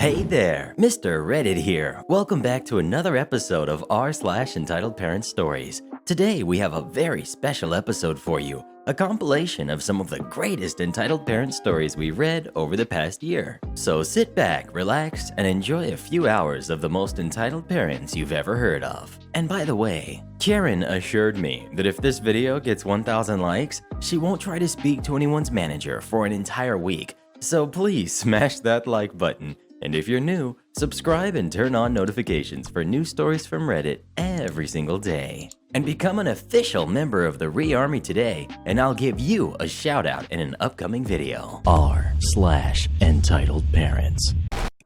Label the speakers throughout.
Speaker 1: Hey there, Mr. Reddit here. Welcome back to another episode of r/Entitled Parent Stories. Today we have a very special episode for you, a compilation of some of the greatest entitled parent stories we read over the past year. So sit back, relax, and enjoy a few hours of the most entitled parents you've ever heard of. And by the way, Karen assured me that if this video gets 1,000 likes, she won't try to speak to anyone's manager for an entire week. So please smash that like button. And if you're new, subscribe and turn on notifications for new stories from Reddit every single day. And become an official member of the Re-Army today, and I'll give you a shout out in an upcoming video. r/Entitled Parents.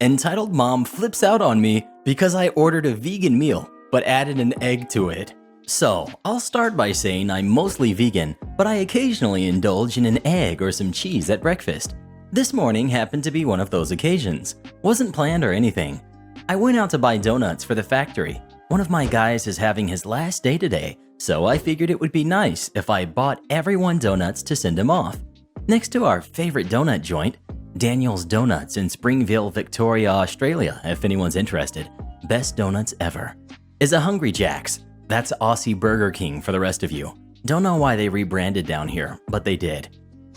Speaker 1: Entitled Mom flips out on me because I ordered a vegan meal, but added an egg to it. So, I'll start by saying I'm mostly vegan, but I occasionally indulge in an egg or some cheese at breakfast. This morning happened to be one of those occasions. Wasn't planned or anything. I went out to buy donuts for the factory. One of my guys is having his last day today, so I figured it would be nice if I bought everyone donuts to send him off. Next to our favorite donut joint, Daniel's Donuts in Springville, Victoria, Australia, if anyone's interested. Best donuts ever. Is a Hungry Jack's. That's Aussie Burger King for the rest of you. Don't know why they rebranded down here, but they did.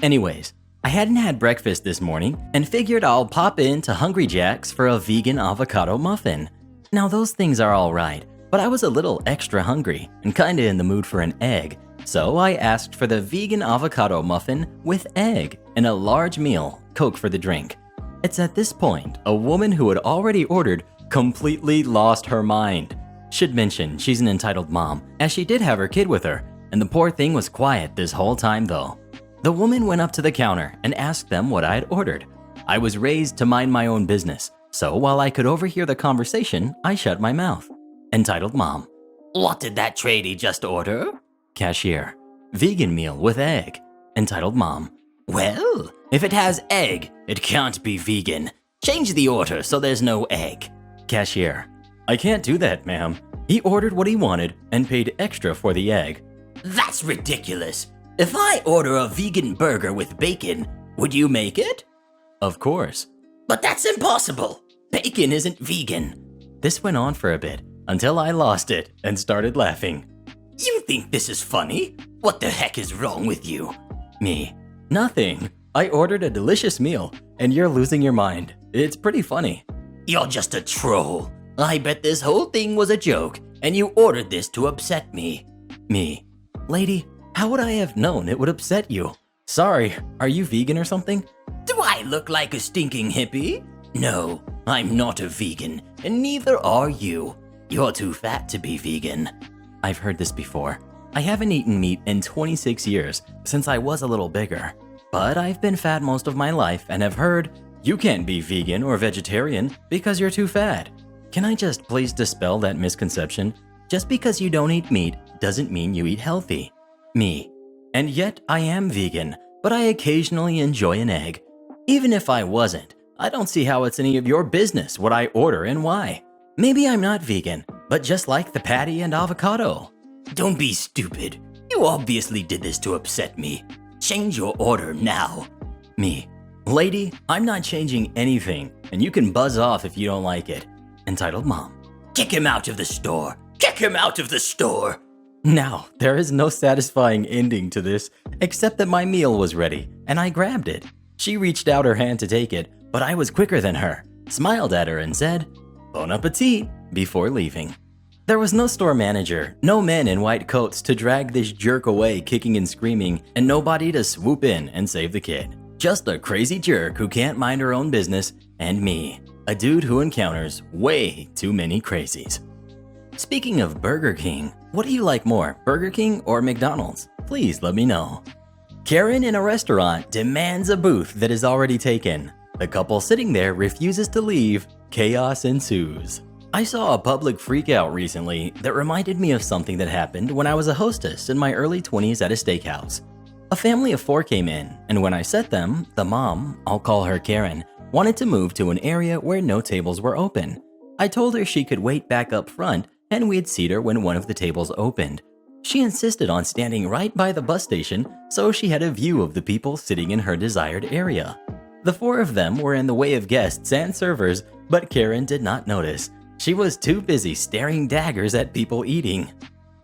Speaker 1: Anyways, I hadn't had breakfast this morning and figured I'll pop into Hungry Jack's for a vegan avocado muffin. Now those things are alright, but I was a little extra hungry and kinda in the mood for an egg, so I asked for the vegan avocado muffin with egg and a large meal, Coke for the drink. It's at this point, a woman who had already ordered completely lost her mind. Should mention, she's an entitled mom, as she did have her kid with her, and the poor thing was quiet this whole time though. The woman went up to the counter and asked them what I had ordered. I was raised to mind my own business, so while I could overhear the conversation, I shut my mouth. Entitled Mom. What did that tradie just order? Cashier. Vegan meal with egg. Entitled Mom. Well, if it has egg, it can't be vegan. Change the order so there's no egg. Cashier. I can't do that, ma'am. He ordered what he wanted and paid extra for the egg. That's ridiculous. If I order a vegan burger with bacon, would you make it? Of course. But that's impossible. Bacon isn't vegan. This went on for a bit, until I lost it and started laughing. You think this is funny? What the heck is wrong with you? Me. Nothing. I ordered a delicious meal, and you're losing your mind. It's pretty funny. You're just a troll. I bet this whole thing was a joke, and you ordered this to upset me. Me. Lady, how would I have known it would upset you? Sorry, are you vegan or something? Do I look like a stinking hippie? No, I'm not a vegan, and neither are you. You're too fat to be vegan. I've heard this before. I haven't eaten meat in 26 years, since I was a little bigger. But I've been fat most of my life and have heard, you can't be vegan or vegetarian because you're too fat. Can I just please dispel that misconception? Just because you don't eat meat doesn't mean you eat healthy. Me. And yet I am vegan, but I occasionally enjoy an egg. Even if I wasn't, I don't see how it's any of your business what I order and why. Maybe I'm not vegan, but just like the patty and avocado. Don't be stupid. You obviously did this to upset me. Change your order now. Me. Lady, I'm not changing anything, and you can buzz off if you don't like it. Entitled Mom. Kick him out of the store. Kick him out of the store. Now, there is no satisfying ending to this, except that my meal was ready, and I grabbed it. She reached out her hand to take it, but I was quicker than her, smiled at her and said, Bon appetit, before leaving. There was no store manager, no men in white coats to drag this jerk away kicking and screaming, and nobody to swoop in and save the kid. Just a crazy jerk who can't mind her own business, and me, a dude who encounters way too many crazies. Speaking of Burger King, what do you like more, Burger King or McDonald's? Please let me know. Karen in a restaurant demands a booth that is already taken. The couple sitting there refuses to leave. Chaos ensues. I saw a public freakout recently that reminded me of something that happened when I was a hostess in my early 20s at a steakhouse. A family of 4 came in, and when I set them, the mom, I'll call her Karen, wanted to move to an area where no tables were open. I told her she could wait back up front and we'd seat her when one of the tables opened. She insisted on standing right by the bus station so she had a view of the people sitting in her desired area. The 4 of them were in the way of guests and servers, but Karen did not notice. She was too busy staring daggers at people eating.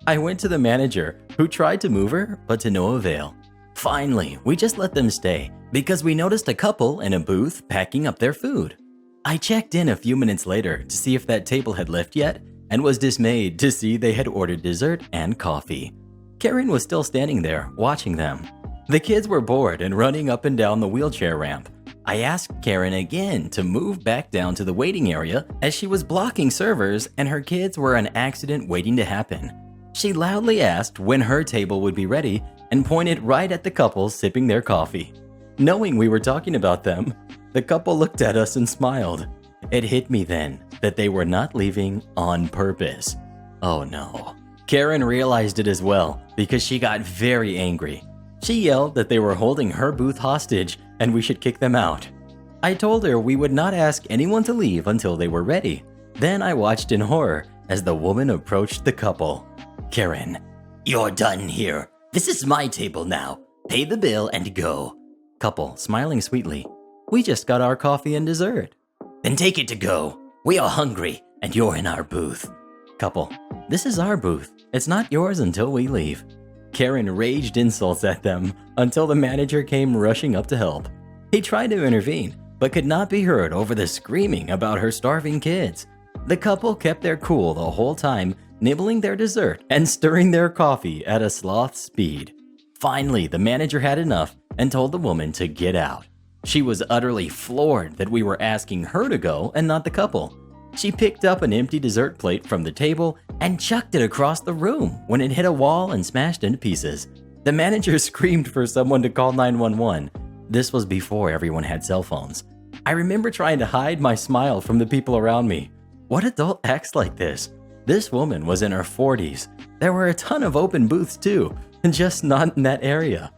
Speaker 1: I went to the manager, who tried to move her, but to no avail. Finally, we just let them stay because we noticed a couple in a booth packing up their food. I checked in a few minutes later to see if that table had left yet and was dismayed to see they had ordered dessert and coffee. Karen was still standing there, watching them. The kids were bored and running up and down the wheelchair ramp. I asked Karen again to move back down to the waiting area as she was blocking servers and her kids were an accident waiting to happen. She loudly asked when her table would be ready and pointed right at the couple sipping their coffee. Knowing we were talking about them, the couple looked at us and smiled. It hit me then that they were not leaving on purpose. Oh no. Karen realized it as well because she got very angry. She yelled that they were holding her booth hostage and we should kick them out. I told her we would not ask anyone to leave until they were ready. Then I watched in horror as the woman approached the couple. Karen, "You're done here. This is my table now. Pay the bill and go." Couple, smiling sweetly. "We just got our coffee and dessert." "Then take it to go. We are hungry and you're in our booth." Couple, "This is our booth. It's not yours until we leave." Karen raged insults at them until the manager came rushing up to help. He tried to intervene, but could not be heard over the screaming about her starving kids. The couple kept their cool the whole time, nibbling their dessert and stirring their coffee at a sloth's speed. Finally, the manager had enough and told the woman to get out. She was utterly floored that we were asking her to go and not the couple. She picked up an empty dessert plate from the table and chucked it across the room when it hit a wall and smashed into pieces. The manager screamed for someone to call 911. This was before everyone had cell phones. I remember trying to hide my smile from the people around me. What adult acts like this? This woman was in her 40s. There were a ton of open booths too, just not in that area.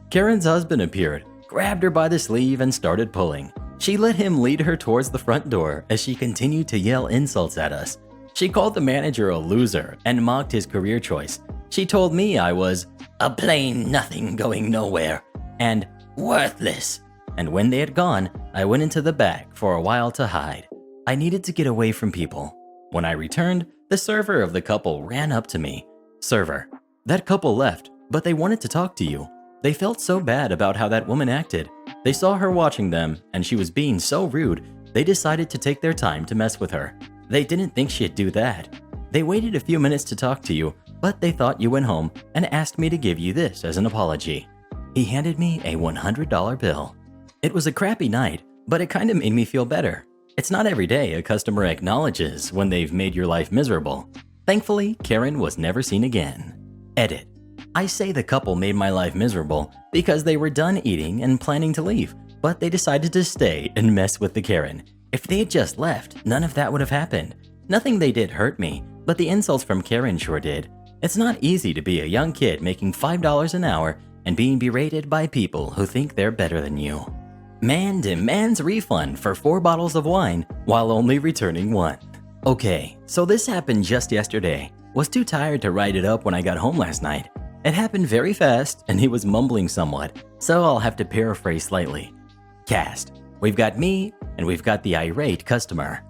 Speaker 1: Karen's husband appeared, grabbed her by the sleeve and started pulling. She let him lead her towards the front door as she continued to yell insults at us. She called the manager a loser and mocked his career choice. She told me I was a plain nothing going nowhere and worthless. And when they had gone, I went into the back for a while to hide. I needed to get away from people. When I returned, the server of the couple ran up to me. "Server, that couple left, but they wanted to talk to you. They felt so bad about how that woman acted. They saw her watching them, and she was being so rude, they decided to take their time to mess with her. They didn't think she'd do that. They waited a few minutes to talk to you, but they thought you went home and asked me to give you this as an apology." He handed me a $100 bill. It was a crappy night, but it kind of made me feel better. It's not every day a customer acknowledges when they've made your life miserable. Thankfully, Karen was never seen again. Edit. I say the couple made my life miserable because they were done eating and planning to leave, but they decided to stay and mess with the Karen. If they had just left, none of that would have happened. Nothing they did hurt me, but the insults from Karen sure did. It's not easy to be a young kid making $5 an hour and being berated by people who think they're better than you. Man demands refund for 4 bottles of wine while only returning 1. Okay, so this happened just yesterday. Was too tired to write it up when I got home last night. It happened very fast and he was mumbling somewhat, so I'll have to paraphrase slightly. Cast. We've got me and we've got the irate customer.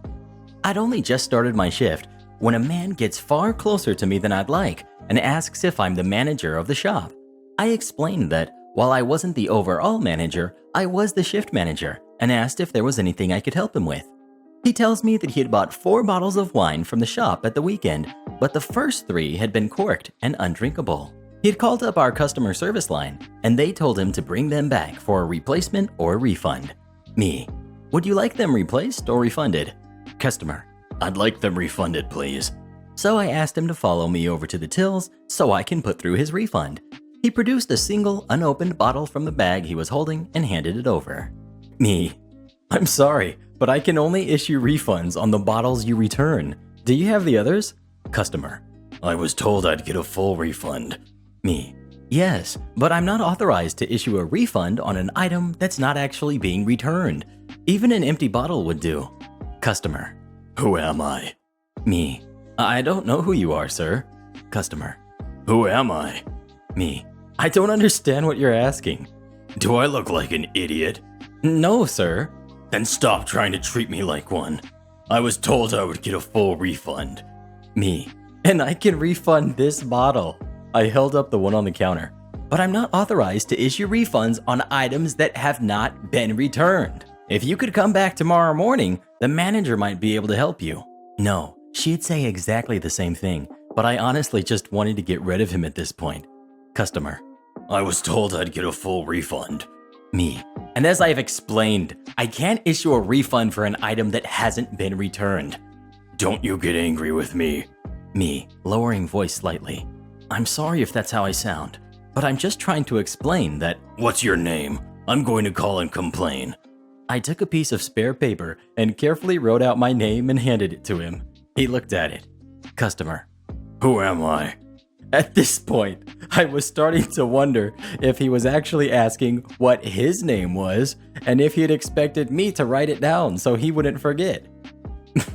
Speaker 1: I'd only just started my shift when a man gets far closer to me than I'd like and asks if I'm the manager of the shop. I explained that while I wasn't the overall manager, I was the shift manager and asked if there was anything I could help him with. He tells me that he had bought 4 bottles of wine from the shop at the weekend, but the first 3 had been corked and undrinkable. He had called up our customer service line and they told him to bring them back for a replacement or refund. Me. Would you like them replaced or refunded? Customer. I'd like them refunded, please. So I asked him to follow me over to the tills so I can put through his refund. He produced a single unopened bottle from the bag he was holding and handed it over. Me. I'm sorry, but I can only issue refunds on the bottles you return. Do you have the others? Customer. I was told I'd get a full refund. Me. Yes, but I'm not authorized to issue a refund on an item that's not actually being returned. Even an empty bottle would do. Customer. Who am I? Me. I don't know who you are, sir. Customer. Who am I? Me. I don't understand what you're asking. Do I look like an idiot? No, sir. Then stop trying to treat me like one. I was told I would get a full refund. Me. And I can refund this bottle. I held up the one on the counter. But I'm not authorized to issue refunds on items that have not been returned. If you could come back tomorrow morning, the manager might be able to help you. No, she'd say exactly the same thing, but I honestly just wanted to get rid of him at this point. Customer. I was told I'd get a full refund. Me. And as I've explained, I can't issue a refund for an item that hasn't been returned. Don't you get angry with me. Me, lowering voice slightly. I'm sorry if that's how I sound, but I'm just trying to explain that. What's your name? I'm going to call and complain. I took a piece of spare paper and carefully wrote out my name and handed it to him. He looked at it. Customer. Who am I? At this point, I was starting to wonder if he was actually asking what his name was and if he had expected me to write it down so he wouldn't forget.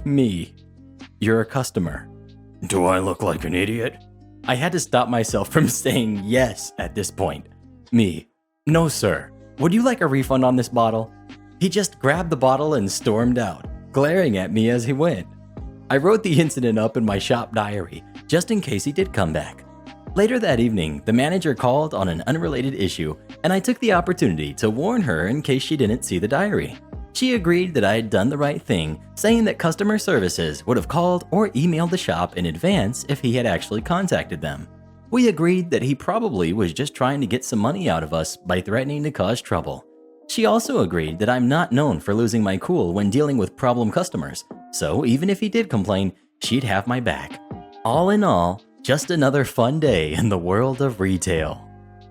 Speaker 1: Me. You're a customer. Do I look like an idiot? I had to stop myself from saying yes at this point. Me. No, sir. Would you like a refund on this bottle? He just grabbed the bottle and stormed out, glaring at me as he went. I wrote the incident up in my shop diary, just in case he did come back. Later that evening, the manager called on an unrelated issue, and I took the opportunity to warn her in case she didn't see the diary. She agreed that I had done the right thing, saying that customer services would have called or emailed the shop in advance if he had actually contacted them. We agreed that he probably was just trying to get some money out of us by threatening to cause trouble. She also agreed that I'm not known for losing my cool when dealing with problem customers, so even if he did complain, she'd have my back. All in all, just another fun day in the world of retail.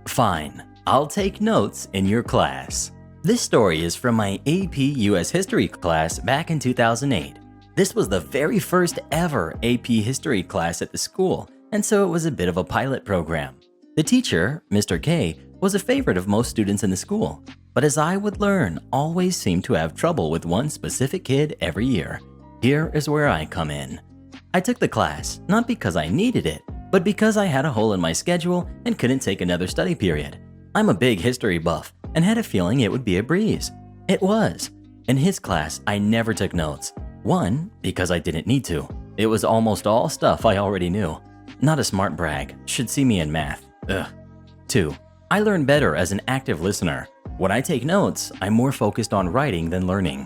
Speaker 1: Fine, I'll take notes in your class. This story is from my AP US History class back in 2008. This was the very first ever AP History class at the school, and so it was a bit of a pilot program. The teacher, Mr. K, was a favorite of most students in the school, but as I would learn, always seemed to have trouble with one specific kid every year. Here is where I come in. I took the class, not because I needed it, but because I had a hole in my schedule and couldn't take another study period. I'm a big history buff and had a feeling it would be a breeze. It was. In his class, I never took notes. One, because I didn't need to. It was almost all stuff I already knew. Not a smart brag, should see me in math. Ugh. 2, I learn better as an active listener. When I take notes, I'm more focused on writing than learning.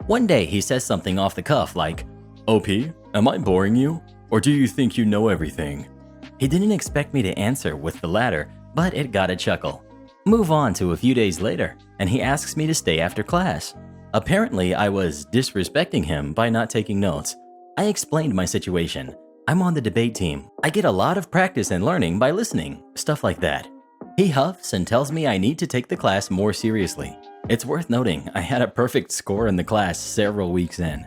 Speaker 1: One day he says something off the cuff like, OP, am I boring you? Or do you think you know everything? He didn't expect me to answer with the latter, but it got a chuckle. Move on to a few days later, and he asks me to stay after class. Apparently, I was disrespecting him by not taking notes. I explained my situation. I'm on the debate team. I get a lot of practice and learning by listening, stuff like that. He huffs and tells me I need to take the class more seriously. It's worth noting I had a perfect score in the class several weeks in.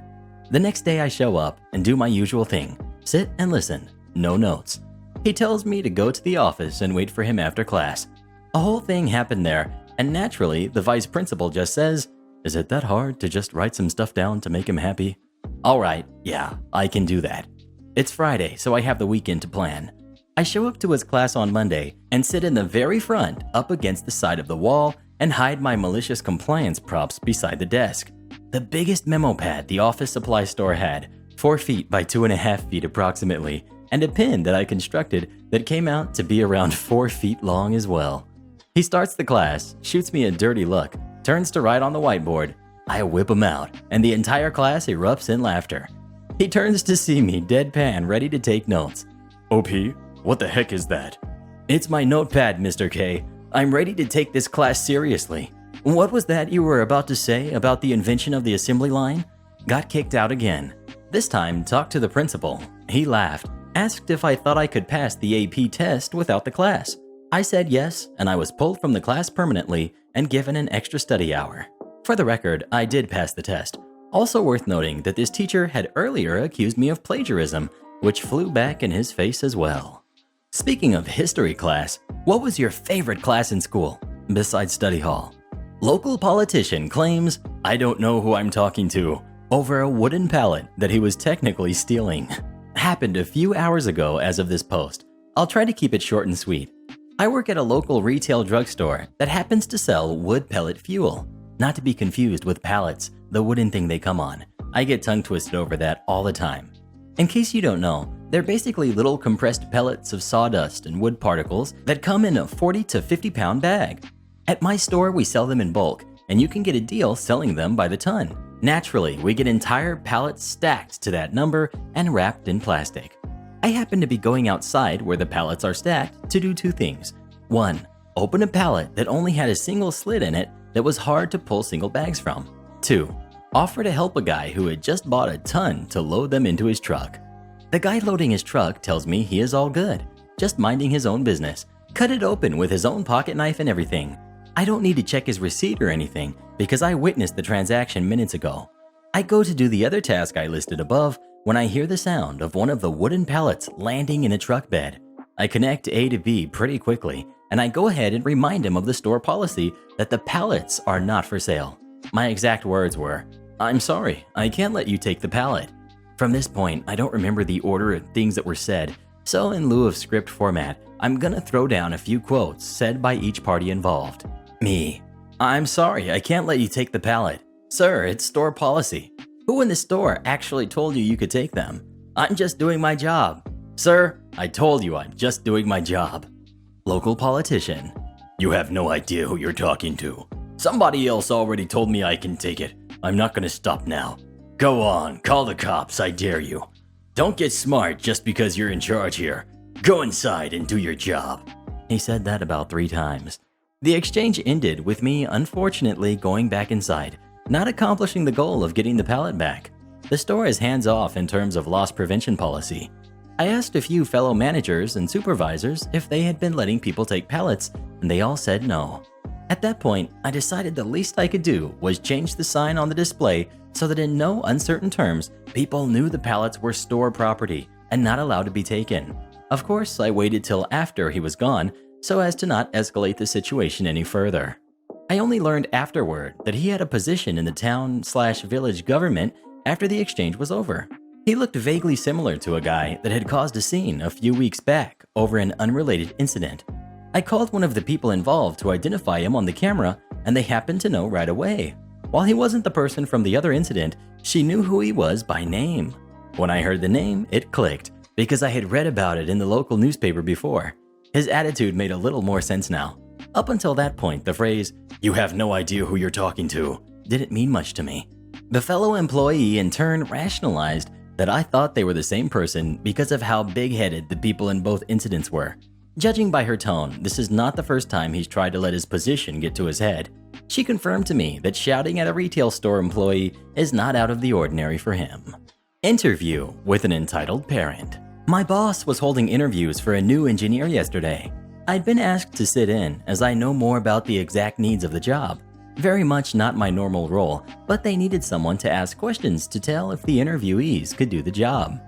Speaker 1: The next day I show up and do my usual thing, sit and listen, no notes. He tells me to go to the office and wait for him after class. A whole thing happened there, and naturally the vice principal just says, is it that hard to just write some stuff down to make him happy? Alright, yeah, I can do that. It's Friday, so I have the weekend to plan. I show up to his class on Monday and sit in the very front up against the side of the wall and hide my malicious compliance props beside the desk. The biggest memo pad the office supply store had, 4 feet by 2.5 feet approximately, and a pin that I constructed that came out to be around 4 feet long as well. He starts the class, shoots me a dirty look, turns to write on the whiteboard. I whip him out, and the entire class erupts in laughter. He turns to see me deadpan ready to take notes. OP, what the heck is that? It's my notepad, Mr. K. I'm ready to take this class seriously. What was that you were about to say about the invention of the assembly line? Got kicked out again. This time, talked to the principal. He laughed, asked if I thought I could pass the AP test without the class. I said yes, and I was pulled from the class permanently and given an extra study hour. For the record, I did pass the test. Also worth noting that this teacher had earlier accused me of plagiarism, which flew back in his face as well. Speaking of history class, what was your favorite class in school, besides study hall? Local politician claims, I don't know who I'm talking to, over a wooden pallet that he was technically stealing. Happened a few hours ago as of this post. I'll try to keep it short and sweet. I work at a local retail drugstore that happens to sell wood pellet fuel, not to be confused with pallets, the wooden thing they come on. I get tongue twisted over that all the time. In case you don't know, they're basically little compressed pellets of sawdust and wood particles that come in a 40 to 50 pound bag. At my store, we sell them in bulk, and you can get a deal selling them by the ton. Naturally, we get entire pallets stacked to that number and wrapped in plastic. I happen to be going outside where the pallets are stacked to do two things. 1. Open a pallet that only had a single slit in it that was hard to pull single bags from. 2. Offer to help a guy who had just bought a ton to load them into his truck. The guy loading his truck tells me he is all good, just minding his own business, cut it open with his own pocket knife and everything. I don't need to check his receipt or anything because I witnessed the transaction minutes ago. I go to do the other task I listed above when I hear the sound of one of the wooden pallets landing in a truck bed. I connect A to B pretty quickly, and I go ahead and remind him of the store policy that the pallets are not for sale. My exact words were, "I'm sorry, I can't let you take the pallet." From this point, I don't remember the order of things that were said, so in lieu of script format, I'm gonna throw down a few quotes said by each party involved. Me: "I'm sorry, I can't let you take the pallet. Sir, it's store policy. Who in the store actually told you you could take them? I'm just doing my job. Sir, I told you I'm just doing my job." Local politician: "You have no idea who you're talking to. Somebody else already told me I can take it. I'm not gonna stop now. Go on, call the cops, I dare you. Don't get smart just because you're in charge here. Go inside and do your job." He said that about 3 times. The exchange ended with me unfortunately going back inside, not accomplishing the goal of getting the pallet back. The store is hands-off in terms of loss prevention policy. I asked a few fellow managers and supervisors if they had been letting people take pallets, and they all said no. At that point, I decided the least I could do was change the sign on the display so that in no uncertain terms, people knew the pallets were store property and not allowed to be taken. Of course, I waited till after he was gone so as to not escalate the situation any further. I only learned afterward that he had a position in the town/village government after the exchange was over. He looked vaguely similar to a guy that had caused a scene a few weeks back over an unrelated incident. I called one of the people involved to identify him on the camera, and they happened to know right away. While he wasn't the person from the other incident, she knew who he was by name. When I heard the name, it clicked, because I had read about it in the local newspaper before. His attitude made a little more sense now. Up until that point, the phrase, "You have no idea who you're talking to," didn't mean much to me. The fellow employee in turn rationalized that I thought they were the same person because of how big-headed the people in both incidents were. Judging by her tone, this is not the first time he's tried to let his position get to his head. She confirmed to me that shouting at a retail store employee is not out of the ordinary for him. Interview with an entitled parent. My boss was holding interviews for a new engineer yesterday. I'd been asked to sit in as I know more about the exact needs of the job. Very much not my normal role, but they needed someone to ask questions to tell if the interviewees could do the job.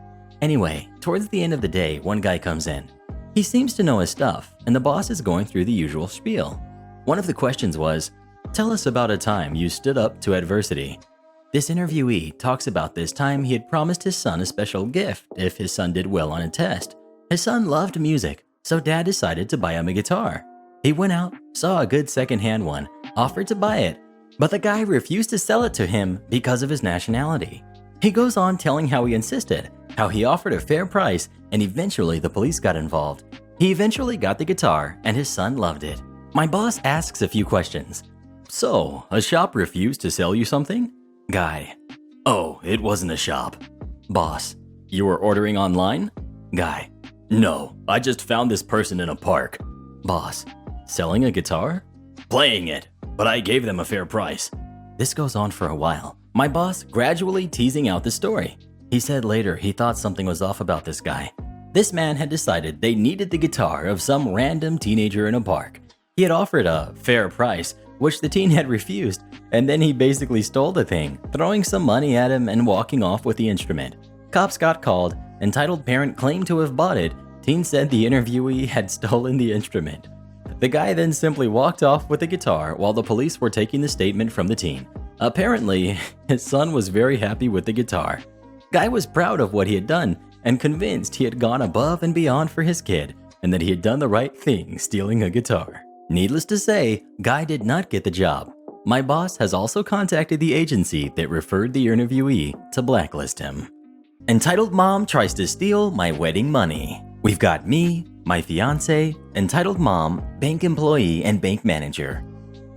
Speaker 1: Anyway, towards the end of the day, one guy comes in. He seems to know his stuff, and the boss is going through the usual spiel. One of the questions was, "Tell us about a time you stood up to adversity." This interviewee talks about this time he had promised his son a special gift if his son did well on a test. His son loved music, so dad decided to buy him a guitar. He went out, saw a good secondhand one, offered to buy it, but the guy refused to sell it to him because of his nationality. He goes on telling how he insisted, how he offered a fair price, and eventually the police got involved. He eventually got the guitar, and his son loved it. My boss asks a few questions. "So, a shop refused to sell you something?" Guy: "Oh, it wasn't a shop." Boss: "You were ordering online?" Guy: "No, I just found this person in a park." Boss: "Selling a guitar?" "Playing it, but I gave them a fair price." This goes on for a while, my boss gradually teasing out the story. He said later he thought something was off about this guy. This man had decided they needed the guitar of some random teenager in a park. He had offered a fair price, which the teen had refused, and then he basically stole the thing, throwing some money at him and walking off with the instrument. Cops got called, entitled parent claimed to have bought it, teen said the interviewee had stolen the instrument. The guy then simply walked off with the guitar while the police were taking the statement from the teen. Apparently, his son was very happy with the guitar. Guy was proud of what he had done and convinced he had gone above and beyond for his kid and that he had done the right thing stealing a guitar. Needless to say, Guy did not get the job. My boss has also contacted the agency that referred the interviewee to blacklist him. Entitled mom tries to steal my wedding money. We've got me, my fiance, entitled mom, bank employee, and bank manager.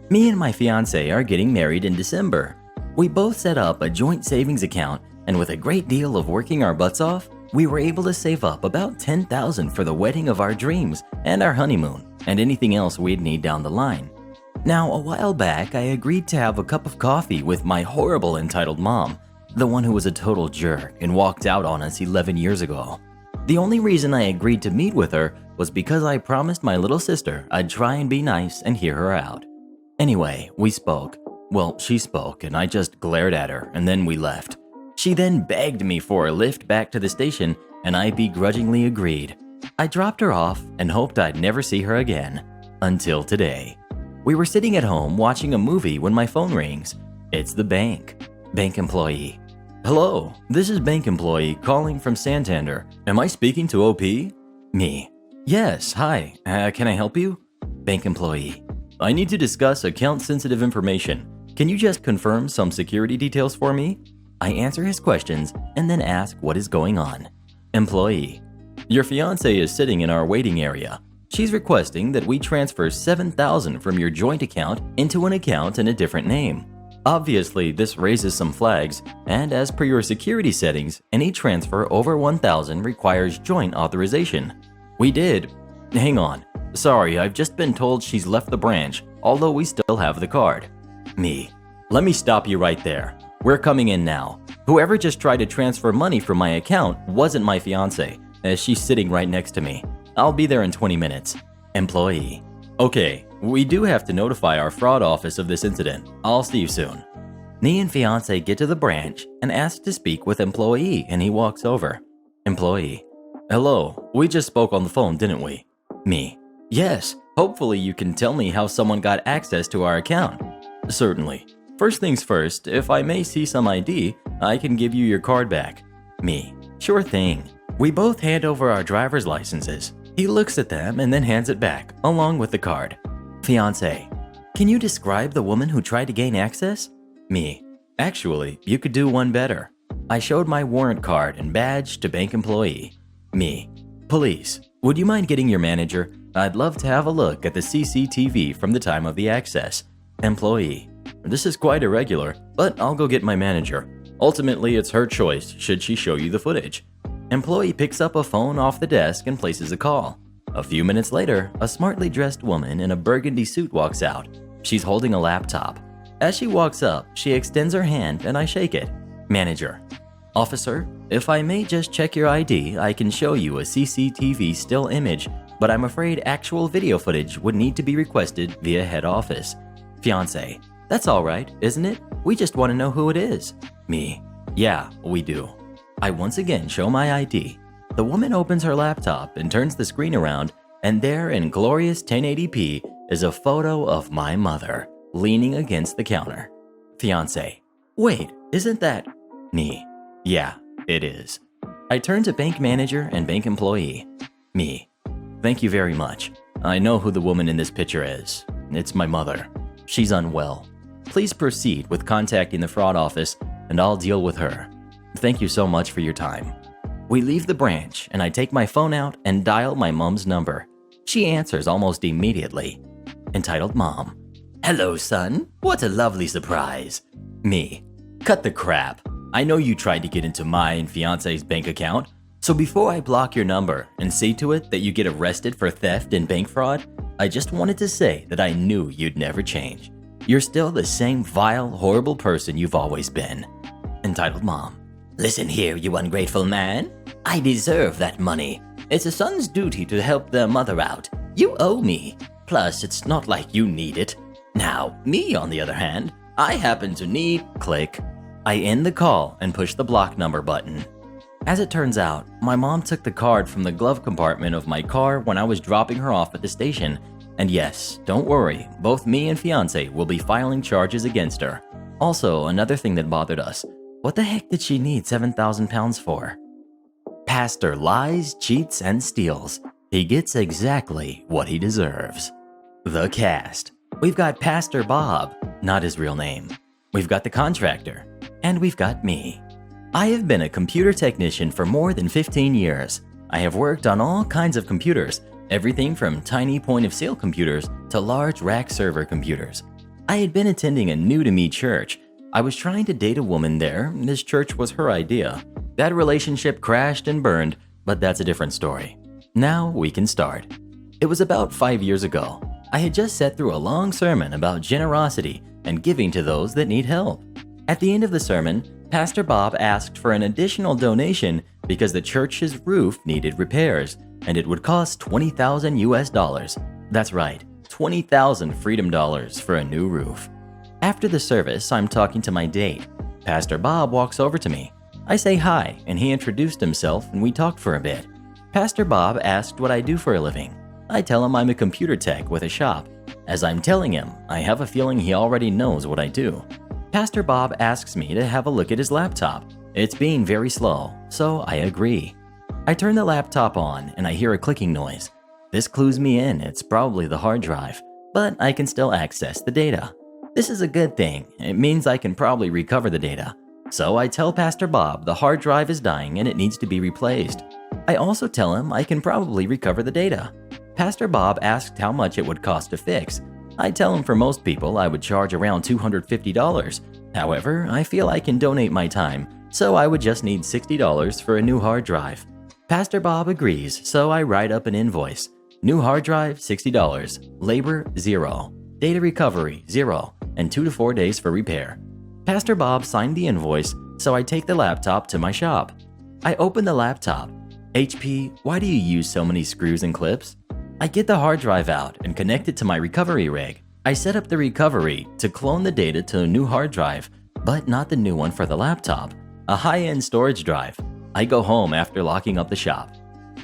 Speaker 1: Me and my fiance are getting married in December. We both set up a joint savings account, and with a great deal of working our butts off, we were able to save up about $10,000 for the wedding of our dreams and our honeymoon and anything else we'd need down the line. Now, a while back, I agreed to have a cup of coffee with my horrible entitled mom, the one who was a total jerk and walked out on us 11 years ago. The only reason I agreed to meet with her was because I promised my little sister I'd try and be nice and hear her out. Anyway, we spoke. Well, she spoke and I just glared at her and then we left. She then begged me for a lift back to the station and I begrudgingly agreed. I dropped her off and hoped I'd never see her again. Until today. We were sitting at home watching a movie when my phone rings. It's the bank. Bank employee. Hello, this is bank employee calling from Santander. Am I speaking to OP? Me. Yes, hi. Can I help you? Bank employee. I need to discuss account-sensitive information. Can you just confirm some security details for me? I answer his questions and then ask what is going on. Employee. Your fiance is sitting in our waiting area. She's requesting that we transfer $7,000 from your joint account into an account in a different name. Obviously, this raises some flags, and as per your security settings, any transfer over $1,000 requires joint authorization. We did. Hang on. Sorry, I've just been told she's left the branch, although we still have the card. Me. Let me stop you right there. We're coming in now. Whoever just tried to transfer money from my account wasn't my fiance, as she's sitting right next to me. I'll be there in 20 minutes. Employee. Okay, we do have to notify our fraud office of this incident. I'll see you soon. Me and fiance get to the branch and ask to speak with employee and he walks over. Employee. Hello, we just spoke on the phone, didn't we? Me. Yes, hopefully you can tell me how someone got access to our account. Certainly. First things first, if I may see some ID, I can give you your card back. Me. Sure thing. We both hand over our driver's licenses. He looks at them and then hands it back, along with the card. Fiance. Can you describe the woman who tried to gain access? Me. Actually, you could do one better. I showed my warrant card and badge to bank employee. Me. Police. Would you mind getting your manager? I'd love to have a look at the CCTV from the time of the access. Employee. This is quite irregular, but I'll go get my manager. Ultimately, it's her choice should she show you the footage. Employee picks up a phone off the desk and places a call. A few minutes later, a smartly dressed woman in a burgundy suit walks out. She's holding a laptop. As she walks up, she extends her hand and I shake it. Manager. Officer, if I may just check your ID, I can show you a CCTV still image, but I'm afraid actual video footage would need to be requested via head office. Fiance. That's all right, isn't it? We just want to know who it is. Me. Yeah, we do. I once again show my ID. The woman opens her laptop and turns the screen around, and there in glorious 1080p is a photo of my mother, leaning against the counter. Fiance. Wait, isn't that... Me. Yeah, it is. I turn to bank manager and bank employee. Me. Thank you very much. I know who the woman in this picture is. It's my mother. She's unwell. Please proceed with contacting the fraud office, and I'll deal with her. Thank you so much for your time. We leave the branch, and I take my phone out and dial my mom's number. She answers almost immediately. Entitled mom. Hello, son. What a lovely surprise. Me. Cut the crap. I know you tried to get into my and fiance's bank account, so before I block your number and see to it that you get arrested for theft and bank fraud, I just wanted to say that I knew you'd never change. You're still the same vile, horrible person you've always been. Entitled mom. Listen here, you ungrateful man. I deserve that money. It's a son's duty to help their mother out. You owe me. Plus, it's not like you need it. Now, me on the other hand, I happen to need... Click. I end the call and push the block number button. As it turns out, my mom took the card from the glove compartment of my car when I was dropping her off at the station. And yes, don't worry, both me and fiance will be filing charges against her. Also, another thing that bothered us. What the heck did she need 7,000 pounds for? Pastor lies, cheats, and steals. He gets exactly what he deserves. The cast. We've got Pastor Bob, not his real name. We've got the contractor, and we've got me. I have been a computer technician for more than 15 years. I have worked on all kinds of computers, everything from tiny point-of-sale computers to large rack server computers. I had been attending a new-to-me church. I was trying to date a woman there. This church was her idea. That relationship crashed and burned, but that's a different story. Now we can start. It was about 5 years ago. I had just sat through a long sermon about generosity and giving to those that need help. At the end of the sermon, Pastor Bob asked for an additional donation because the church's roof needed repairs and it would cost $20,000 US. That's right, 20,000 freedom dollars for a new roof. After the service, I'm talking to my date. Pastor Bob walks over to me. I say hi, and he introduced himself and we talked for a bit. Pastor Bob asked what I do for a living. I tell him I'm a computer tech with a shop. As I'm telling him, I have a feeling he already knows what I do. Pastor Bob asks me to have a look at his laptop. It's being very slow, so I agree. I turn the laptop on and I hear a clicking noise. This clues me in, it's probably the hard drive, but I can still access the data. This is a good thing. It means I can probably recover the data. So I tell Pastor Bob the hard drive is dying and it needs to be replaced. I also tell him I can probably recover the data. Pastor Bob asked how much it would cost to fix. I tell him for most people I would charge around $250. However, I feel I can donate my time, so I would just need $60 for a new hard drive. Pastor Bob agrees, so I write up an invoice. New hard drive, $60. Labor, $0. Data recovery, $0. And 2 to 4 days for repair. Pastor Bob signed the invoice, so I take the laptop to my shop. I open the laptop. HP, why do you use so many screws and clips? I get the hard drive out and connect it to my recovery rig. I set up the recovery to clone the data to a new hard drive, but not the new one for the laptop, a high-end storage drive. I go home after locking up the shop.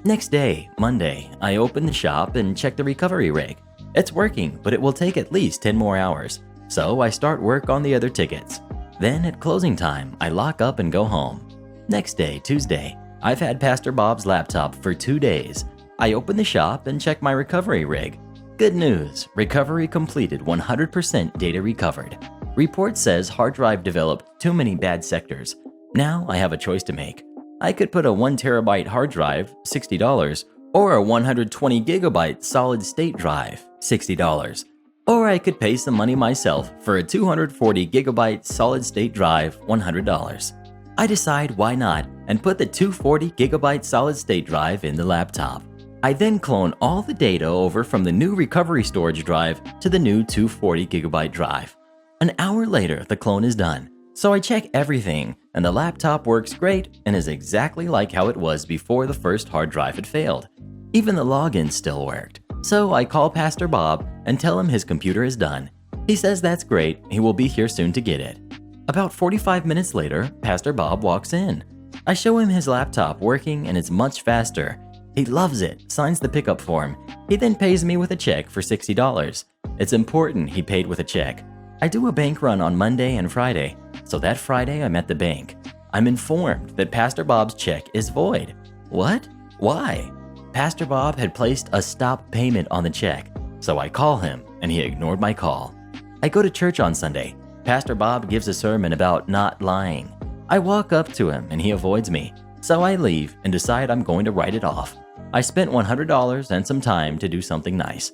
Speaker 1: Next day, Monday, I open the shop and check the recovery rig. It's working, but it will take at least 10 more hours, so I start work on the other tickets. Then at closing time, I lock up and go home. Next day, Tuesday, I've had Pastor Bob's laptop for 2 days. I open the shop and check my recovery rig. Good news, recovery completed, 100% data recovered. Report says hard drive developed too many bad sectors. Now I have a choice to make. I could put a 1 terabyte hard drive, $60, or a 120 gigabyte solid state drive, $60. Or I could pay some money myself for a 240 gigabyte solid state drive, $100. I decide why not and put the 240 gigabyte solid state drive in the laptop. I then clone all the data over from the new recovery storage drive to the new 240 gigabyte drive. An hour later, the clone is done. So I check everything, and the laptop works great and is exactly like how it was before the first hard drive had failed. Even the login still worked. So I call Pastor Bob and tell him his computer is done. He says that's great, he will be here soon to get it. About 45 minutes later, Pastor Bob walks in. I show him his laptop working and it's much faster. He loves it, signs the pickup form. He then pays me with a check for $60. It's important he paid with a check. I do a bank run on Monday and Friday, so that Friday I'm at the bank. I'm informed that Pastor Bob's check is void. What? Why? Pastor Bob had placed a stop payment on the check, so I call him and he ignored my call. I go to church on Sunday. Pastor Bob gives a sermon about not lying. I walk up to him and he avoids me, so I leave and decide I'm going to write it off. I spent $100 and some time to do something nice.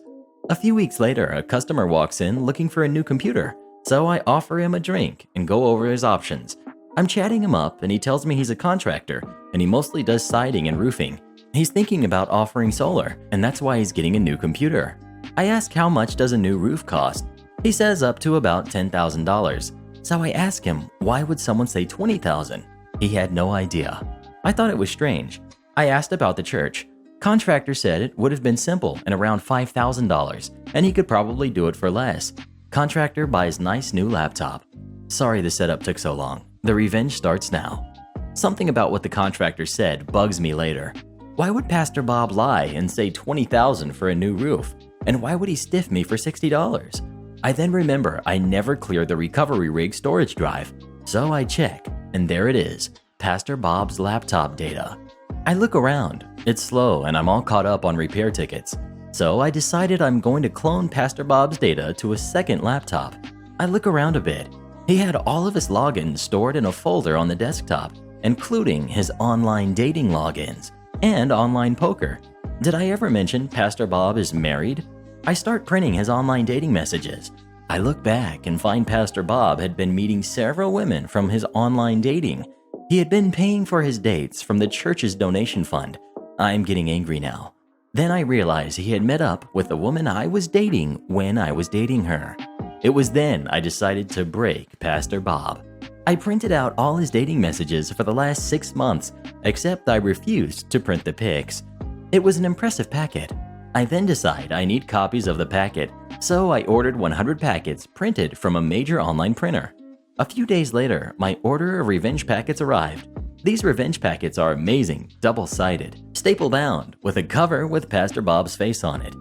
Speaker 1: A few weeks later, a customer walks in looking for a new computer, so I offer him a drink and go over his options. I'm chatting him up and he tells me he's a contractor and he mostly does siding and roofing. He's thinking about offering solar, and that's why he's getting a new computer. I ask how much does a new roof cost? He says up to about $10,000. So I ask him, why would someone say $20,000? He had no idea. I thought it was strange. I asked about the church. Contractor said it would have been simple and around $5,000, and he could probably do it for less. Contractor buys nice new laptop. Sorry the setup took so long. The revenge starts now. Something about what the contractor said bugs me later. Why would Pastor Bob lie and say $20,000 for a new roof? And why would he stiff me for $60? I then remember I never cleared the recovery rig storage drive. So I check, and there it is, Pastor Bob's laptop data. I look around. It's slow and I'm all caught up on repair tickets. So I decided I'm going to clone Pastor Bob's data to a second laptop. I look around a bit. He had all of his logins stored in a folder on the desktop, including his online dating logins and online poker. Did I ever mention Pastor Bob is married? I start printing his online dating messages. I look back and find Pastor Bob had been meeting several women from his online dating. He had been paying for his dates from the church's donation fund. I'm getting angry now. Then I realize he had met up with the woman I was dating when I was dating her. It was then I decided to break Pastor Bob. I printed out all his dating messages for the last 6 months, except I refused to print the pics. It was an impressive packet. I then decide I need copies of the packet, so I ordered 100 packets printed from a major online printer. A few days later, my order of revenge packets arrived. These revenge packets are amazing, double-sided, staple-bound, with a cover with Pastor Bob's face on it.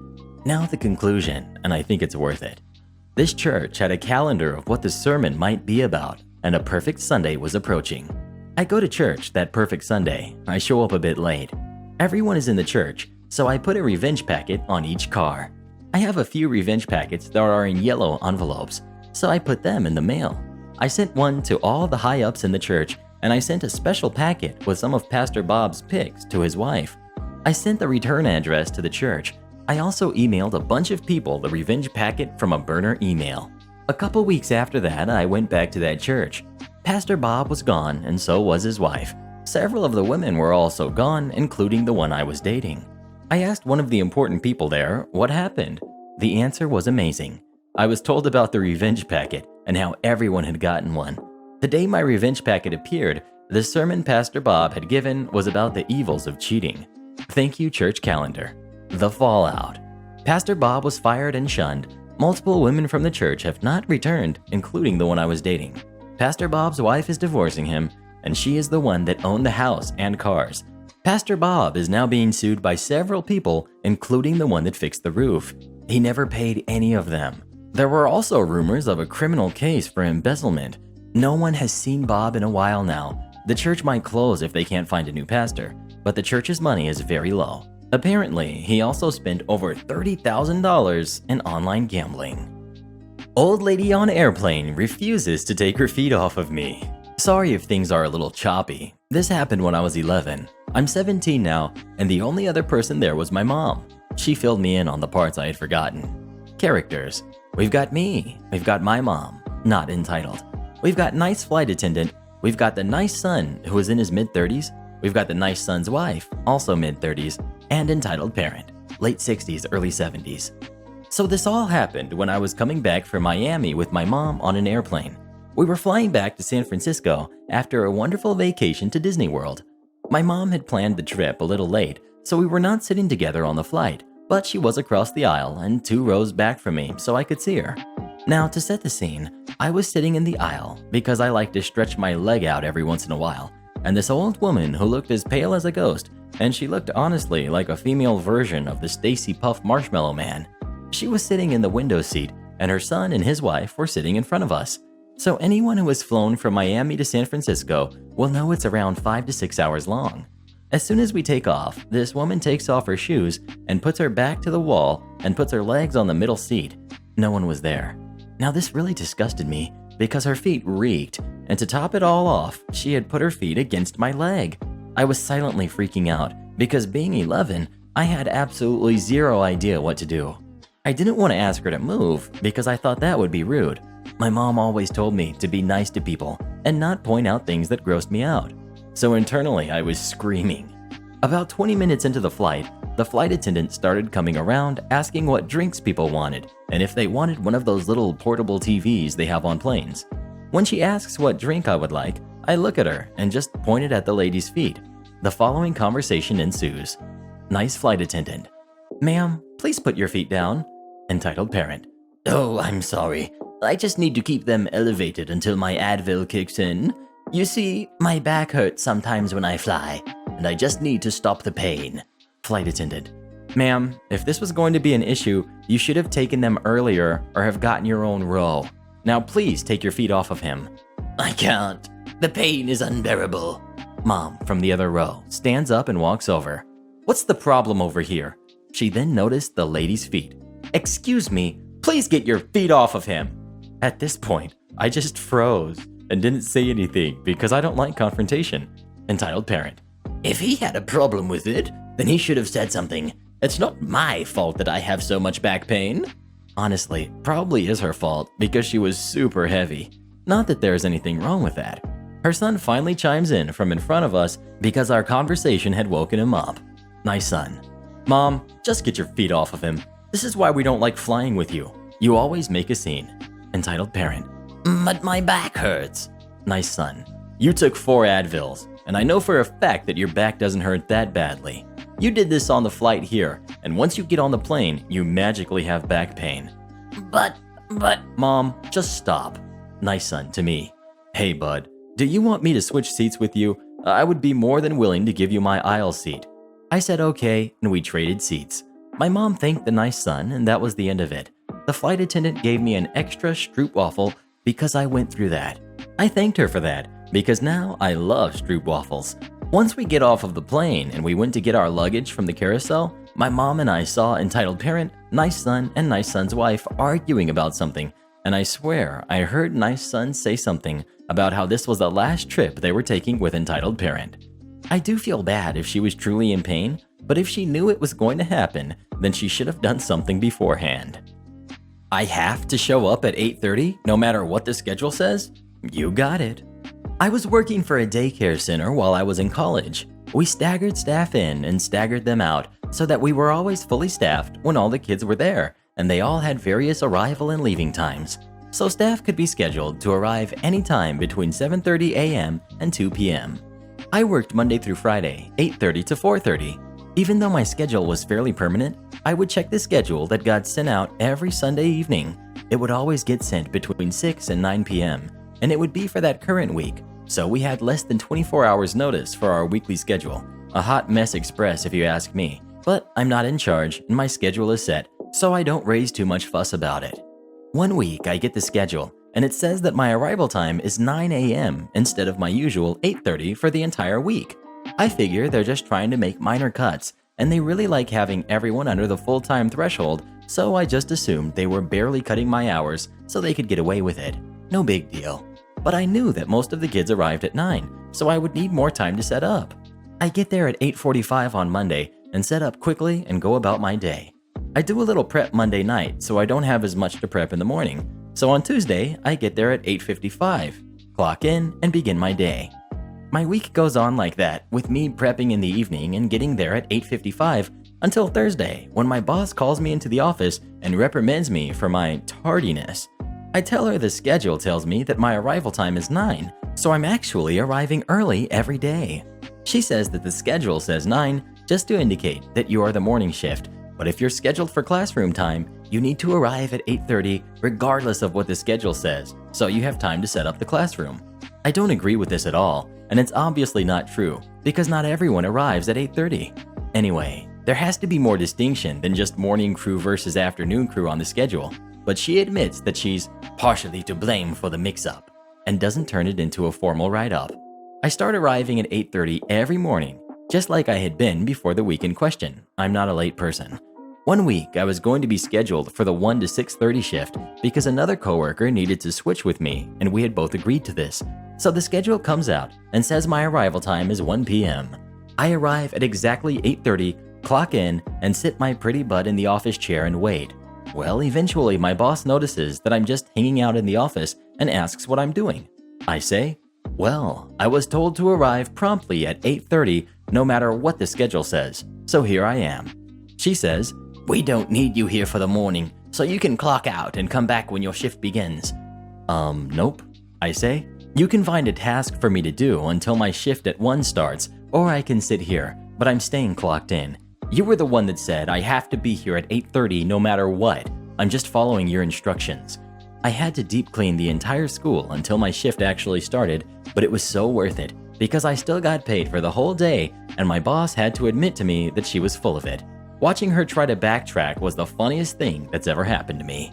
Speaker 1: Now the conclusion, and I think it's worth it. This church had a calendar of what the sermon might be about, and a perfect Sunday was approaching. I go to church that perfect Sunday. I show up a bit late. Everyone is in the church, so I put a revenge packet on each car. I have a few revenge packets that are in yellow envelopes, so I put them in the mail. I sent one to all the high-ups in the church, and I sent a special packet with some of Pastor Bob's pics to his wife. I sent the return address to the church. I also emailed a bunch of people the revenge packet from a burner email. A couple weeks after that, I went back to that church. Pastor Bob was gone, and so was his wife. Several of the women were also gone, including the one I was dating. I asked one of the important people there what happened. The answer was amazing. I was told about the revenge packet and how everyone had gotten one. The day my revenge packet appeared, the sermon Pastor Bob had given was about the evils of cheating. Thank you, church calendar. The fallout. Pastor Bob was fired and shunned. Multiple women from the church have not returned, including the one I was dating. Pastor Bob's wife is divorcing him, and she is the one that owned the house and cars. Pastor Bob is now being sued by several people, including the one that fixed the roof. He never paid any of them. There were also rumors of a criminal case for embezzlement. No one has seen Bob in a while now. The church might close if they can't find a new pastor, but the church's money is very low. Apparently, he also spent over $30,000 in online gambling. Old lady on airplane refuses to take her feet off of me. Sorry if things are a little choppy. This happened when I was 11. I'm 17 now, and the only other person there was my mom. She filled me in on the parts I had forgotten. Characters. We've got me. We've got my mom. Not entitled. We've got nice flight attendant. We've got the nice son who is in his mid-30s. We've got the nice son's wife, also mid-30s, and entitled parent, late 60s, early 70s. So this all happened when I was coming back from Miami with my mom on an airplane. We were flying back to San Francisco after a wonderful vacation to Disney World. My mom had planned the trip a little late, so we were not sitting together on the flight, but she was across the aisle and 2 rows back from me so I could see her. Now, to set the scene, I was sitting in the aisle because I like to stretch my leg out every once in a while, and this old woman who looked as pale as a ghost, and she looked honestly like a female version of the Stacey Puff Marshmallow Man. She was sitting in the window seat, and her son and his wife were sitting in front of us. So anyone who has flown from Miami to San Francisco will know it's around 5 to 6 hours long. As soon as we take off, this woman takes off her shoes and puts her back to the wall and puts her legs on the middle seat. No one was there. Now this really disgusted me because her feet reeked, and to top it all off, she had put her feet against my leg. I was silently freaking out because being 11, I had absolutely zero idea what to do. I didn't want to ask her to move because I thought that would be rude. My mom always told me to be nice to people and not point out things that grossed me out. So internally, I was screaming. About 20 minutes into the flight attendant started coming around asking what drinks people wanted and if they wanted one of those little portable TVs they have on planes. When she asks what drink I would like, I look at her and just pointed at the lady's feet. The following conversation ensues. Nice flight attendant. Ma'am, please put your feet down. Entitled parent. Oh, I'm sorry. I just need to keep them elevated until my Advil kicks in. You see, my back hurts sometimes when I fly, and I just need to stop the pain. Flight attendant. Ma'am, if this was going to be an issue, you should have taken them earlier or have gotten your own row. Now please take your feet off of him. I can't. The pain is unbearable. Mom, from the other row, stands up and walks over. What's the problem over here? She then noticed the lady's feet. Excuse me, please get your feet off of him. At this point, I just froze and didn't say anything because I don't like confrontation. Entitled parent. If he had a problem with it, then he should have said something. It's not my fault that I have so much back pain. Honestly, probably is her fault because she was super heavy. Not that there's anything wrong with that. Her son finally chimes in from in front of us because our conversation had woken him up. Nice son. Mom, just get your feet off of him. This is why we don't like flying with you. You always make a scene. Entitled parent. But my back hurts. Nice son. You took 4 Advils, and I know for a fact that your back doesn't hurt that badly. You did this on the flight here, and once you get on the plane, you magically have back pain. But... Mom, just stop. Nice son to me. Hey bud, do you want me to switch seats with you? I would be more than willing to give you my aisle seat. I said okay, and we traded seats. My mom thanked the nice son, and that was the end of it. The flight attendant gave me an extra stroopwafel because I went through that. I thanked her for that, because now I love stroopwafels. Once we get off of the plane and we went to get our luggage from the carousel, my mom and I saw entitled parent, nice son, and nice son's wife arguing about something, and I swear I heard nice son say something about how this was the last trip they were taking with entitled parent. I do feel bad if she was truly in pain, but if she knew it was going to happen, then she should have done something beforehand. I have to show up at 8:30 no matter what the schedule says? You got it. I was working for a daycare center while I was in college. We staggered staff in and staggered them out so that we were always fully staffed when all the kids were there, and they all had various arrival and leaving times. So staff could be scheduled to arrive anytime between 7:30 a.m. and 2 p.m. I worked Monday through Friday, 8:30 to 4:30. Even though my schedule was fairly permanent, I would check the schedule that got sent out every Sunday evening. It would always get sent between 6 and 9 p.m., and it would be for that current week, so we had less than 24 hours notice for our weekly schedule. A hot mess express if you ask me, but I'm not in charge and my schedule is set, so I don't raise too much fuss about it. One week I get the schedule, and it says that my arrival time is 9 a.m. instead of my usual 8:30 for the entire week. I figure they're just trying to make minor cuts, and they really like having everyone under the full-time threshold, so I just assumed they were barely cutting my hours so they could get away with it. No big deal. But I knew that most of the kids arrived at 9, so I would need more time to set up. I get there at 8:45 on Monday and set up quickly and go about my day. I do a little prep Monday night, so I don't have as much to prep in the morning. So on Tuesday, I get there at 8:55, clock in, and begin my day. My week goes on like that, with me prepping in the evening and getting there at 8:55 until Thursday, when my boss calls me into the office and reprimands me for my tardiness. I tell her the schedule tells me that my arrival time is 9, so I'm actually arriving early every day. She says that the schedule says 9 just to indicate that you are the morning shift, but if you're scheduled for classroom time, you need to arrive at 8:30 regardless of what the schedule says, so you have time to set up the classroom. I don't agree with this at all, and it's obviously not true, because not everyone arrives at 8:30. Anyway, there has to be more distinction than just morning crew versus afternoon crew on the schedule, but she admits that she's partially to blame for the mix-up, and doesn't turn it into a formal write-up. I start arriving at 8:30 every morning, just like I had been before the week in question. I'm not a late person. One week, I was going to be scheduled for the 1 to 6:30 shift because another coworker needed to switch with me, and we had both agreed to this. So the schedule comes out and says my arrival time is 1 p.m. I arrive at exactly 8:30, clock in, and sit my pretty butt in the office chair and wait. Well, eventually my boss notices that I'm just hanging out in the office and asks what I'm doing. I say, well, I was told to arrive promptly at 8:30 no matter what the schedule says, so here I am. She says, we don't need you here for the morning, so you can clock out and come back when your shift begins. Nope, I say. You can find a task for me to do until my shift at 1 starts, or I can sit here, but I'm staying clocked in. You were the one that said I have to be here at 8:30 no matter what. I'm just following your instructions. I had to deep clean the entire school until my shift actually started, but it was so worth it because I still got paid for the whole day, and my boss had to admit to me that she was full of it. Watching her try to backtrack was the funniest thing that's ever happened to me.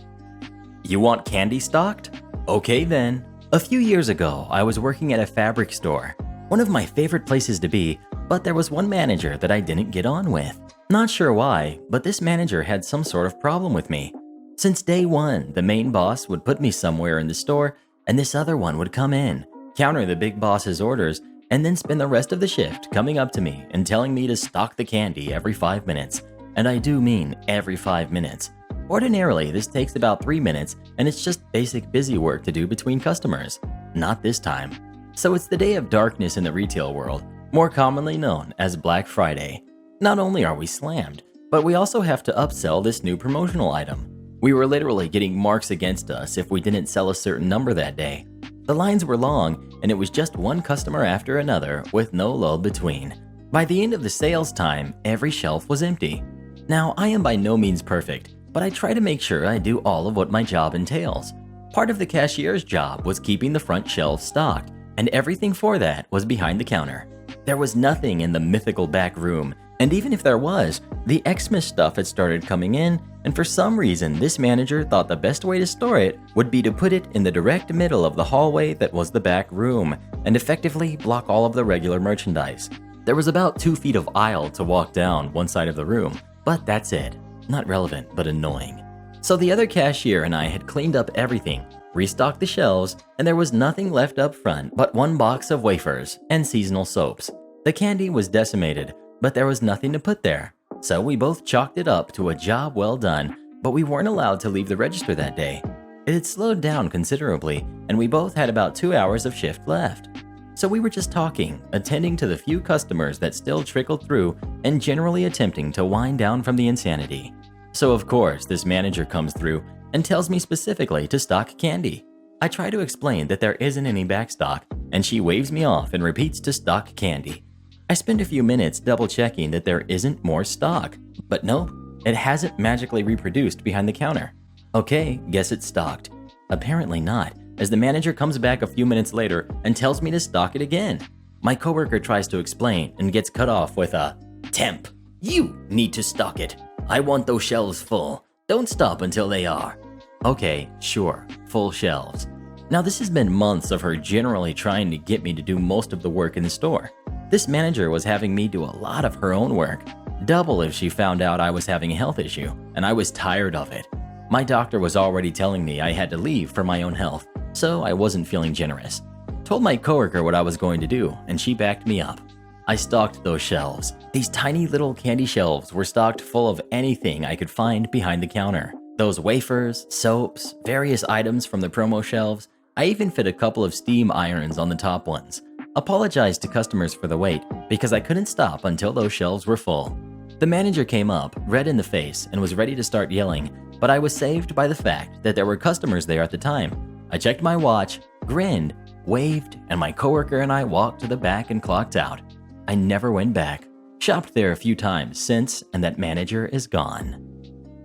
Speaker 1: You want candy stocked? Okay then. A few years ago, I was working at a fabric store, one of my favorite places to be, but there was one manager that I didn't get on with. Not sure why, but this manager had some sort of problem with me. Since day one, the main boss would put me somewhere in the store, and this other one would come in, counter the big boss's orders, and then spend the rest of the shift coming up to me and telling me to stock the candy every 5 minutes. And I do mean every 5 minutes. Ordinarily, this takes about 3 minutes, and it's just basic busy work to do between customers. Not this time. So it's the day of darkness in the retail world, more commonly known as Black Friday. Not only are we slammed, but we also have to upsell this new promotional item. We were literally getting marks against us if we didn't sell a certain number that day. The lines were long, and it was just one customer after another with no lull between. By the end of the sales time, every shelf was empty. Now, I am by no means perfect, but I try to make sure I do all of what my job entails. Part of the cashier's job was keeping the front shelves stocked, and everything for that was behind the counter. There was nothing in the mythical back room, and even if there was, the Xmas stuff had started coming in, and for some reason this manager thought the best way to store it would be to put it in the direct middle of the hallway that was the back room, and effectively block all of the regular merchandise. There was about 2 feet of aisle to walk down one side of the room, but that's it. Not relevant, but annoying. So the other cashier and I had cleaned up everything, restocked the shelves, and there was nothing left up front but one box of wafers and seasonal soaps. The candy was decimated, but there was nothing to put there. So we both chalked it up to a job well done, but we weren't allowed to leave the register that day. It had slowed down considerably, and we both had about 2 hours of shift left. So we were just talking, attending to the few customers that still trickled through, and generally attempting to wind down from the insanity. So of course, this manager comes through and tells me specifically to stock candy. I try to explain that there isn't any backstock, and she waves me off and repeats to stock candy. I spend a few minutes double checking that there isn't more stock, but nope, it hasn't magically reproduced behind the counter. Okay, guess it's stocked. Apparently not, as the manager comes back a few minutes later and tells me to stock it again. My coworker tries to explain and gets cut off with a, "Temp, you need to stock it. I want those shelves full. Don't stop until they are." Okay, sure, full shelves. Now this has been months of her generally trying to get me to do most of the work in the store. This manager was having me do a lot of her own work, double if she found out I was having a health issue, and I was tired of it. My doctor was already telling me I had to leave for my own health, so I wasn't feeling generous. Told my coworker what I was going to do, and she backed me up. I stocked those shelves. These tiny little candy shelves were stocked full of anything I could find behind the counter. Those wafers, soaps, various items from the promo shelves. I even fit a couple of steam irons on the top ones. Apologized to customers for the wait because I couldn't stop until those shelves were full. The manager came up, red in the face, and was ready to start yelling, but I was saved by the fact that there were customers there at the time. I checked my watch, grinned, waved, and my coworker and I walked to the back and clocked out. I never went back. Shopped there a few times since, and that manager is gone.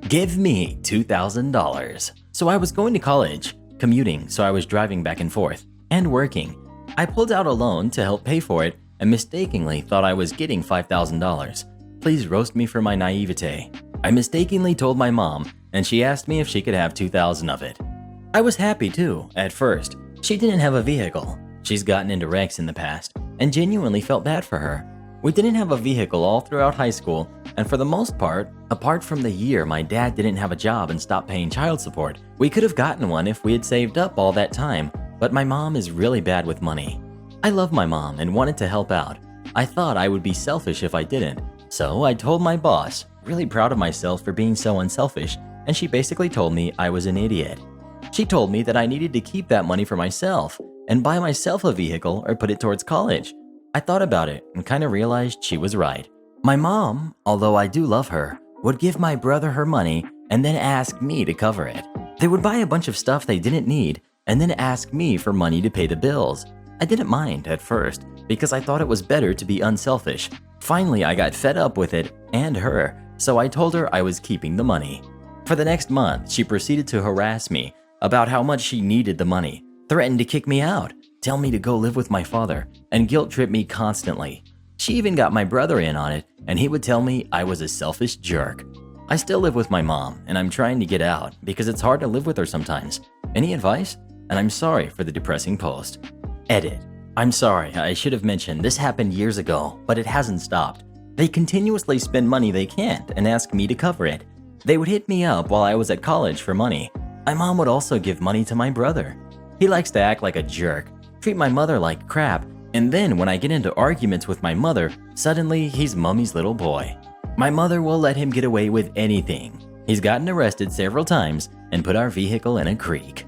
Speaker 1: Give me $2,000. So I was going to college, commuting, so I was driving back and forth, and working. I pulled out a loan to help pay for it and mistakenly thought I was getting $5,000. Please roast me for my naivete. I mistakenly told my mom, and she asked me if she could have $2,000 of it. I was happy too, at first. She didn't have a vehicle. She's gotten into wrecks in the past, and genuinely felt bad for her. We didn't have a vehicle all throughout high school, and for the most part, apart from the year my dad didn't have a job and stopped paying child support, we could have gotten one if we had saved up all that time, but my mom is really bad with money. I love my mom and wanted to help out. I thought I would be selfish if I didn't, so I told my boss, really proud of myself for being so unselfish, and she basically told me I was an idiot. She told me that I needed to keep that money for myself and buy myself a vehicle or put it towards college. I thought about it and kind of realized she was right. My mom, although I do love her, would give my brother her money and then ask me to cover it. They would buy a bunch of stuff they didn't need and then ask me for money to pay the bills. I didn't mind at first because I thought it was better to be unselfish. Finally, I got fed up with it and her, so I told her I was keeping the money. For the next month, she proceeded to harass me about how much she needed the money, threatened to kick me out, tell me to go live with my father, and guilt trip me constantly. She even got my brother in on it, and he would tell me I was a selfish jerk. I still live with my mom, and I'm trying to get out because it's hard to live with her sometimes. Any advice? And I'm sorry for the depressing post. Edit. I'm sorry, I should have mentioned this happened years ago, but it hasn't stopped. They continuously spend money they can't and ask me to cover it. They would hit me up while I was at college for money. My mom would also give money to my brother. He likes to act like a jerk, treat my mother like crap, and then when I get into arguments with my mother, suddenly he's Mummy's little boy. My mother will let him get away with anything. He's gotten arrested several times and put our vehicle in a creek.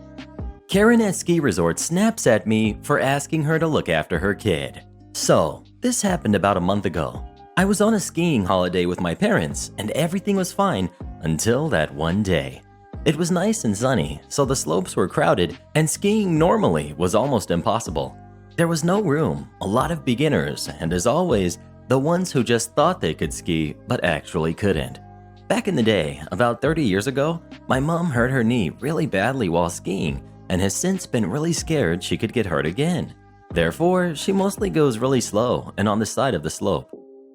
Speaker 1: Karen at ski resort snaps at me for asking her to look after her kid. So, this happened about a month ago. I was on a skiing holiday with my parents and everything was fine until that one day. It was nice and sunny, so the slopes were crowded and skiing normally was almost impossible. There was no room, a lot of beginners, and as always, the ones who just thought they could ski but actually couldn't. Back in the day, about 30 years ago, my mom hurt her knee really badly while skiing and has since been really scared she could get hurt again. Therefore, she mostly goes really slow and on the side of the slope.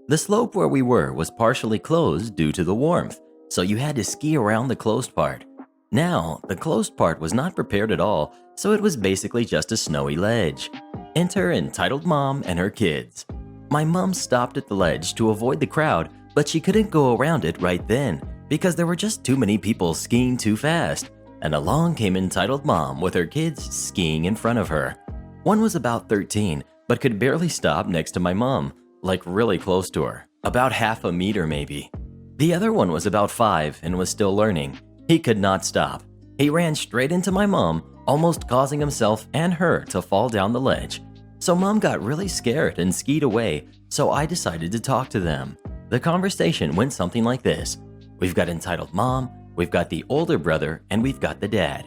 Speaker 1: The slope where we were was partially closed due to the warmth, so you had to ski around the closed part. Now, the closed part was not prepared at all, so it was basically just a snowy ledge. Enter entitled mom and her kids. My mom stopped at the ledge to avoid the crowd, but she couldn't go around it right then because there were just too many people skiing too fast. And along came entitled mom with her kids skiing in front of her. One was about 13, but could barely stop next to my mom, like really close to her, about half a meter maybe. The other one was about 5 and was still learning. He could not stop. He ran straight into my mom, almost causing himself and her to fall down the ledge. So mom got really scared and skied away, so I decided to talk to them. The conversation went something like this. We've got entitled mom, we've got the older brother, and we've got the dad.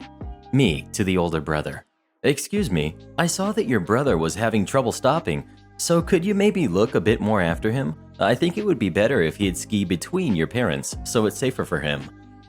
Speaker 1: Me to the older brother. Excuse me, I saw that your brother was having trouble stopping, so could you maybe look a bit more after him? I think it would be better if he'd ski between your parents, so it's safer for him.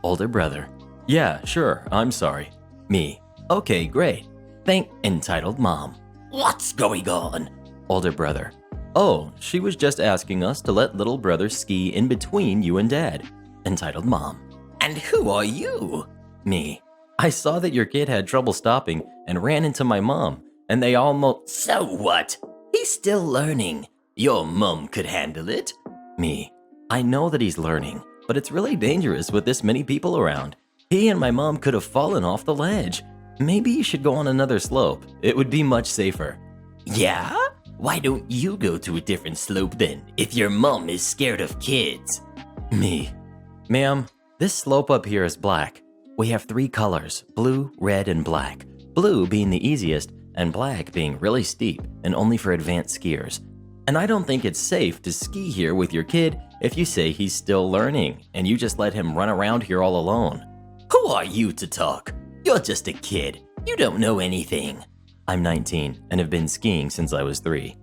Speaker 1: Older brother. Yeah, sure, I'm sorry. Me. Okay, great. Thank entitled mom. What's going on? Older brother. Oh, she was just asking us to let little brother ski in between you and dad. Entitled mom. And who are you? Me. I saw that your kid had trouble stopping and ran into my mom, and they almost... So what? He's still learning. Your mom could handle it. Me. I know that he's learning, but it's really dangerous with this many people around. He and my mom could have fallen off the ledge. Maybe you should go on another slope. It would be much safer. Yeah? Why don't you go to a different slope then, if your mom is scared of kids? Me. Ma'am, this slope up here is black. We have 3 colors, blue, red, and black. Blue being the easiest, and black being really steep and only for advanced skiers. And I don't think it's safe to ski here with your kid if you say he's still learning and you just let him run around here all alone. Who are you to talk? You're just a kid. You don't know anything. I'm 19 and have been skiing since I was 3.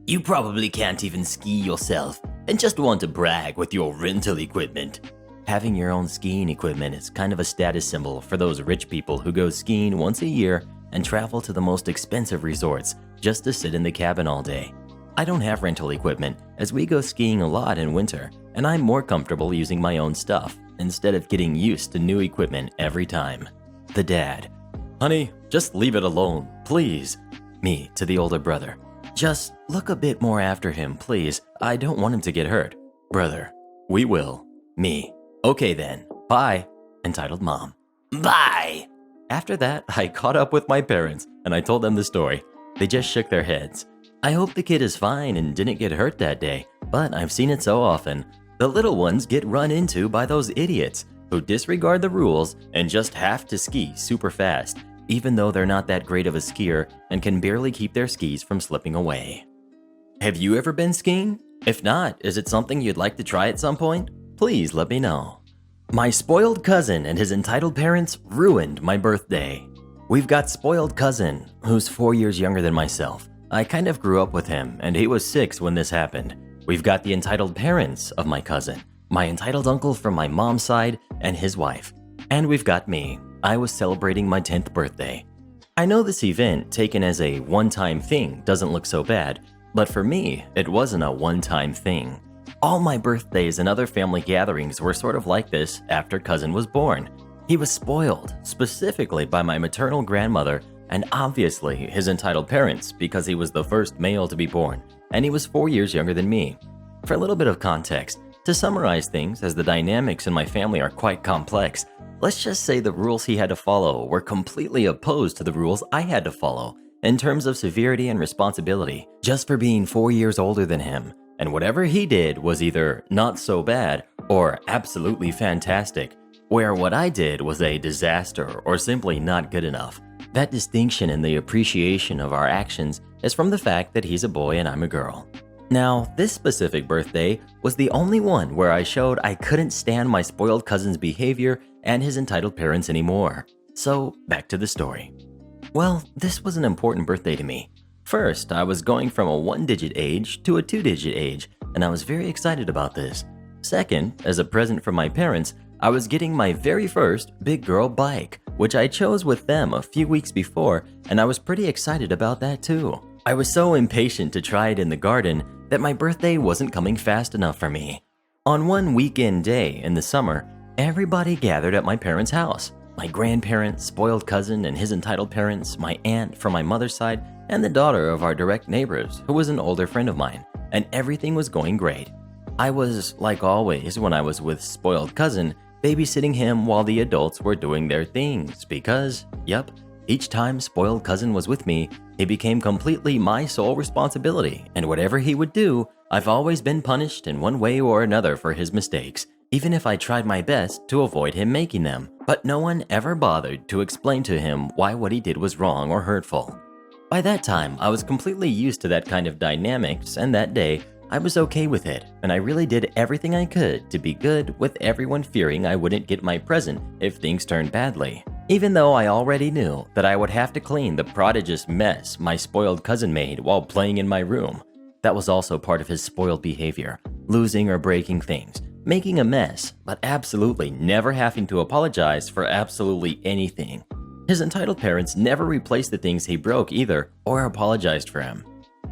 Speaker 1: You probably can't even ski yourself and just want to brag with your rental equipment. Having your own skiing equipment is kind of a status symbol for those rich people who go skiing once a year and travel to the most expensive resorts just to sit in the cabin all day. I don't have rental equipment as we go skiing a lot in winter, and I'm more comfortable using my own stuff instead of getting used to new equipment every time. The dad. Honey, just leave it alone, please. Me to the older brother. Just look a bit more after him, please. I don't want him to get hurt. Brother. We will. Me. Okay then. Bye. Entitled mom. Bye. After that, I caught up with my parents and I told them the story. They just shook their heads. I hope the kid is fine and didn't get hurt that day, but I've seen it so often. The little ones get run into by those idiots who disregard the rules and just have to ski super fast, even though they're not that great of a skier and can barely keep their skis from slipping away. Have you ever been skiing? If not, is it something you'd like to try at some point? Please let me know. My spoiled cousin and his entitled parents ruined my birthday. We've got spoiled cousin, who's 4 years younger than myself. I kind of grew up with him, and he was 6 when this happened. We've got the entitled parents of my cousin, my entitled uncle from my mom's side, and his wife. And we've got me. I was celebrating my 10th birthday. I know this event, taken as a one-time thing, doesn't look so bad, but for me, it wasn't a one-time thing. All my birthdays and other family gatherings were sort of like this after cousin was born. He was spoiled, specifically by my maternal grandmother and obviously his entitled parents because he was the first male to be born, and he was 4 years younger than me. For a little bit of context, To summarize things, as the dynamics in my family are quite complex, let's just say the rules he had to follow were completely opposed to the rules I had to follow in terms of severity and responsibility, just for being 4 years older than him. And whatever he did was either not so bad or absolutely fantastic, where what I did was a disaster or simply not good enough. That distinction in the appreciation of our actions is from the fact that he's a boy and I'm a girl. Now, this specific birthday was the only one where I showed I couldn't stand my spoiled cousin's behavior and his entitled parents anymore. So, back to the story. Well, this was an important birthday to me. First, I was going from a 1-digit age to a 2-digit age, and I was very excited about this. Second, as a present from my parents, I was getting my very first big girl bike, which I chose with them a few weeks before, and I was pretty excited about that too. I was so impatient to try it in the garden that my birthday wasn't coming fast enough for me. On one weekend day in the summer, everybody gathered at my parents' house. My grandparents, spoiled cousin and his entitled parents, my aunt from my mother's side, and the daughter of our direct neighbors, who was an older friend of mine, and everything was going great. I was, like always when I was with spoiled cousin, babysitting him while the adults were doing their things because, yep, each time spoiled cousin was with me, it became completely my sole responsibility, and whatever he would do, I've always been punished in one way or another for his mistakes, even if I tried my best to avoid him making them. But no one ever bothered to explain to him why what he did was wrong or hurtful. By that time, I was completely used to that kind of dynamics, and that day, I was okay with it, and I really did everything I could to be good with everyone fearing I wouldn't get my present if things turned badly. Even though I already knew that I would have to clean the prodigious mess my spoiled cousin made while playing in my room. That was also part of his spoiled behavior, losing or breaking things, making a mess, but absolutely never having to apologize for absolutely anything. His entitled parents never replaced the things he broke either or apologized for him.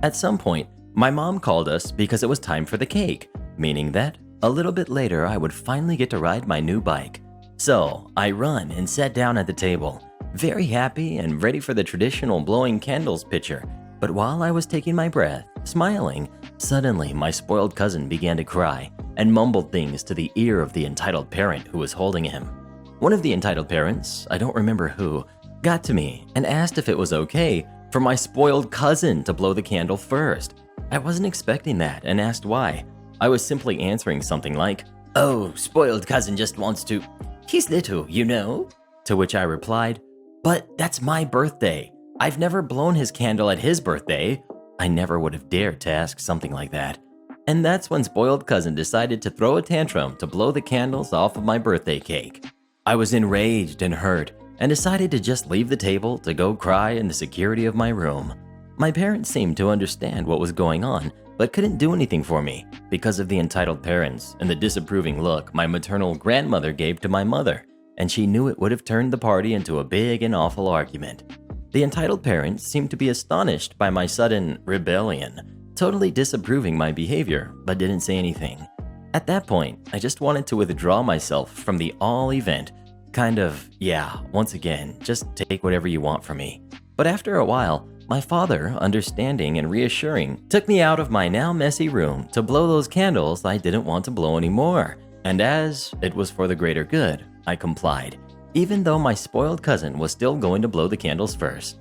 Speaker 1: At some point, my mom called us because it was time for the cake, meaning that a little bit later I would finally get to ride my new bike. So I run and sat down at the table, very happy and ready for the traditional blowing candles picture. But while I was taking my breath, smiling, suddenly my spoiled cousin began to cry and mumbled things to the ear of the entitled parent who was holding him. One of the entitled parents, I don't remember who, got to me and asked if it was okay for my spoiled cousin to blow the candle first. I wasn't expecting that and asked why. I was simply answering something like, "Oh, spoiled cousin just wants to. He's little, you know." To which I replied, "But that's my birthday. I've never blown his candle at his birthday." I never would have dared to ask something like that. And that's when spoiled cousin decided to throw a tantrum to blow the candles off of my birthday cake. I was enraged and hurt and decided to just leave the table to go cry in the security of my room. My parents seemed to understand what was going on, but couldn't do anything for me because of the entitled parents and the disapproving look my maternal grandmother gave to my mother, and she knew it would have turned the party into a big and awful argument. The entitled parents seemed to be astonished by my sudden rebellion, totally disapproving my behavior, but didn't say anything. At that point, I just wanted to withdraw myself from the all event, kind of, yeah, once again, just take whatever you want from me. But after a while, my father, understanding and reassuring, took me out of my now messy room to blow those candles I didn't want to blow anymore. And as it was for the greater good, I complied, even though my spoiled cousin was still going to blow the candles first.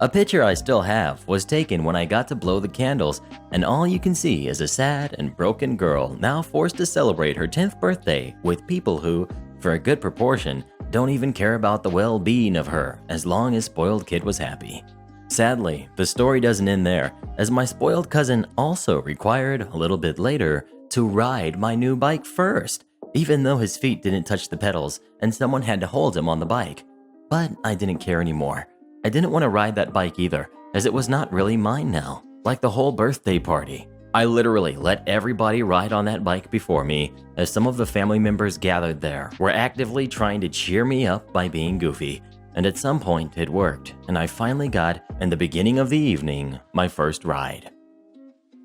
Speaker 1: A picture I still have was taken when I got to blow the candles, and all you can see is a sad and broken girl now forced to celebrate her 10th birthday with people who, for a good proportion, don't even care about the well-being of her as long as spoiled kid was happy. Sadly, the story doesn't end there, as my spoiled cousin also required, a little bit later, to ride my new bike first, even though his feet didn't touch the pedals and someone had to hold him on the bike. But I didn't care anymore. I didn't want to ride that bike either, as it was not really mine now, like the whole birthday party. I literally let everybody ride on that bike before me, as some of the family members gathered there were actively trying to cheer me up by being goofy. And at some point it worked, and I finally got, in the beginning of the evening, my first ride.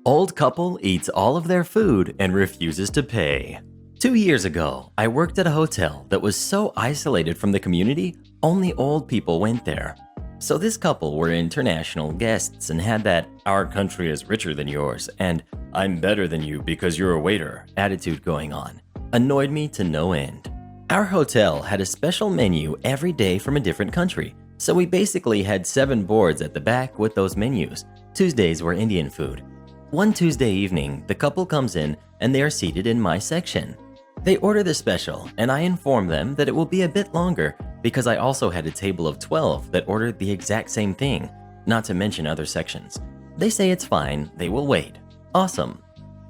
Speaker 1: Old couple eats all of their food and refuses to pay. 2 years ago, I worked at a hotel that was so isolated from the community, only old people went there. So this couple were international guests and had that "our country is richer than yours" and "I'm better than you because you're a waiter" attitude going on. Annoyed me to no end. Our hotel had a special menu every day from a different country, so we basically had 7 boards at the back with those menus. Tuesdays were Indian food. One Tuesday evening, the couple comes in and they are seated in my section. They order the special, and I inform them that it will be a bit longer because I also had a table of 12 that ordered the exact same thing, not to mention other sections. They say it's fine, they will wait. Awesome.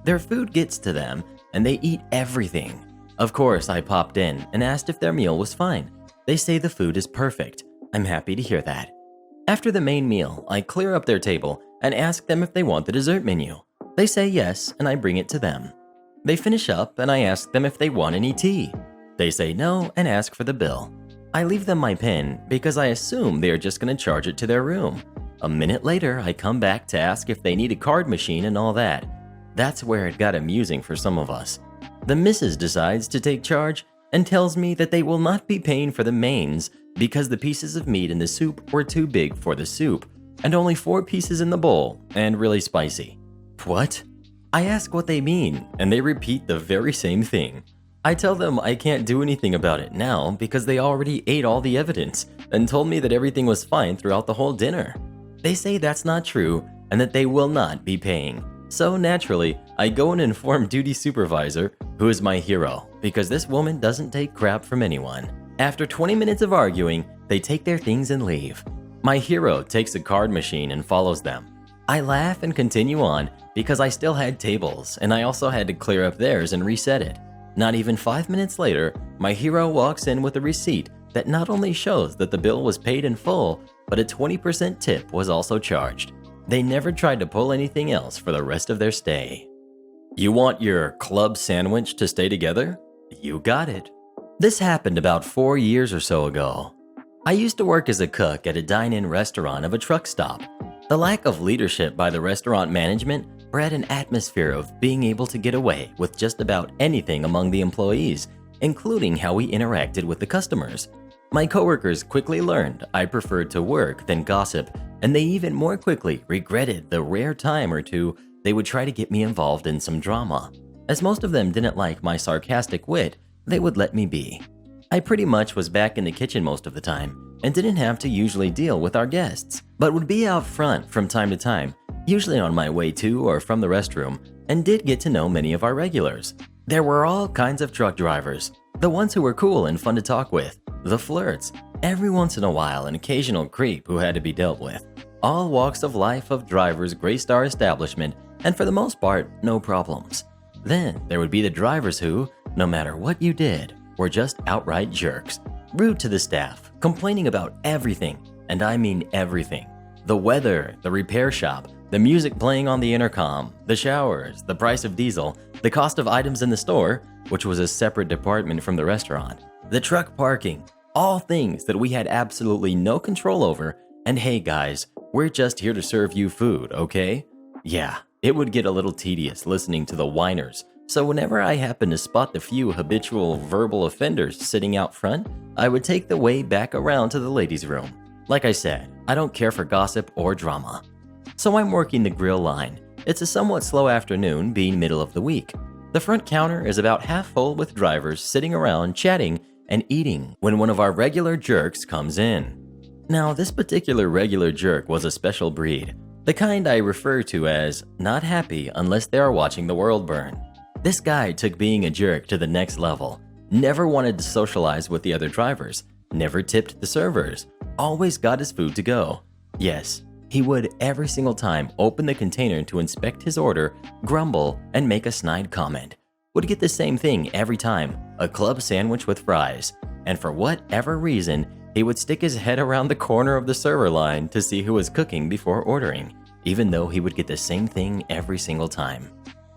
Speaker 1: Their food gets to them, and they eat everything. Of course, I popped in and asked if their meal was fine. They say the food is perfect. I'm happy to hear that. After the main meal, I clear up their table and ask them if they want the dessert menu. They say yes, and I bring it to them. They finish up, and I ask them if they want any tea. They say no and ask for the bill. I leave them my pen because I assume they are just going to charge it to their room. A minute later, I come back to ask if they need a card machine and all that. That's where it got amusing for some of us. The missus decides to take charge and tells me that they will not be paying for the mains because the pieces of meat in the soup were too big for the soup, and only 4 pieces in the bowl, and really spicy. What? I ask what they mean, and they repeat the very same thing. I tell them I can't do anything about it now because they already ate all the evidence and told me that everything was fine throughout the whole dinner. They say that's not true and that they will not be paying. So naturally, I go and inform duty supervisor, who is my hero, because this woman doesn't take crap from anyone. After 20 minutes of arguing, they take their things and leave. My hero takes a card machine and follows them. I laugh and continue on because I still had tables and I also had to clear up theirs and reset it. Not even 5 minutes later, my hero walks in with a receipt that not only shows that the bill was paid in full, but a 20% tip was also charged. They never tried to pull anything else for the rest of their stay. You want your club sandwich to stay together? You got it. This happened about 4 years or so ago. I used to work as a cook at a dine-in restaurant of a truck stop. The lack of leadership by the restaurant management bred an atmosphere of being able to get away with just about anything among the employees, including how we interacted with the customers. My coworkers quickly learned I preferred to work than gossip, and they even more quickly regretted the rare time or two they would try to get me involved in some drama. As most of them didn't like my sarcastic wit, they would let me be. I pretty much was back in the kitchen most of the time and didn't have to usually deal with our guests, but would be out front from time to time, usually on my way to or from the restroom, and did get to know many of our regulars. There were all kinds of truck drivers, the ones who were cool and fun to talk with, the flirts, every once in a while an occasional creep who had to be dealt with. All walks of life of drivers graced our establishment, and for the most part, no problems. Then there would be the drivers who, no matter what you did, were just outright jerks, rude to the staff, complaining about everything, and I mean everything. The weather, the repair shop, the music playing on the intercom, the showers, the price of diesel, the cost of items in the store, which was a separate department from the restaurant, the truck parking, all things that we had absolutely no control over, and hey guys, we're just here to serve you food, okay? Yeah, it would get a little tedious listening to the whiners, so whenever I happened to spot the few habitual verbal offenders sitting out front, I would take the way back around to the ladies' room. Like I said, I don't care for gossip or drama. So I'm working the grill line. It's a somewhat slow afternoon, being middle of the week. The front counter is about half full with drivers sitting around chatting and eating when one of our regular jerks comes in. Now, this particular regular jerk was a special breed, the kind I refer to as not happy unless they are watching the world burn. This guy took being a jerk to the next level, never wanted to socialize with the other drivers, never tipped the servers, always got his food to go. Yes, he would every single time open the container to inspect his order, grumble, and make a snide comment. Would get the same thing every time, a club sandwich with fries, and for whatever reason, he would stick his head around the corner of the server line to see who was cooking before ordering, even though he would get the same thing every single time.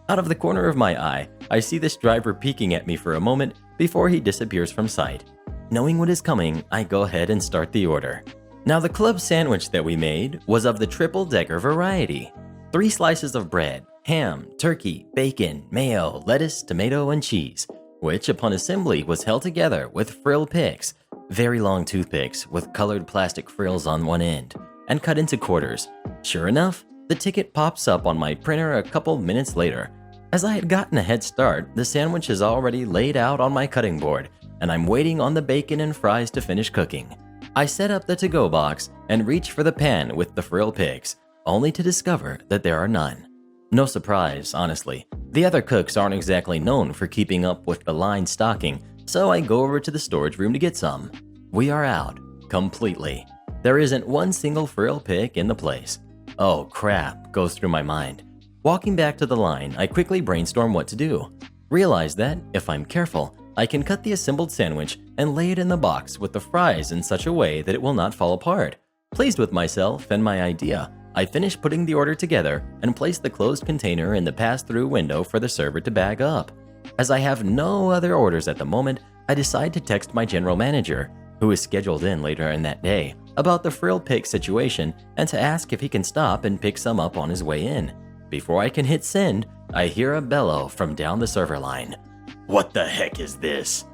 Speaker 1: Out of the corner of my eye, I see this driver peeking at me for a moment before he disappears from sight. Knowing what is coming, I go ahead and start the order. Now, the club sandwich that we made was of the triple-decker variety. 3 slices of bread, ham, turkey, bacon, mayo, lettuce, tomato, and cheese, which upon assembly was held together with frill picks, Very long toothpicks with colored plastic frills on one end and cut into quarters. Sure enough, the ticket pops up on my printer a couple minutes later. As I had gotten a head start, the sandwich is already laid out on my cutting board, and I'm waiting on the bacon and fries to finish cooking. I set up the to-go box and reach for the pan with the frill picks, only to discover that there are none. No surprise, honestly. The other cooks aren't exactly known for keeping up with the line stocking, so I go over to the storage room to get some. We are out, completely. There isn't one single frill pick in the place. Oh crap, goes through my mind. Walking back to the line, I quickly brainstorm what to do. Realize that, if I'm careful, I can cut the assembled sandwich and lay it in the box with the fries in such a way that it will not fall apart. Pleased with myself and my idea, I finish putting the order together and place the closed container in the pass-through window for the server to bag up. As I have no other orders at the moment, I decide to text my general manager, who is scheduled in later in that day, about the frill pick situation and to ask if he can stop and pick some up on his way in. Before I can hit send, I hear a bellow from down the server line. "What the heck is this?"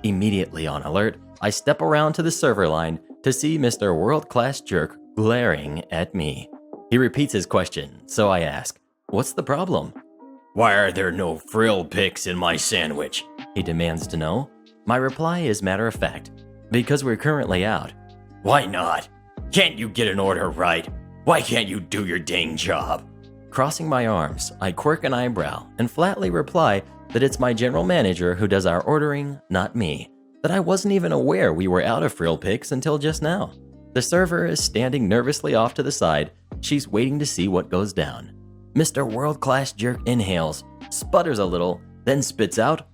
Speaker 1: Immediately on alert, I step around to the server line to see Mr. World-Class Jerk glaring at me. He repeats his question, so I ask, "What's the problem?" "Why are there no frill picks in my sandwich?" he demands to know. My reply is matter of fact, "Because we're currently out." "Why not? Can't you get an order right? Why can't you do your dang job?" Crossing my arms, I quirk an eyebrow and flatly reply that it's my general manager who does our ordering, not me. That I wasn't even aware we were out of frill picks until just now. The server is standing nervously off to the side. She's waiting to see what goes down. Mr. World-Class Jerk inhales, sputters a little, then spits out,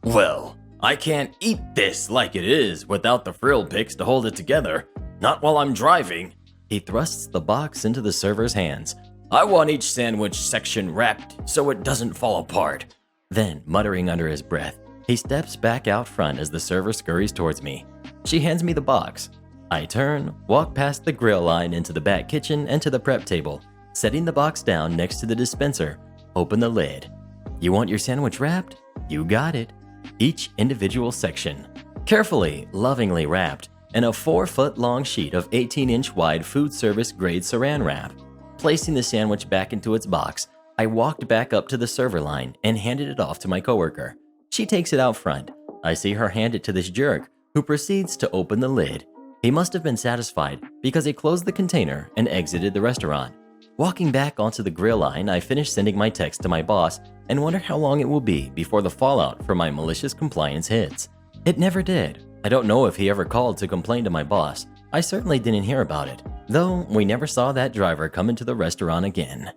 Speaker 1: "Well, I can't eat this like it is without the frill picks to hold it together. Not while I'm driving." He thrusts the box into the server's hands. "I want each sandwich section wrapped so it doesn't fall apart." Then, muttering under his breath, he steps back out front as the server scurries towards me. She hands me the box. I turn, walk past the grill line into the back kitchen and to the prep table, setting the box down next to the dispenser, open the lid. "You want your sandwich wrapped? You got it." Each individual section, carefully, lovingly wrapped in a 4-foot-long sheet of 18-inch wide food service grade saran wrap. Placing the sandwich back into its box, I walked back up to the server line and handed it off to my coworker. She takes it out front. I see her hand it to this jerk, who proceeds to open the lid. He must have been satisfied because he closed the container and exited the restaurant. Walking back onto the grill line, I finish sending my text to my boss and wonder how long it will be before the fallout for my malicious compliance hits. It never did. I don't know if he ever called to complain to my boss. I certainly didn't hear about it, though we never saw that driver come into the restaurant again.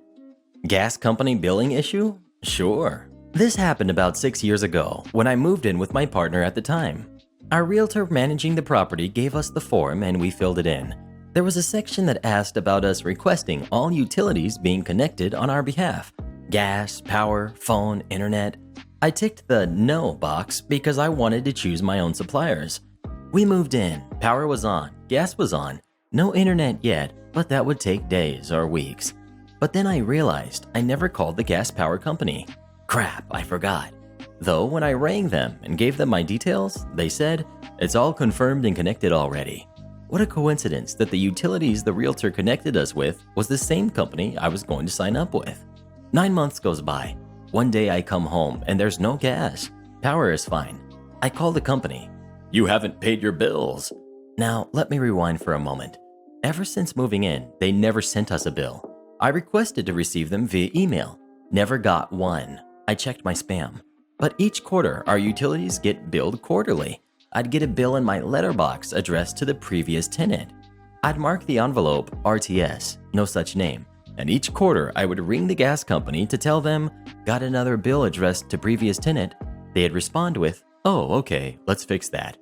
Speaker 1: Gas company billing issue? Sure. This happened about 6 years ago when I moved in with my partner at the time. Our realtor managing the property gave us the form and we filled it in. There was a section that asked about us requesting all utilities being connected on our behalf. Gas, power, phone, internet. I ticked the no box because I wanted to choose my own suppliers. We moved in, power was on, gas was on, no internet yet, but that would take days or weeks. But then I realized I never called the gas power company. Crap, I forgot. Though when I rang them and gave them my details, they said, "It's all confirmed and connected already." What a coincidence that the utilities the realtor connected us with was the same company I was going to sign up with. 9 months goes by. One day I come home and there's no gas. Power is fine. I call the company. "You haven't paid your bills." Now, let me rewind for a moment. Ever since moving in, they never sent us a bill. I requested to receive them via email. Never got one. I checked my spam. But each quarter, our utilities get billed quarterly. I'd get a bill in my letterbox addressed to the previous tenant. I'd mark the envelope RTS, no such name, and each quarter I would ring the gas company to tell them, "Got another bill addressed to previous tenant." They'd respond with, "Oh, okay, let's fix that."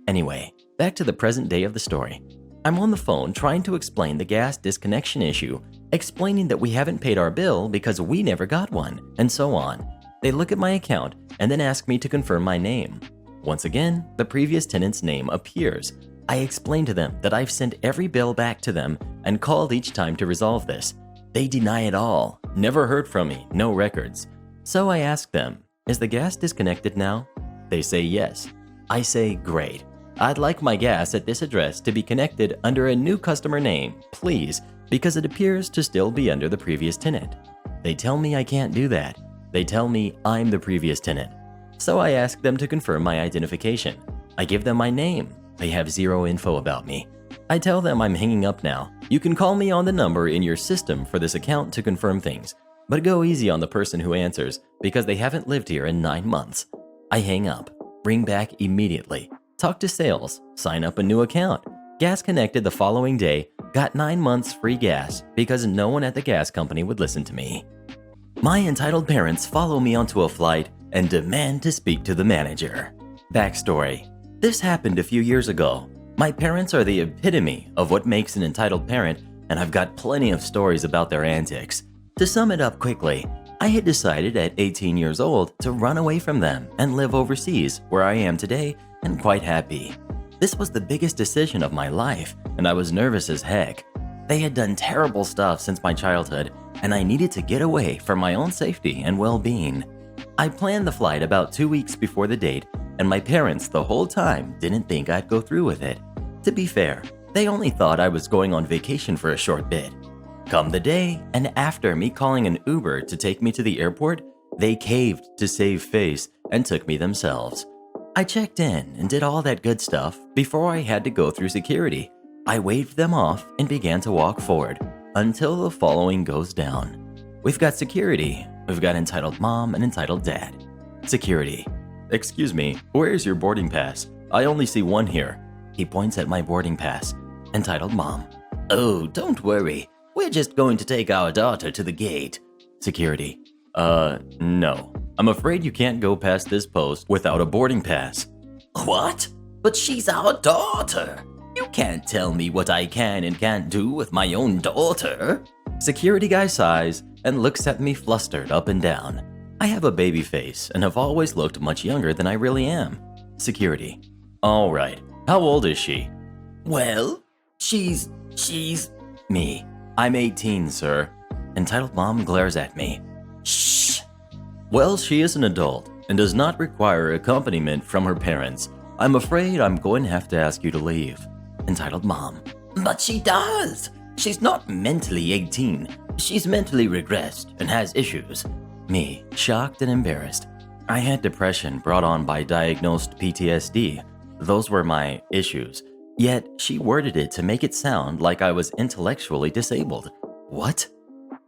Speaker 1: Anyway, back to the present day of the story. I'm on the phone trying to explain the gas disconnection issue, explaining that we haven't paid our bill because we never got one, and so on. They look at my account and then ask me to confirm my name. Once again, the previous tenant's name appears. I explain to them that I've sent every bill back to them and called each time to resolve this. They deny it all. Never heard from me, no records. So I ask them, "Is the gas disconnected now?" They say yes. I say, "Great. I'd like my gas at this address to be connected under a new customer name, please, because it appears to still be under the previous tenant. They tell me I can't do that. They tell me I'm the previous tenant. So I ask them to confirm my identification. I give them my name. They have zero info about me. I tell them I'm hanging up now. You can call me on the number in your system for this account to confirm things, but go easy on the person who answers because they haven't lived here in 9 months. I hang up, ring back immediately, talk to sales, sign up a new account, gas connected the following day, got 9 months free gas because no one at the gas company would listen to me. My entitled parents follow me onto a flight and demand to speak to the manager. Backstory. This happened a few years ago. My parents are the epitome of what makes an entitled parent, and I've got plenty of stories about their antics. To sum it up quickly, I had decided at 18 years old to run away from them and live overseas, where I am today and quite happy. This was the biggest decision of my life, and I was nervous as heck. They had done terrible stuff since my childhood, and I needed to get away for my own safety and well-being. I planned the flight about 2 weeks before the date, and my parents the whole time didn't think I'd go through with it. To be fair, they only thought I was going on vacation for a short bit. Come the day, and after me calling an Uber to take me to the airport, they caved to save face and took me themselves. I checked in and did all that good stuff before I had to go through security. I waved them off and began to walk forward until the following goes down. We've got security. We've got entitled mom and entitled dad. Security. Excuse me, where's your boarding pass? I only see one here. He points at my boarding pass. Entitled mom. Oh, don't worry. We're just going to take our daughter to the gate. Security. No. I'm afraid you can't go past this post without a boarding pass. What? But she's our daughter. You can't tell me what I can and can't do with my own daughter. Security guy sighs and looks at me flustered up and down. I have a baby face and have always looked much younger than I really am. Security. All right. How old is she? Well, she's... Me. I'm 18, sir. Entitled mom glares at me. Shh. Well, she is an adult and does not require accompaniment from her parents. I'm afraid I'm going to have to ask you to leave. Entitled mom. But she does. She's not mentally 18. She's mentally regressed and has issues. Me, shocked and embarrassed. I had depression brought on by diagnosed PTSD. Those were my issues. Yet she worded it to make it sound like I was intellectually disabled. What?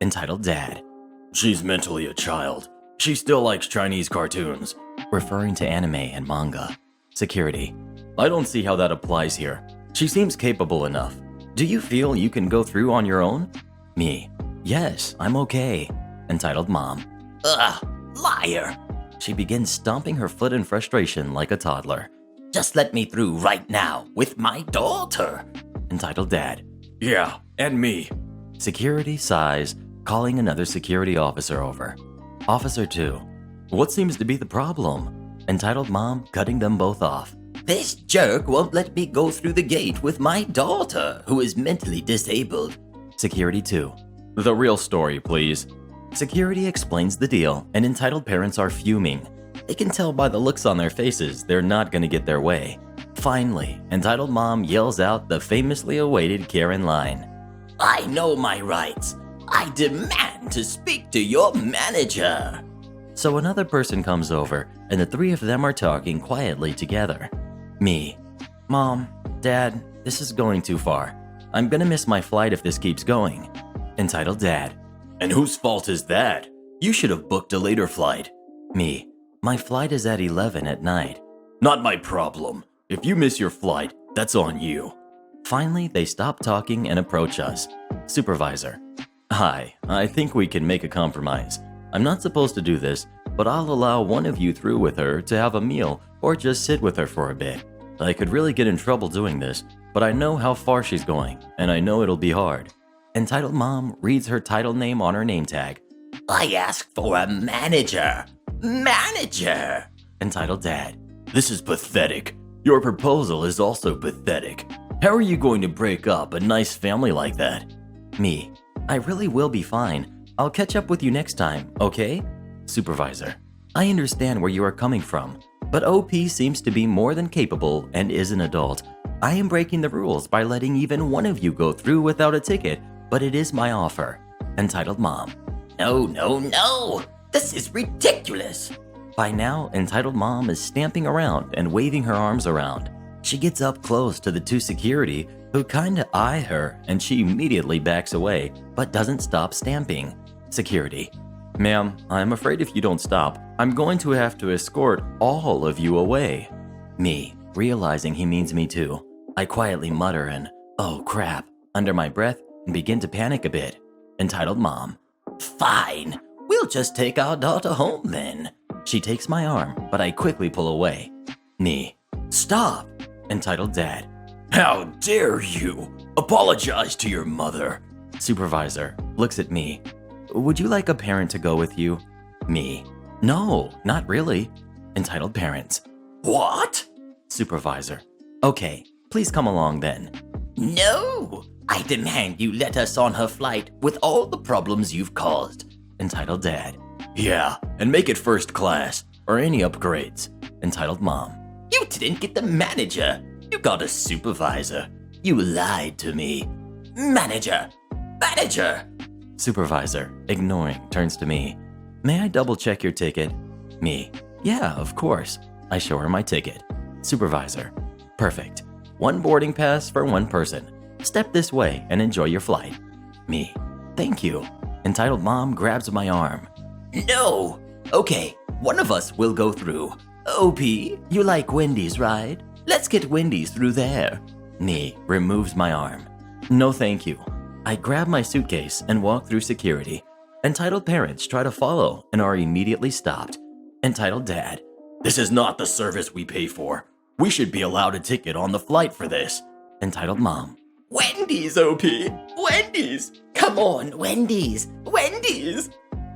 Speaker 1: Entitled dad. She's mentally a child. She still likes Chinese cartoons. Referring to anime and manga. Security. I don't see how that applies here. She seems capable enough. Do you feel you can go through on your own? Me. Yes, I'm okay. Entitled mom. Ugh, liar. She begins stomping her foot in frustration like a toddler. Just let me through right now with my daughter. Entitled dad. Yeah, and me. Security sighs, calling another security officer over. Officer 2. What seems to be the problem? Entitled mom cutting them both off. This jerk won't let me go through the gate with my daughter, who is mentally disabled. Security 2. The real story, please. Security explains the deal, and entitled parents are fuming. They can tell by the looks on their faces they're not going to get their way. Finally, entitled mom yells out the famously awaited Karen line. I know my rights. I demand to speak to your manager. So another person comes over, and the three of them are talking quietly together. Me. Mom, Dad, this is going too far. I'm gonna miss my flight if this keeps going. Entitled dad. And whose fault is that? You should have booked a later flight. Me. My flight is at 11 at night. Not my problem. If you miss your flight, that's on you. Finally, they stop talking and approach us. Supervisor. Hi, I think we can make a compromise. I'm not supposed to do this, but I'll allow one of you through with her to have a meal or just sit with her for a bit. I could really get in trouble doing this, but I know how far she's going, and I know it'll be hard. Entitled mom reads her title name on her name tag. I asked for a manager. Manager! Entitled dad. This is pathetic. Your proposal is also pathetic. How are you going to break up a nice family like that? Me. I really will be fine. I'll catch up with you next time, okay? Supervisor. I understand where you are coming from, but OP seems to be more than capable and is an adult. I am breaking the rules by letting even one of you go through without a ticket, but it is my offer. Entitled Mom.
Speaker 2: No, no, no! This is ridiculous!
Speaker 1: By now, Entitled Mom is stamping around and waving her arms around. She gets up close to the two security who kinda eye her, and she immediately backs away, but doesn't stop stamping. Security. Ma'am, I'm afraid if you don't stop, I'm going to have to escort all of you away. Me, realizing he means me too. I quietly mutter an, "Oh crap," under my breath and begin to panic a bit. Entitled Mom.
Speaker 2: Fine, we'll just take our daughter home then.
Speaker 1: She takes my arm, but I quickly pull away. Me. Stop! Entitled Dad.
Speaker 2: How dare you! Apologize to your mother.
Speaker 1: Supervisor looks at me. Would you like a parent to go with you? Me. No, not really. Entitled Parents.
Speaker 2: What?
Speaker 1: Supervisor. Okay, please come along then.
Speaker 2: No! I demand you let us on her flight with all the problems you've caused.
Speaker 1: Entitled Dad.
Speaker 2: Yeah, and make it first class,
Speaker 1: or any upgrades. Entitled Mom.
Speaker 2: You didn't get the manager. You got a supervisor. You lied to me. Manager! Manager!
Speaker 1: Supervisor, ignoring, turns to me. May I double check your ticket? Me. Yeah, of course. I show her my ticket. Supervisor. Perfect. One boarding pass for one person. Step this way and enjoy your flight. Me. Thank you. Entitled Mom grabs my arm.
Speaker 2: No! Okay, one of us will go through. OP, you like Wendy's, right? Let's get Wendy's through there.
Speaker 1: Me removes my arm. No thank you. I grab my suitcase and walk through security. Entitled Parents try to follow and are immediately stopped. Entitled Dad.
Speaker 2: This is not the service we pay for. We should be allowed a ticket on the flight for this.
Speaker 1: Entitled Mom.
Speaker 2: Wendy's, OP! Wendy's! Come on, Wendy's! Wendy's!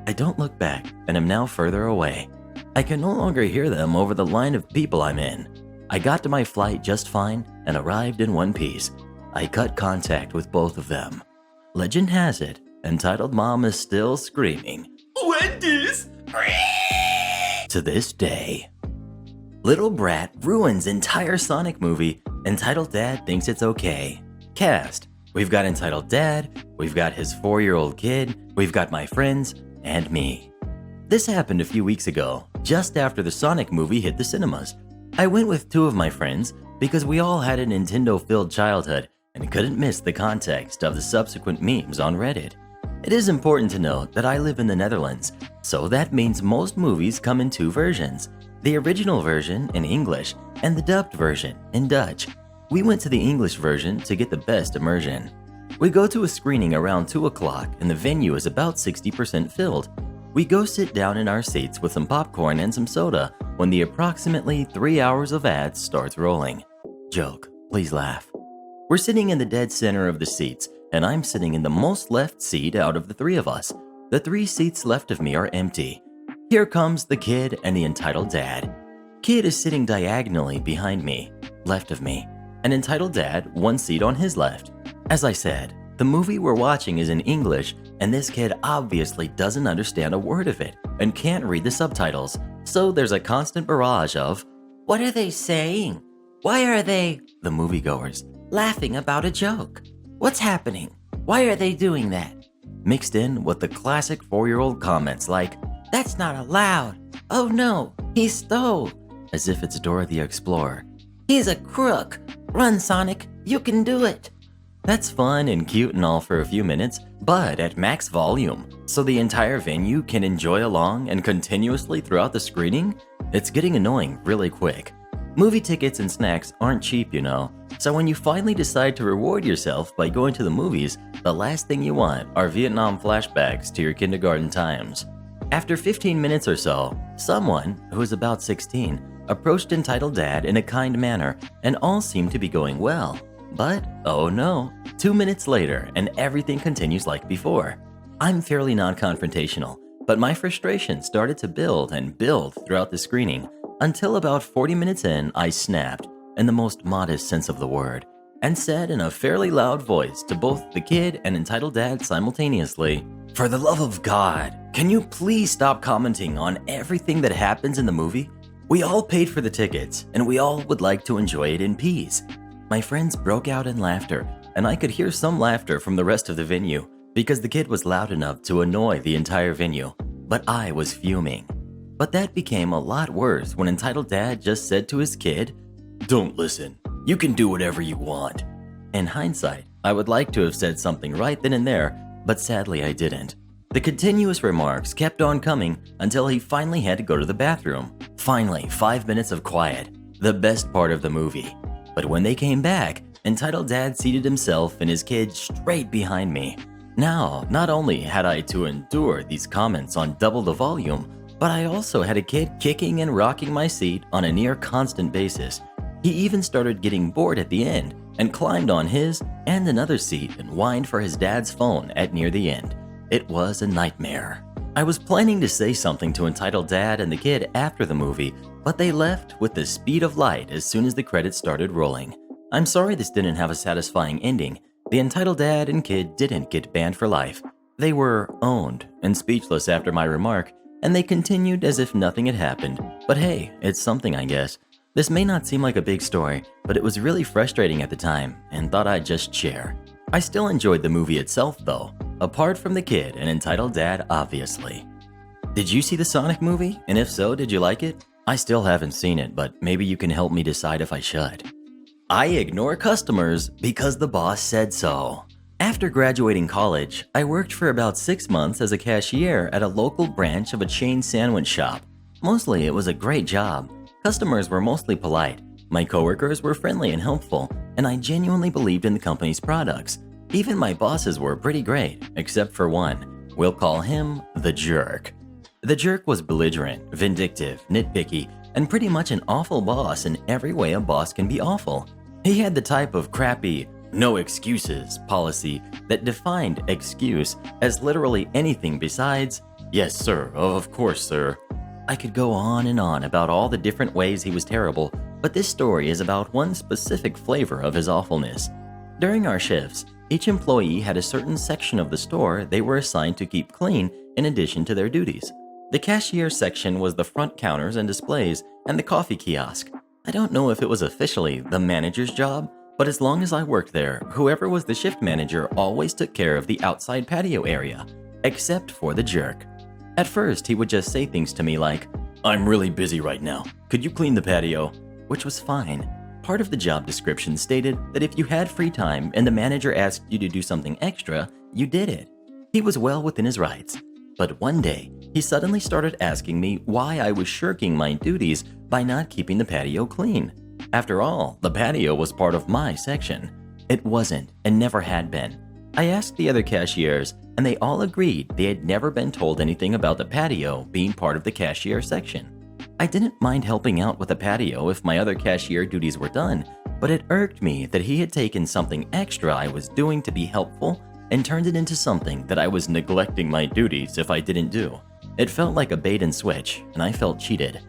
Speaker 1: I don't look back and am now further away. I can no longer hear them over the line of people I'm in. I got to my flight just fine and arrived in one piece. I cut contact with both of them. Legend has it, Entitled Mom is still screaming,
Speaker 2: Wendy's!
Speaker 1: to this day. Little brat ruins entire Sonic movie. Entitled Dad thinks it's okay. Cast. We've got Entitled Dad, we've got his 4-year-old kid, we've got my friends, and me. This happened a few weeks ago, just after the Sonic movie hit the cinemas. I went with 2 of my friends because we all had a Nintendo-filled childhood and couldn't miss the context of the subsequent memes on Reddit. It is important to note that I live in the Netherlands, so that means most movies come in 2 versions, the original version in English and the dubbed version in Dutch. We went to the English version to get the best immersion. We go to a screening around 2 o'clock and the venue is about 60% filled. We go sit down in our seats with some popcorn and some soda when the approximately 3 hours of ads starts rolling. Joke, please laugh. We're sitting in the dead center of the seats and I'm sitting in the most left seat out of the 3 of us. The 3 seats left of me are empty. Here comes the kid and the Entitled Dad. Kid is sitting diagonally behind me, left of me, and Entitled Dad 1 seat on his left. As I said, the movie we're watching is in English and this kid obviously doesn't understand a word of it and can't read the subtitles, so there's a constant barrage of, "What are they saying? Why are they," the moviegoers, "laughing about a joke? What's happening? Why are they doing that?" Mixed in with the classic 4-year-old comments like, "That's not allowed. Oh no, he stole," as if it's Dora the Explorer. "He's a crook. Run, Sonic, you can do it." That's fun and cute and all for a few minutes, but at max volume, so the entire venue can enjoy along and continuously throughout the screening, it's getting annoying really quick. Movie tickets and snacks aren't cheap, you know, so when you finally decide to reward yourself by going to the movies, the last thing you want are Vietnam flashbacks to your kindergarten times. After 15 minutes or so, someone, who is about 16, approached Entitled Dad in a kind manner and all seemed to be going well. But, oh no, 2 minutes later and everything continues like before. I'm fairly non-confrontational, but my frustration started to build and build throughout the screening until about 40 minutes in I snapped, in the most modest sense of the word, and said in a fairly loud voice to both the kid and Entitled Dad simultaneously, "For the love of God, can you please stop commenting on everything that happens in the movie? We all paid for the tickets, and we all would like to enjoy it in peace. My friends broke out in laughter, and I could hear some laughter from the rest of the venue because the kid was loud enough to annoy the entire venue, but I was fuming. But that became a lot worse when entitled dad just said to his kid, "Don't listen. You can do whatever you want." In hindsight, I would like to have said something right then and there, but sadly I didn't. The continuous remarks kept on coming until he finally had to go to the bathroom. Finally, 5 minutes of quiet, the best part of the movie. But when they came back, entitled dad seated himself and his kid straight behind me. Now, not only had I to endure these comments on double the volume, but I also had a kid kicking and rocking my seat on a near constant basis. He even started getting bored at the end and climbed on his and another seat and whined for his dad's phone at near the end. It was a nightmare. I was planning to say something to entitled dad and the kid after the movie, but they left with the speed of light as soon as the credits started rolling. I'm sorry this didn't have a satisfying ending. The entitled dad and kid didn't get banned for life. They were owned and speechless after my remark, and they continued as if nothing had happened. But hey, it's something, I guess. This may not seem like a big story, but it was really frustrating at the time and thought I'd just share. I still enjoyed the movie itself though, apart from the kid and entitled dad obviously. Did you see the Sonic movie? And if so, did you like it? I still haven't seen it, but maybe you can help me decide if I should. I ignore customers because the boss said so. After graduating college, I worked for about 6 months as a cashier at a local branch of a chain sandwich shop. Mostly it was a great job. Customers were mostly polite. My coworkers were friendly and helpful, and I genuinely believed in the company's products. Even my bosses were pretty great, except for one. We'll call him the jerk. The jerk was belligerent, vindictive, nitpicky, and pretty much an awful boss in every way a boss can be awful. He had the type of crappy, no excuses policy that defined excuse as literally anything besides, "Yes, sir, of course, sir." I could go on and on about all the different ways he was terrible, but this story is about one specific flavor of his awfulness. During our shifts, each employee had a certain section of the store they were assigned to keep clean in addition to their duties. The cashier section was the front counters and displays and the coffee kiosk. I don't know if it was officially the manager's job, but as long as I worked there, whoever was the shift manager always took care of the outside patio area, except for the jerk. At first, he would just say things to me like, "I'm really busy right now. Could you clean the patio?" Which was fine. Part of the job description stated that if you had free time and the manager asked you to do something extra, you did it. He was well within his rights. But one day, he suddenly started asking me why I was shirking my duties by not keeping the patio clean. After all, the patio was part of my section. It wasn't and never had been. I asked the other cashiers, and they all agreed they had never been told anything about the patio being part of the cashier section. I didn't mind helping out with the patio if my other cashier duties were done, but it irked me that he had taken something extra I was doing to be helpful and turned it into something that I was neglecting my duties if I didn't do. It felt like a bait and switch, and I felt cheated.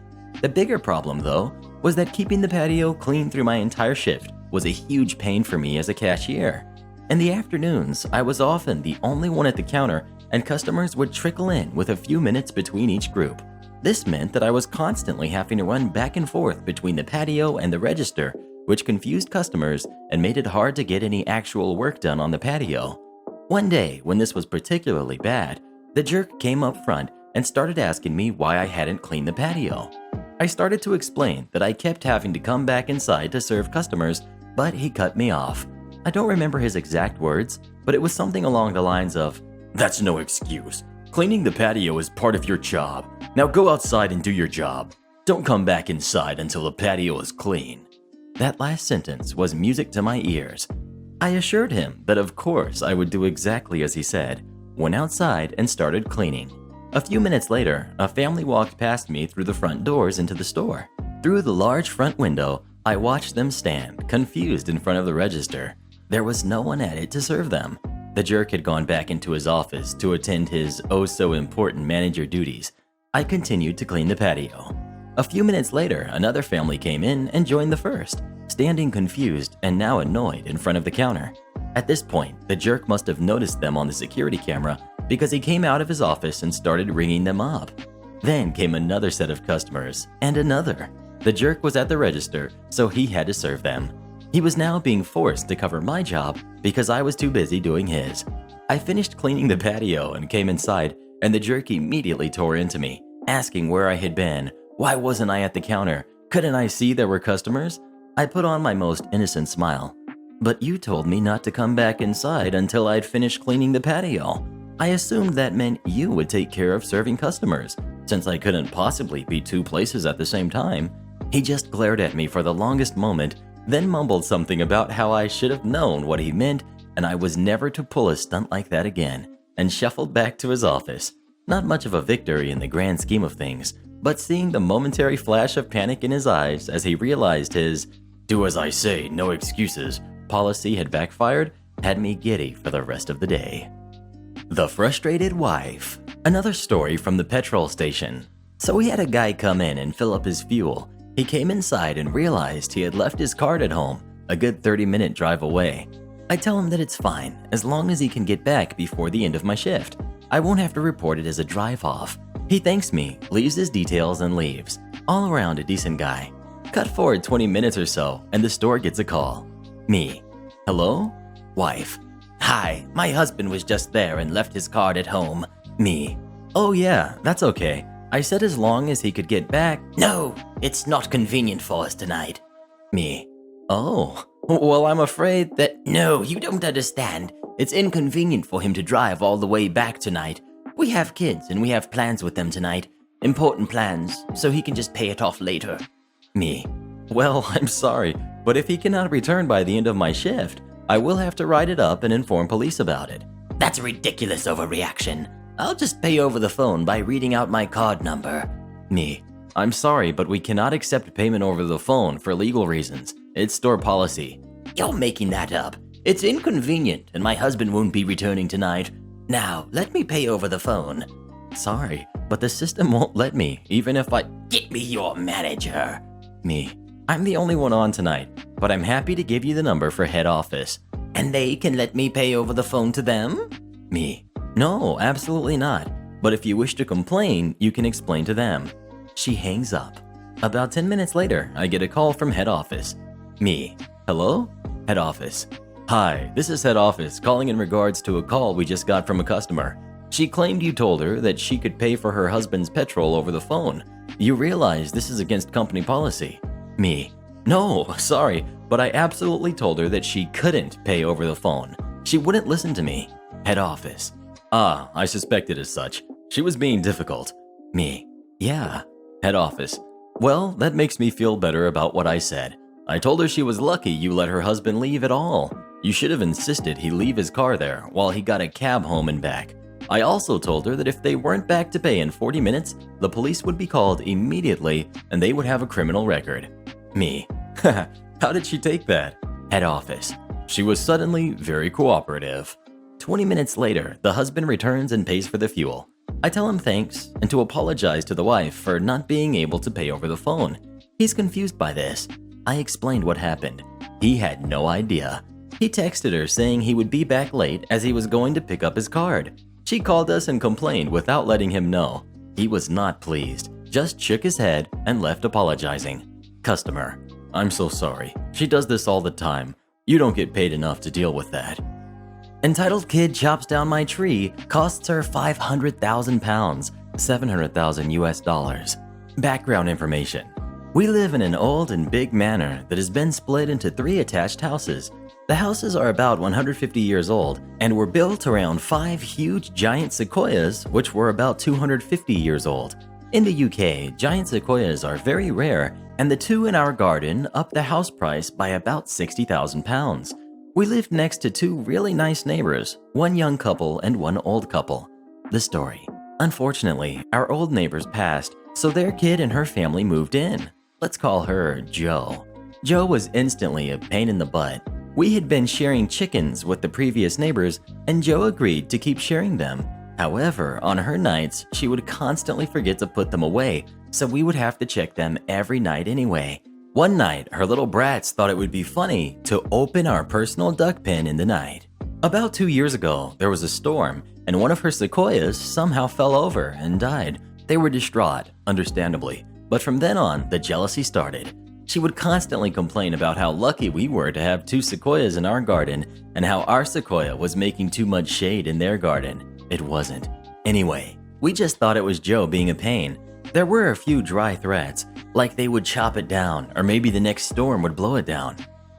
Speaker 1: The bigger problem, though, was that keeping the patio clean through my entire shift was a huge pain for me as a cashier. In the afternoons, I was often the only one at the counter, and customers would trickle in with a few minutes between each group. This meant that I was constantly having to run back and forth between the patio and the register, which confused customers and made it hard to get any actual work done on the patio. One day, when this was particularly bad, the jerk came up front and started asking me why I hadn't cleaned the patio. I started to explain that I kept having to come back inside to serve customers, but he cut me off. I don't remember his exact words, but it was something along the lines of, "That's no excuse. Cleaning the patio is part of your job. Now go outside and do your job. Don't come back inside until the patio is clean." That last sentence was music to my ears. I assured him that of course I would do exactly as he said, went outside and started cleaning. A few minutes later, a family walked past me through the front doors into the store. Through the large front window, I watched them stand, confused in front of the register. There was no one at it to serve them. The jerk had gone back into his office to attend his oh-so-important manager duties. I continued to clean the patio. A few minutes later, another family came in and joined the first, standing confused and now annoyed in front of the counter. At this point, the jerk must have noticed them on the security camera because he came out of his office and started ringing them up. Then came another set of customers, and another. The jerk was at the register, so he had to serve them. He was now being forced to cover my job because I was too busy doing his. I finished cleaning the patio and came inside, and the jerk immediately tore into me, asking where I had been. Why wasn't I at the counter? Couldn't I see there were customers? I put on my most innocent smile. But you told me not to come back inside until I'd finished cleaning the patio. I assumed that meant you would take care of serving customers, since I couldn't possibly be two places at the same time. He just glared at me for the longest moment, then mumbled something about how I should have known what he meant and I was never to pull a stunt like that again, and shuffled back to his office. Not much of a victory in the grand scheme of things, but seeing the momentary flash of panic in his eyes as he realized his "do as I say, no excuses" policy had backfired had me giddy for the rest of the day. The frustrated wife. Another story from the petrol station. So we had a guy come in and fill up his fuel. He came inside and realized he had left his card at home, a good 30-minute drive away. I tell him that it's fine, as long as he can get back before the end of my shift. I won't have to report it as a drive-off. He thanks me, leaves his details, and leaves. All around a decent guy. Cut forward 20 minutes or so, and the store gets a call. Me. Hello? Wife. Hi, my husband was just there and left his card at home. Me. Oh yeah, that's okay. I said as long as he could get back.
Speaker 2: No, it's not convenient for us tonight.
Speaker 1: Me. Oh, well, I'm afraid that...
Speaker 2: No, you don't understand. It's inconvenient for him to drive all the way back tonight. We have kids and we have plans with them tonight. Important plans, so he can just pay it off later.
Speaker 1: Me. Well, I'm sorry, but if he cannot return by the end of my shift, I will have to write it up and inform police about it.
Speaker 2: That's a ridiculous overreaction. I'll just pay over the phone by reading out my card number.
Speaker 1: Me. I'm sorry, but we cannot accept payment over the phone for legal reasons. It's store policy.
Speaker 2: You're making that up. It's inconvenient and my husband won't be returning tonight. Now, let me pay over the phone.
Speaker 1: Sorry, but the system won't let me, even if I...
Speaker 2: Get me your manager.
Speaker 1: Me. I'm the only one on tonight, but I'm happy to give you the number for head office.
Speaker 2: And they can let me pay over the phone to them?
Speaker 1: Me. No, absolutely not. But if you wish to complain, you can explain to them. She hangs up. About 10 minutes later, I get a call from head office. Me. Hello? Head office. Hi, this is head office calling in regards to a call we just got from a customer. She claimed you told her that she could pay for her husband's petrol over the phone. You realize this is against company policy. Me. No, sorry, but I absolutely told her that she couldn't pay over the phone. She wouldn't listen to me. Head office. Ah, I suspected as such. She was being difficult. Me. Yeah. Head office. Well, that makes me feel better about what I said. I told her she was lucky you let her husband leave at all. You should have insisted he leave his car there while he got a cab home and back. I also told her that if they weren't back to pay in 40 minutes, the police would be called immediately and they would have a criminal record. Me. How did she take that? Head office. She was suddenly very cooperative. 20 minutes later, the husband returns and pays for the fuel. I tell him thanks and to apologize to the wife for not being able to pay over the phone. He's confused by this. I explained what happened. He had no idea. He texted her saying he would be back late as he was going to pick up his card. She called us and complained without letting him know. He was not pleased, just shook his head and left apologizing. Customer. I'm so sorry. She does this all the time. You don't get paid enough to deal with that. Entitled kid chops down my tree, costs her 500,000 pounds, 700,000 US dollars. Background information. We live in an old and big manor that has been split into 3 attached houses. The houses are about 150 years old and were built around 5 huge giant sequoias, which were about 250 years old. In the UK, giant sequoias are very rare, and the 2 in our garden upped the house price by about 60,000 pounds. We lived next to 2 really nice neighbors, one young couple and one old couple. The story. Unfortunately, our old neighbors passed, so their kid and her family moved in. Let's call her Jo. Jo was instantly a pain in the butt. We had been sharing chickens with the previous neighbors, and Jo agreed to keep sharing them. However, on her nights, she would constantly forget to put them away, so we would have to check them every night anyway. One night, her little brats thought it would be funny to open our personal duck pen in the night. About 2 years ago, there was a storm, and one of her sequoias somehow fell over and died, They were distraught, understandably, but from then on, the jealousy started. She would constantly complain about how lucky we were to have 2 sequoias in our garden and how our sequoia was making too much shade in their garden. It wasn't. Anyway, we just thought it was Joe being a pain. There were a few dry threats, like they would chop it down or maybe the next storm would blow it down.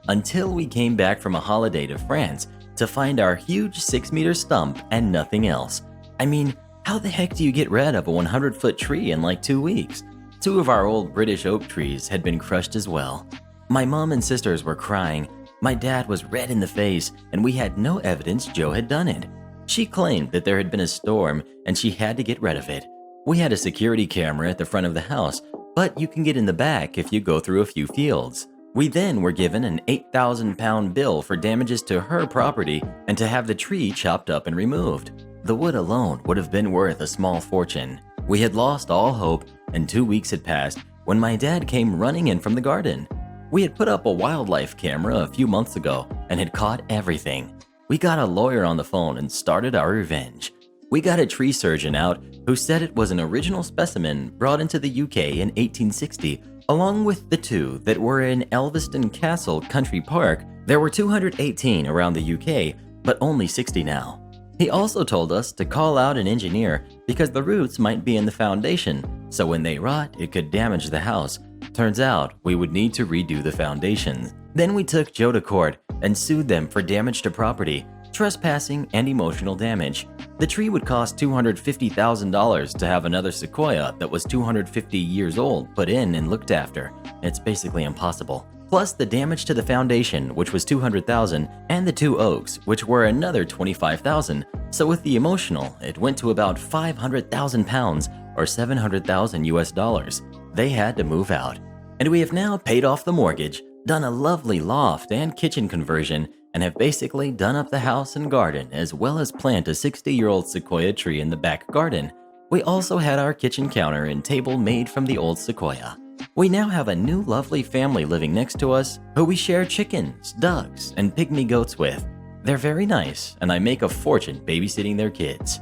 Speaker 1: Until we came back from a holiday to France to find our huge 6-meter stump and nothing else. I mean, how the heck do you get rid of a 100-foot tree in like 2 weeks? 2 of our old British oak trees had been crushed as well. My mom and sisters were crying. My dad was red in the face, and we had no evidence Joe had done it. She claimed that there had been a storm and she had to get rid of it. We had a security camera at the front of the house, but you can get in the back if you go through a few fields. We then were given an 8,000-pound bill for damages to her property and to have the tree chopped up and removed. The wood alone would have been worth a small fortune. We had lost all hope, and 2 weeks had passed when my dad came running in from the garden. We had put up a wildlife camera a few months ago and had caught everything. We got a lawyer on the phone and started our revenge. We got a tree surgeon out who said it was an original specimen brought into the UK in 1860, along with the 2 that were in Elveston Castle Country Park. There were 218 around the UK, but only 60 now. He also told us to call out an engineer because the roots might be in the foundation, so when they rot, it could damage the house. Turns out, we would need to redo the foundations. Then we took Joe to court and sued them for damage to property, trespassing, and emotional damage. The tree would cost $250,000 to have another sequoia that was 250 years old put in and looked after. It's basically impossible. Plus the damage to the foundation, which was $200,000, and the 2 oaks, which were another $25,000. So with the emotional, it went to about 500,000 pounds or $700,000 US. They had to move out. And we have now paid off the mortgage, done a lovely loft and kitchen conversion, and have basically done up the house and garden as well as plant a 60-year-old sequoia tree in the back garden. We also had our kitchen counter and table made from the old sequoia. We now have a new lovely family living next to us who we share chickens, ducks, and pygmy goats with. They're very nice, and I make a fortune babysitting their kids.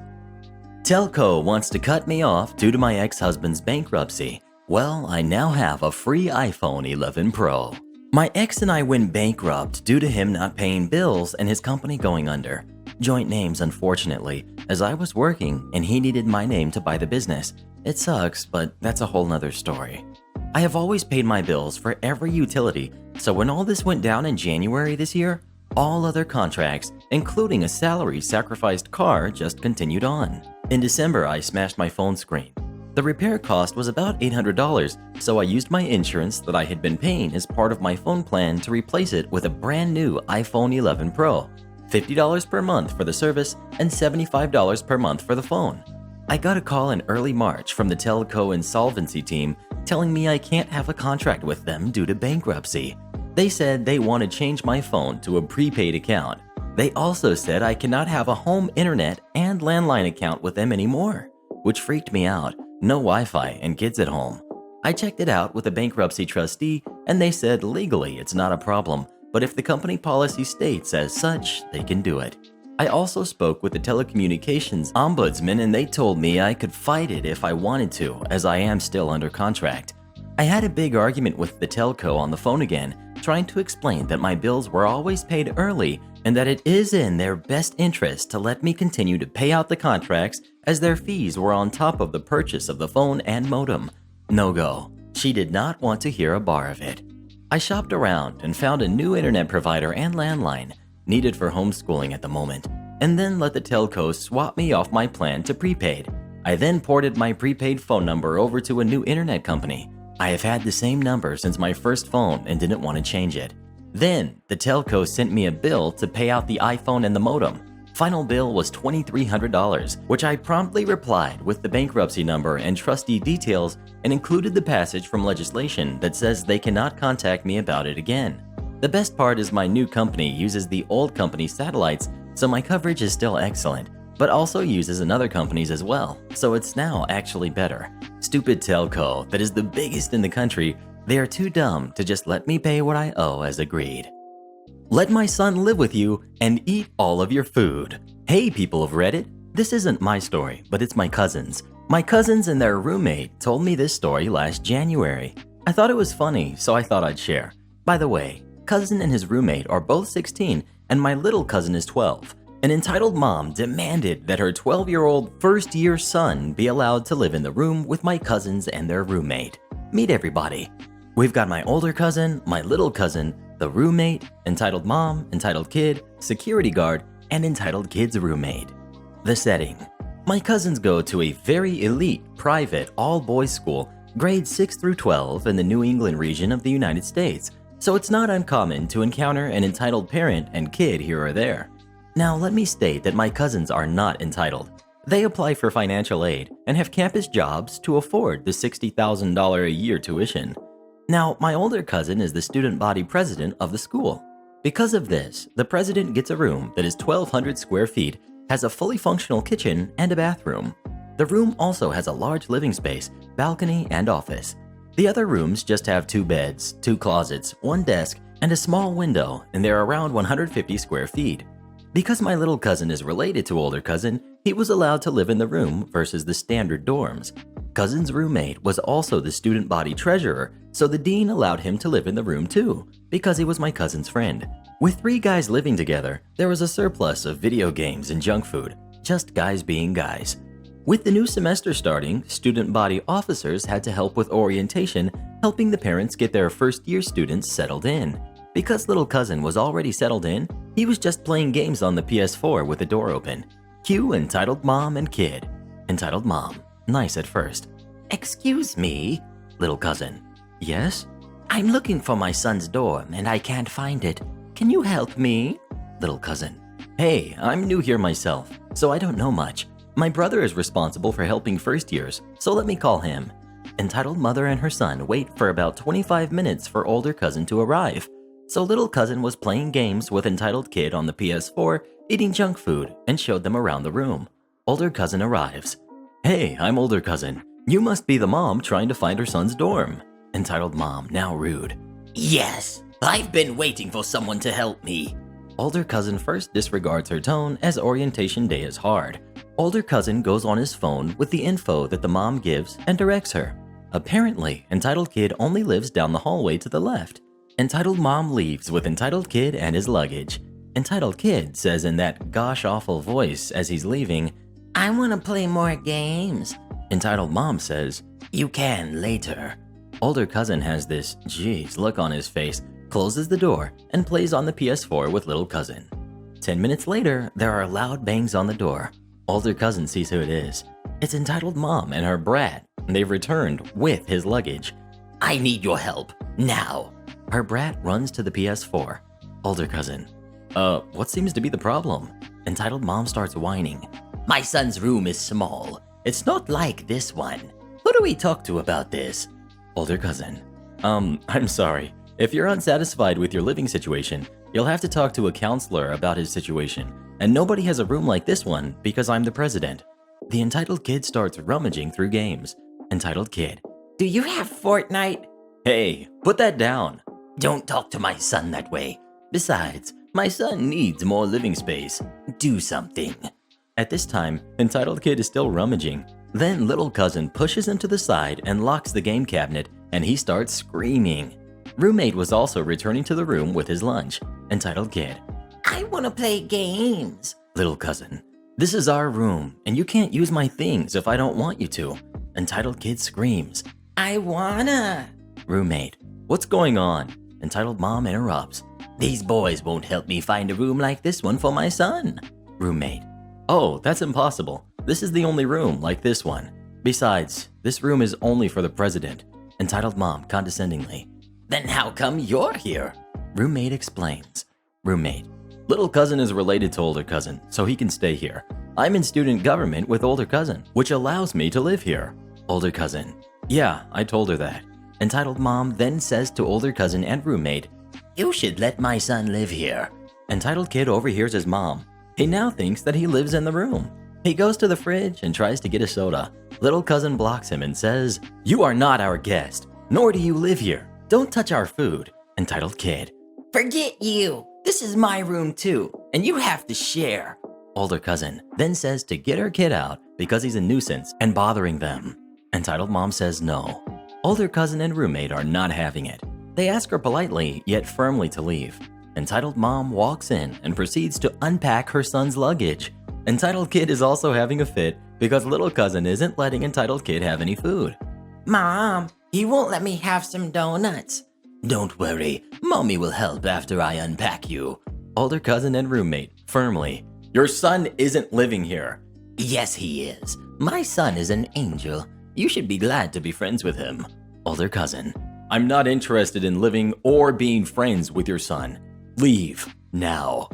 Speaker 1: Telco wants to cut me off due to my ex-husband's bankruptcy. Well, I now have a free iPhone 11 Pro. My ex and I went bankrupt due to him not paying bills and his company going under. Joint names, unfortunately, as I was working and he needed my name to buy the business. It sucks, but that's a whole nother story. I have always paid my bills for every utility, so when all this went down in January this year, all other contracts, including a salary-sacrificed car, just continued on. In December, I smashed my phone screen. The repair cost was about $800, so I used my insurance that I had been paying as part of my phone plan to replace it with a brand new iPhone 11 Pro. $50 per month for the service and $75 per month for the phone. I got a call in early March from the Telco insolvency team telling me I can't have a contract with them due to bankruptcy. They said they want to change my phone to a prepaid account. They also said I cannot have a home internet and landline account with them anymore, which freaked me out. No Wi-Fi and kids at home. I checked it out with a bankruptcy trustee and they said legally it's not a problem, but if the company policy states as such, they can do it. I also spoke with the telecommunications ombudsman and they told me I could fight it if I wanted to, as I am still under contract. I had a big argument with the telco on the phone again, trying to explain that my bills were always paid early and that it is in their best interest to let me continue to pay out the contracts as their fees were on top of the purchase of the phone and modem. No go. She did not want to hear a bar of it. I shopped around and found a new internet provider and landline, needed for homeschooling at the moment, and then let the telco swap me off my plan to prepaid. I then ported my prepaid phone number over to a new internet company. I have had the same number since my first phone and didn't want to change it. Then, the telco sent me a bill to pay out the iPhone and the modem. Final bill was $2,300, which I promptly replied with the bankruptcy number and trustee details and included the passage from legislation that says they cannot contact me about it again. The best part is my new company uses the old company's satellites, so my coverage is still excellent, but also uses another company's as well, so it's now actually better. Stupid telco that is the biggest in the country, they are too dumb to just let me pay what I owe as agreed. Let my son live with you and eat all of your food. Hey people of Reddit, this isn't my story, but it's my cousin's. My cousins and their roommate told me this story last January. I thought it was funny, so I thought I'd share. By the way, cousin and his roommate are both 16 and my little cousin is 12. An entitled mom demanded that her 12-year-old first-year son be allowed to live in the room with my cousins and their roommate. Meet everybody. We've got my older cousin, my little cousin, the roommate, entitled mom, entitled kid, security guard, and entitled kid's roommate. The setting. My cousins go to a very elite, private, all-boys school, grades 6 through 12 in the New England region of the United States, so it's not uncommon to encounter an entitled parent and kid here or there. Now, let me state that my cousins are not entitled. They apply for financial aid and have campus jobs to afford the $60,000 a year tuition. Now, my older cousin is the student body president of the school. Because of this, the president gets a room that is 1,200 square feet, has a fully functional kitchen and a bathroom. The room also has a large living space, balcony, and office. The other rooms just have 2 beds, 2 closets, 1 desk, and a small window, and they're around 150 square feet. Because my little cousin is related to older cousin, he was allowed to live in the room versus the standard dorms. Cousin's roommate was also the student body treasurer, so the dean allowed him to live in the room too, because he was my cousin's friend. With 3 guys living together, there was a surplus of video games and junk food, just guys being guys. With the new semester starting, student body officers had to help with orientation, helping the parents get their first-year students settled in. Because little cousin was already settled in, he was just playing games on the PS4 with the door open. Cue entitled mom and kid. Entitled mom, nice at first.
Speaker 2: Excuse me,
Speaker 1: Little cousin, yes?
Speaker 2: I'm looking for my son's dorm and I can't find it. Can you help me?
Speaker 1: Little cousin, hey, I'm new here myself, so I don't know much. My brother is responsible for helping first years, so let me call him. Entitled mother and her son wait for about 25 minutes for older cousin to arrive. So little cousin was playing games with entitled kid on the PS4, eating junk food, and showed them around the room. Older cousin arrives. Hey, I'm older cousin. You must be the mom trying to find her son's dorm. Entitled mom, now rude.
Speaker 2: Yes, I've been waiting for someone to help me.
Speaker 1: Older cousin first disregards her tone as orientation day is hard. Older cousin goes on his phone with the info that the mom gives and directs her. Apparently, entitled kid only lives down the hallway to the left. Entitled mom leaves with entitled kid and his luggage. Entitled kid says in that gosh-awful voice as he's leaving,
Speaker 2: I want to play more games.
Speaker 1: Entitled mom says,
Speaker 2: You can later.
Speaker 1: Older cousin has this geez look on his face, closes the door, and plays on the PS4 with little cousin. 10 minutes later, there are loud bangs on the door. Older cousin sees who it is. It's entitled mom and her brat. They've returned with his luggage.
Speaker 2: I need your help, now.
Speaker 1: Her brat runs to the PS4. Older cousin, what seems to be the problem? Entitled mom starts whining.
Speaker 2: My son's room is small. It's not like this one. Who do we talk to about this?
Speaker 1: Older cousin, I'm sorry. If you're unsatisfied with your living situation, you'll have to talk to a counselor about his situation. And nobody has a room like this one because I'm the president. The entitled kid starts rummaging through games. Entitled kid,
Speaker 2: Do you have Fortnite?
Speaker 1: hey, put that down.
Speaker 2: Don't talk to my son that way.
Speaker 1: Besides, my son needs more living space.
Speaker 2: Do something.
Speaker 1: At this time, entitled kid is still rummaging. Then little cousin pushes him to the side and locks the game cabinet, and he starts screaming. Roommate was also returning to the room with his lunch. Entitled kid,
Speaker 2: I want to play games.
Speaker 1: Little cousin, this is our room, and you can't use my things if I don't want you to. Entitled kid screams.
Speaker 2: I wanna.
Speaker 1: Roommate, what's going on? Entitled mom interrupts.
Speaker 2: These boys won't help me find a room like this one for my son.
Speaker 1: Roommate, oh, that's impossible. This is the only room like this one. Besides, this room is only for the president. Entitled mom condescendingly.
Speaker 2: Then how come you're here?
Speaker 1: Roommate explains. Roommate, little cousin is related to older cousin, so he can stay here. I'm in student government with older cousin, which allows me to live here. Older cousin, yeah, I told her that. Entitled mom then says to older cousin and roommate,
Speaker 2: You should let my son live here.
Speaker 1: Entitled kid overhears his mom. He now thinks that he lives in the room. He goes to the fridge and tries to get a soda. Little cousin blocks him and says, You are not our guest, nor do you live here. Don't touch our food. Entitled kid,
Speaker 2: Forget you. This is my room too, and you have to share.
Speaker 1: older cousin then says to get her kid out because he's a nuisance and bothering them. Entitled mom says no. Older cousin and roommate are not having it. They ask her politely yet firmly to leave. Entitled mom walks in and proceeds to unpack her son's luggage. Entitled kid is also having a fit because little cousin isn't letting entitled kid have any food.
Speaker 2: Mom, he won't let me have some donuts. Don't worry, Mommy will help after I unpack you.
Speaker 1: Older cousin and roommate firmly. Your son isn't living here.
Speaker 2: Yes, he is. My son is an angel. You should be glad to be friends with him.
Speaker 1: Older cousin. I'm not interested in living or being friends with your son. Leave now.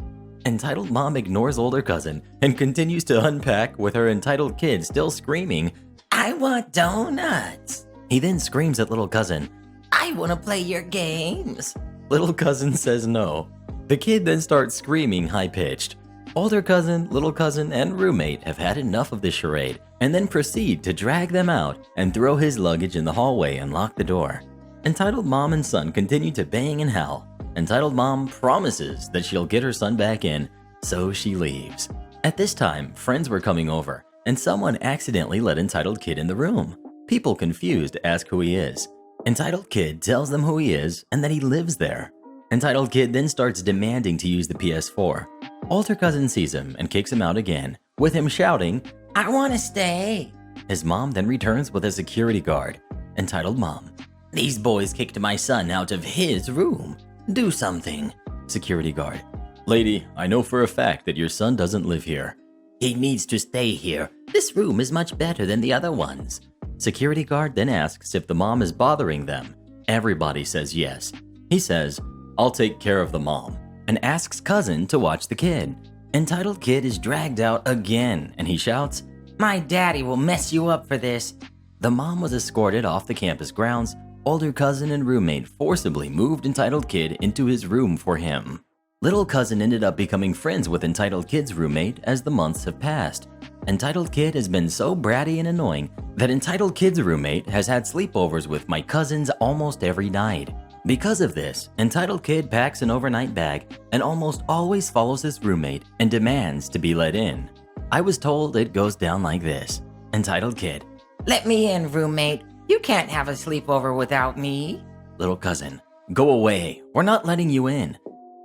Speaker 1: Entitled mom ignores older cousin and continues to unpack with her entitled kid still screaming,
Speaker 2: I want donuts.
Speaker 1: He then screams at little cousin,
Speaker 2: I want to play your games.
Speaker 1: Little cousin says no. The kid then starts screaming high-pitched. Older cousin, little cousin, and roommate have had enough of this charade and then proceed to drag them out and throw his luggage in the hallway and lock the door. Entitled mom and son continue to bang and howl. Entitled mom promises that she'll get her son back in, so she leaves. At this time, friends were coming over, and someone accidentally let entitled kid in the room. People confused ask who he is. Entitled kid tells them who he is and that he lives there. Entitled kid then starts demanding to use the PS4. Older cousin sees him and kicks him out again, with him shouting,
Speaker 2: I want to stay.
Speaker 1: His mom then returns with a security guard. Entitled mom.
Speaker 2: These boys kicked my son out of his room. Do something.
Speaker 1: Security guard. Lady, I know for a fact that your son doesn't live here.
Speaker 2: He needs to stay here. This room is much better than the other ones.
Speaker 1: Security guard then asks if the mom is bothering them. Everybody says yes. He says, I'll take care of the mom, and asks cousin to watch the kid. Entitled kid is dragged out again, and he shouts,
Speaker 2: My daddy will mess you up for this.
Speaker 1: The mom was escorted off the campus grounds. Older cousin and roommate forcibly moved entitled kid into his room for him. Little cousin ended up becoming friends with entitled kid's roommate as the months have passed. Entitled kid has been so bratty and annoying that entitled kid's roommate has had sleepovers with my cousins almost every night. Because of this, entitled kid packs an overnight bag and almost always follows his roommate and demands to be let in. I was told it goes down like this. Entitled kid.
Speaker 2: Let me in, roommate. You can't have a sleepover without me.
Speaker 1: Little cousin. Go away. We're not letting you in.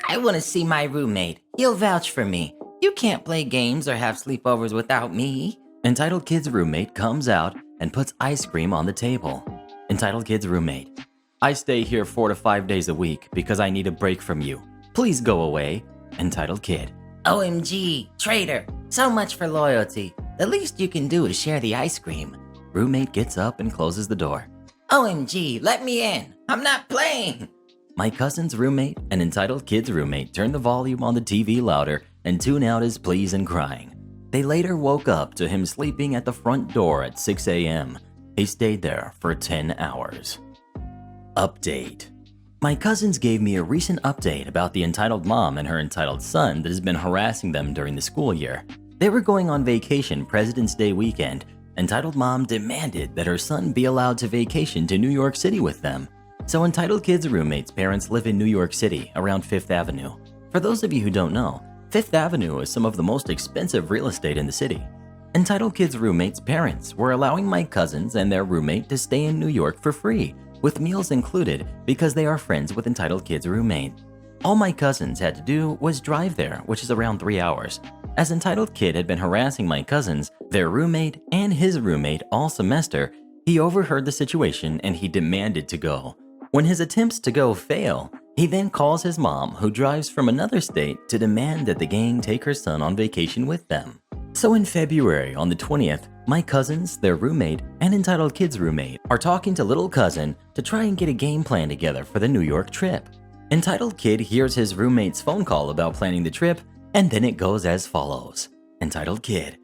Speaker 2: I want to see my roommate. He'll vouch for me. You can't play games or have sleepovers without me.
Speaker 1: Entitled kid's roommate comes out and puts ice cream on the table. Entitled kid's roommate. I stay here 4 to 5 days a week because I need a break from you. Please go away. Entitled kid.
Speaker 2: OMG, traitor. So much for loyalty. The least you can do is share the ice cream.
Speaker 1: Roommate gets up and closes the door.
Speaker 2: OMG, let me in. I'm not playing.
Speaker 1: My cousin's roommate and entitled kid's roommate turn the volume on the TV louder and tune out his pleas and crying. They later woke up to him sleeping at the front door at 6 a.m. He stayed there for 10 hours. Update. My cousins gave me a recent update about the entitled mom and her entitled son that has been harassing them during the school year. They were going on vacation President's Day weekend. Entitled mom demanded that her son be allowed to vacation to New York City with them. So entitled kid's roommate's parents live in New York City around 5th Avenue. For those of you who don't know, 5th Avenue is some of the most expensive real estate in the city. Entitled kid's roommate's parents were allowing my cousins and their roommate to stay in New York for free, with meals included because they are friends with entitled kid's roommate. All my cousins had to do was drive there, which is around 3 hours. As entitled kid had been harassing my cousins, their roommate, and his roommate all semester, he overheard the situation and he demanded to go. When his attempts to go fail, he then calls his mom, who drives from another state, to demand that the gang take her son on vacation with them. So in February on the 20th, my cousins, their roommate, and entitled kid's roommate are talking to little cousin to try and get a game plan together for the New York trip. Entitled kid hears his roommate's phone call about planning the trip, and then it goes as follows. Entitled kid.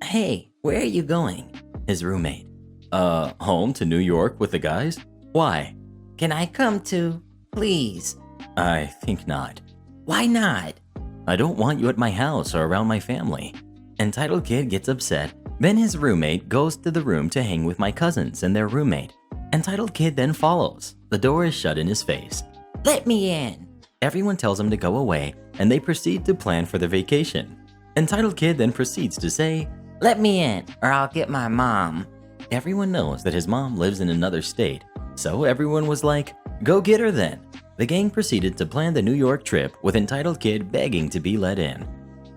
Speaker 2: Hey, where are you going?
Speaker 1: His roommate. Home to New York with the guys? Why?
Speaker 2: Can I come too? Please.
Speaker 1: I think not.
Speaker 2: Why not?
Speaker 1: I don't want you at my house or around my family. Entitled kid gets upset. Then his roommate goes to the room to hang with my cousins and their roommate. Entitled kid then follows. The door is shut in his face.
Speaker 2: Let me in.
Speaker 1: Everyone tells him to go away, and they proceed to plan for their vacation. Entitled kid then proceeds to say,
Speaker 2: Let me in, or I'll get my mom.
Speaker 1: Everyone knows that his mom lives in another state, so everyone was like, go get her then. The gang proceeded to plan the New York trip with entitled kid begging to be let in.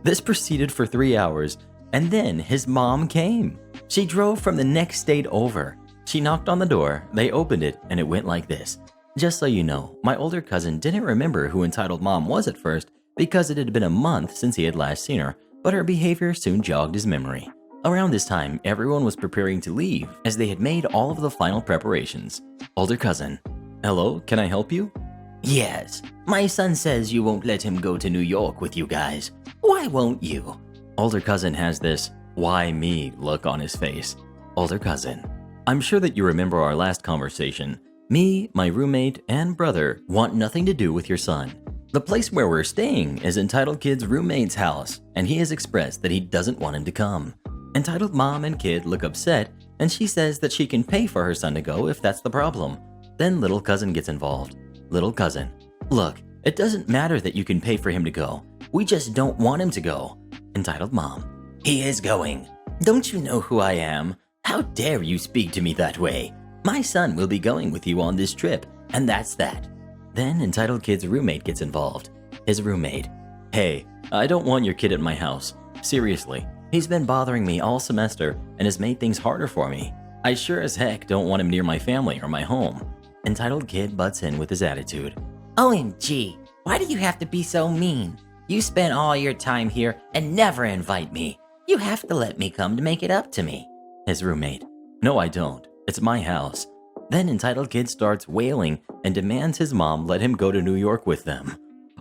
Speaker 1: This proceeded for 3 hours, and then his mom came. She drove from the next state over. She knocked on the door, they opened it, and it went like this. Just so you know, my older cousin didn't remember who entitled mom was at first because it had been a month since he had last seen her, but her behavior soon jogged his memory. Around this time, everyone was preparing to leave as they had made all of the final preparations. Older cousin, hello, can I help you?
Speaker 2: Yes, my son says you won't let him go to New York with you guys. Why won't you?
Speaker 1: Older cousin has this why me look on his face. Older cousin, I'm sure that you remember our last conversation. Me, my roommate, and brother want nothing to do with your son. The place where we're staying is entitled kid's roommate's house, and he has expressed that he doesn't want him to come. Entitled mom and kid look upset, and she says that she can pay for her son to go if that's the problem. Then little cousin gets involved. Little cousin, look, it doesn't matter that you can pay for him to go. We just don't want him to go. Entitled mom,
Speaker 2: he is going. Don't you know who I am? How dare you speak to me that way? My son will be going with you on this trip, and that's that.
Speaker 1: Then entitled kid's roommate gets involved. His roommate, hey, I don't want your kid at my house. Seriously, he's been bothering me all semester and has made things harder for me. I sure as heck don't want him near my family or my home. Entitled kid butts in with his attitude.
Speaker 2: OMG, why do you have to be so mean? You spend all your time here and never invite me. You have to let me come to make it up to me.
Speaker 1: His roommate, no I don't. It's my house. Then entitled kid starts wailing and demands his mom let him go to New York with them.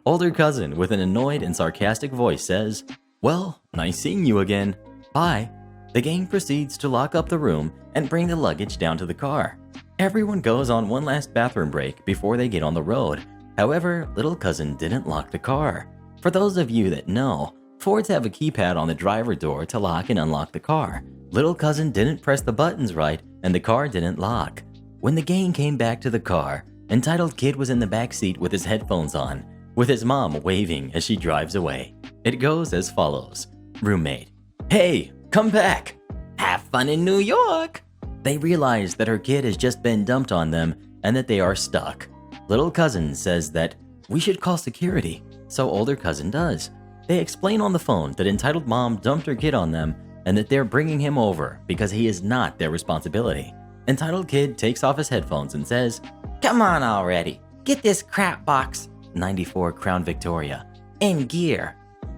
Speaker 1: Older cousin with an annoyed and sarcastic voice says, well, nice seeing you again. Bye. The gang proceeds to lock up the room and bring the luggage down to the car. Everyone goes on one last bathroom break before they get on the road. However, little cousin didn't lock the car. For those of you that know, Fords have a keypad on the driver door to lock and unlock the car. Little cousin didn't press the buttons right and the car didn't lock. When the gang came back to the car, entitled kid was in the back seat with his headphones on, with his mom waving as she drives away. It goes as follows. Roommate, hey, come back.
Speaker 2: Have fun in New York.
Speaker 1: They realize that her kid has just been dumped on them and that they are stuck. Little cousin says that we should call security, so older cousin does. They explain on the phone that entitled mom dumped her kid on them and that they're bringing him over because he is not their responsibility. Entitled kid takes off his headphones and says,
Speaker 2: come on already, get this crap box,
Speaker 1: 94 Crown Victoria,
Speaker 2: in gear.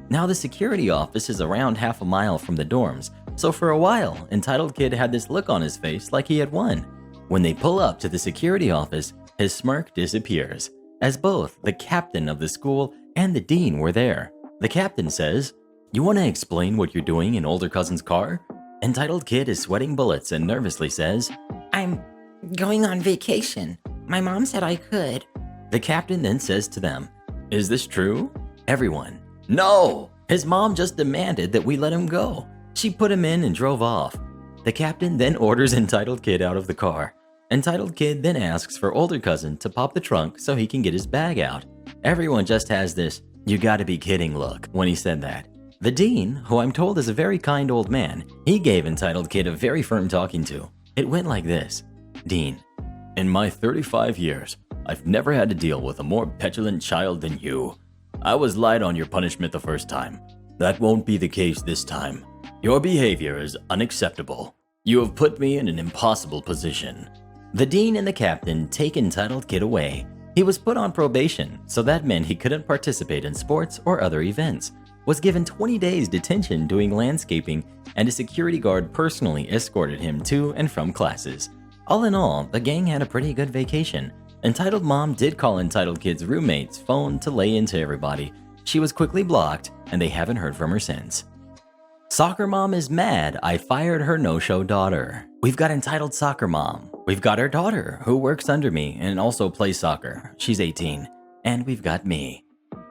Speaker 1: Now the security office is around half a mile from the dorms, so for a while, entitled kid had this look on his face like he had won. When they pull up to the security office, his smirk disappears, as both the captain of the school and the dean were there. The captain says, you want to explain what you're doing in older cousin's car? Entitled kid is sweating bullets and nervously says,
Speaker 2: I'm going on vacation. My mom said I could.
Speaker 1: The captain then says to them, is this true? Everyone, no! His mom just demanded that we let him go. She put him in and drove off. The captain then orders entitled kid out of the car. Entitled kid then asks for older cousin to pop the trunk so he can get his bag out. Everyone just has this, you gotta be kidding look when he said that. The dean, who I'm told is a very kind old man, he gave entitled kid a very firm talking to. It went like this. Dean, in my 35 years, I've never had to deal with a more petulant child than you. I was light on your punishment the first time. That won't be the case this time. Your behavior is unacceptable. You have put me in an impossible position. The dean and the captain take entitled kid away. He was put on probation, so that meant he couldn't participate in sports or other events, was given 20 days detention doing landscaping, and a security guard personally escorted him to and from classes. All in all, the gang had a pretty good vacation. Entitled mom did call entitled kid's roommate's phone to lay into everybody. She was quickly blocked, and they haven't heard from her since. Soccer mom is mad I fired her no-show daughter. We've got entitled soccer mom. We've got her daughter, who works under me and also plays soccer. She's 18. And we've got me.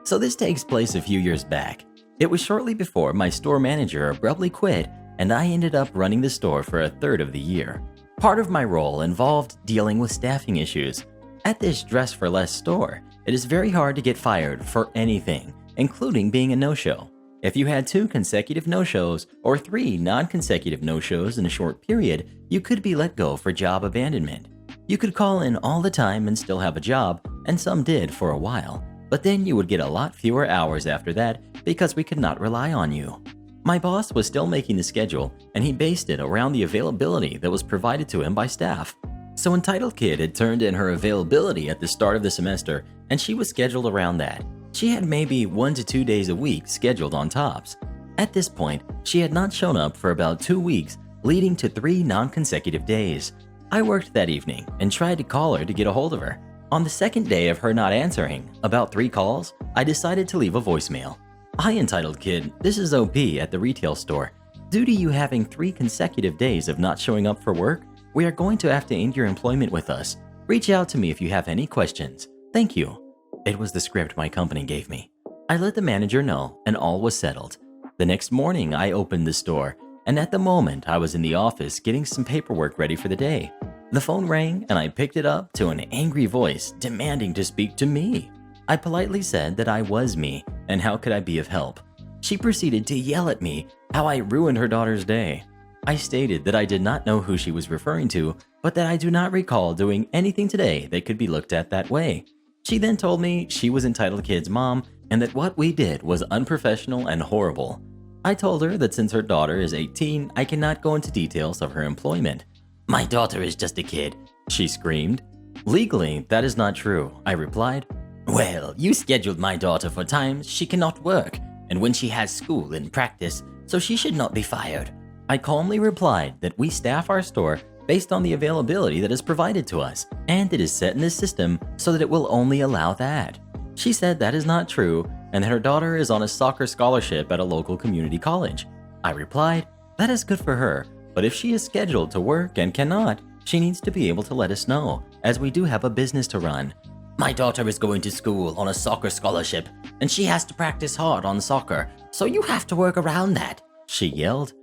Speaker 1: So this takes place a few years back. It was shortly before my store manager abruptly quit, and I ended up running the store for a third of the year. Part of my role involved dealing with staffing issues. At this Dress for Less store, it is very hard to get fired for anything, including being a no-show. If you had 2 consecutive no-shows or 3 non-consecutive no-shows in a short period, you could be let go for job abandonment. You could call in all the time and still have a job, and some did for a while, but then you would get a lot fewer hours after that because we could not rely on you. My boss was still making the schedule, and he based it around the availability that was provided to him by staff. So Entitled Kid had turned in her availability at the start of the semester, and she was scheduled around that. She had maybe 1 to 2 days a week scheduled on tops. At this point, she had not shown up for about 2 weeks, leading to 3 non-consecutive days. I worked that evening and tried to call her to get a hold of her. On the second day of her not answering, about 3 calls, I decided to leave a voicemail. Hi, Entitled Kid, this is OP at the retail store. Due to you having 3 consecutive days of not showing up for work, we are going to have to end your employment with us. Reach out to me if you have any questions. Thank you. It was the script my company gave me. I let the manager know, and all was settled. The next morning, I opened the store, and at the moment, I was in the office getting some paperwork ready for the day. The phone rang, and I picked it up to an angry voice demanding to speak to me. I politely said that I was me, and how could I be of help? She proceeded to yell at me how I ruined her daughter's day. I stated that I did not know who she was referring to, but that I do not recall doing anything today that could be looked at that way. She then told me she was Entitled Kid's mom and that what we did was unprofessional and horrible. I told her that since her daughter is 18, I cannot go into details of her employment.
Speaker 2: My daughter is just a kid,
Speaker 1: she screamed. Legally, that is not true, I replied.
Speaker 2: Well, you scheduled my daughter for times she cannot work, and when she has school and practice, so she should not be fired.
Speaker 1: I calmly replied that we staff our store based on the availability that is provided to us, and it is set in the system so that it will only allow that. She said that is not true, and that her daughter is on a soccer scholarship at a local community college. I replied, that is good for her, but if she is scheduled to work and cannot, she needs to be able to let us know, as we do have a business to run.
Speaker 2: My daughter is going to school on a soccer scholarship, and she has to practice hard on soccer, so you have to work around that,
Speaker 1: she yelled.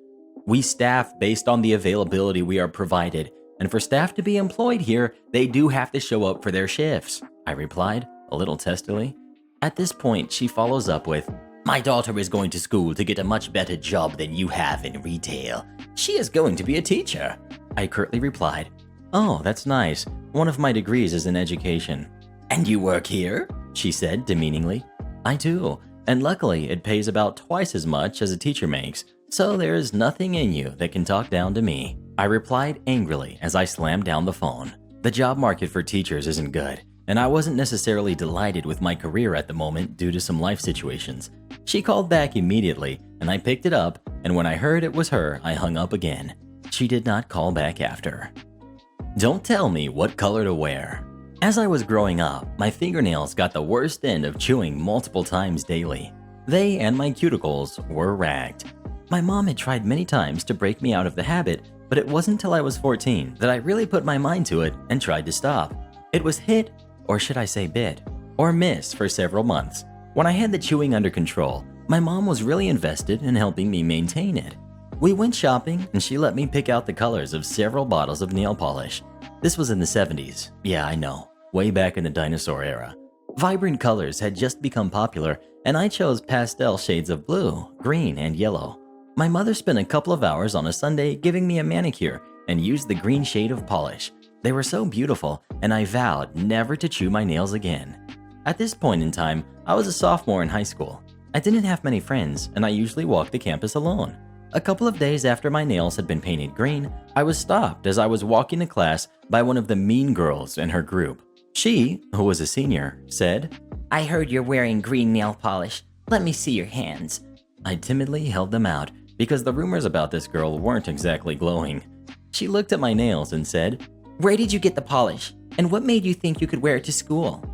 Speaker 1: We staff based on the availability we are provided, and for staff to be employed here, they do have to show up for their shifts, I replied, a little testily. At this point, she follows up with,
Speaker 2: my daughter is going to school to get a much better job than you have in retail. She is going to be a teacher.
Speaker 1: I curtly replied, oh, that's nice. One of my degrees is in education.
Speaker 2: And you work here?
Speaker 1: She said demeaningly. I do, and luckily it pays about twice as much as a teacher makes, so there is nothing in you that can talk down to me. I replied angrily as I slammed down the phone. The job market for teachers isn't good, and I wasn't necessarily delighted with my career at the moment due to some life situations. She called back immediately, and I picked it up, and when I heard it was her, I hung up again. She did not call back after. Don't tell me what color to wear. As I was growing up, my fingernails got the worst end of chewing multiple times daily. They and my cuticles were ragged. My mom had tried many times to break me out of the habit, but it wasn't until I was 14 that I really put my mind to it and tried to stop. It was hit, or should I say bit, or miss for several months. When I had the chewing under control, my mom was really invested in helping me maintain it. We went shopping and she let me pick out the colors of several bottles of nail polish. This was in the 70s. Yeah, I know, way back in the dinosaur era. Vibrant colors had just become popular, and I chose pastel shades of blue, green, and yellow. My mother spent a couple of hours on a Sunday giving me a manicure and used the green shade of polish. They were so beautiful, and I vowed never to chew my nails again. At this point in time, I was a sophomore in high school. I didn't have many friends, and I usually walked the campus alone. A couple of days after my nails had been painted green, I was stopped as I was walking to class by one of the mean girls in her group. She, who was a senior, said,
Speaker 2: I heard you're wearing green nail polish. Let me see your hands.
Speaker 1: I timidly held them out because the rumors about this girl weren't exactly glowing. She looked at my nails and said,
Speaker 2: Where did you get the polish? And what made you think you could wear it to school?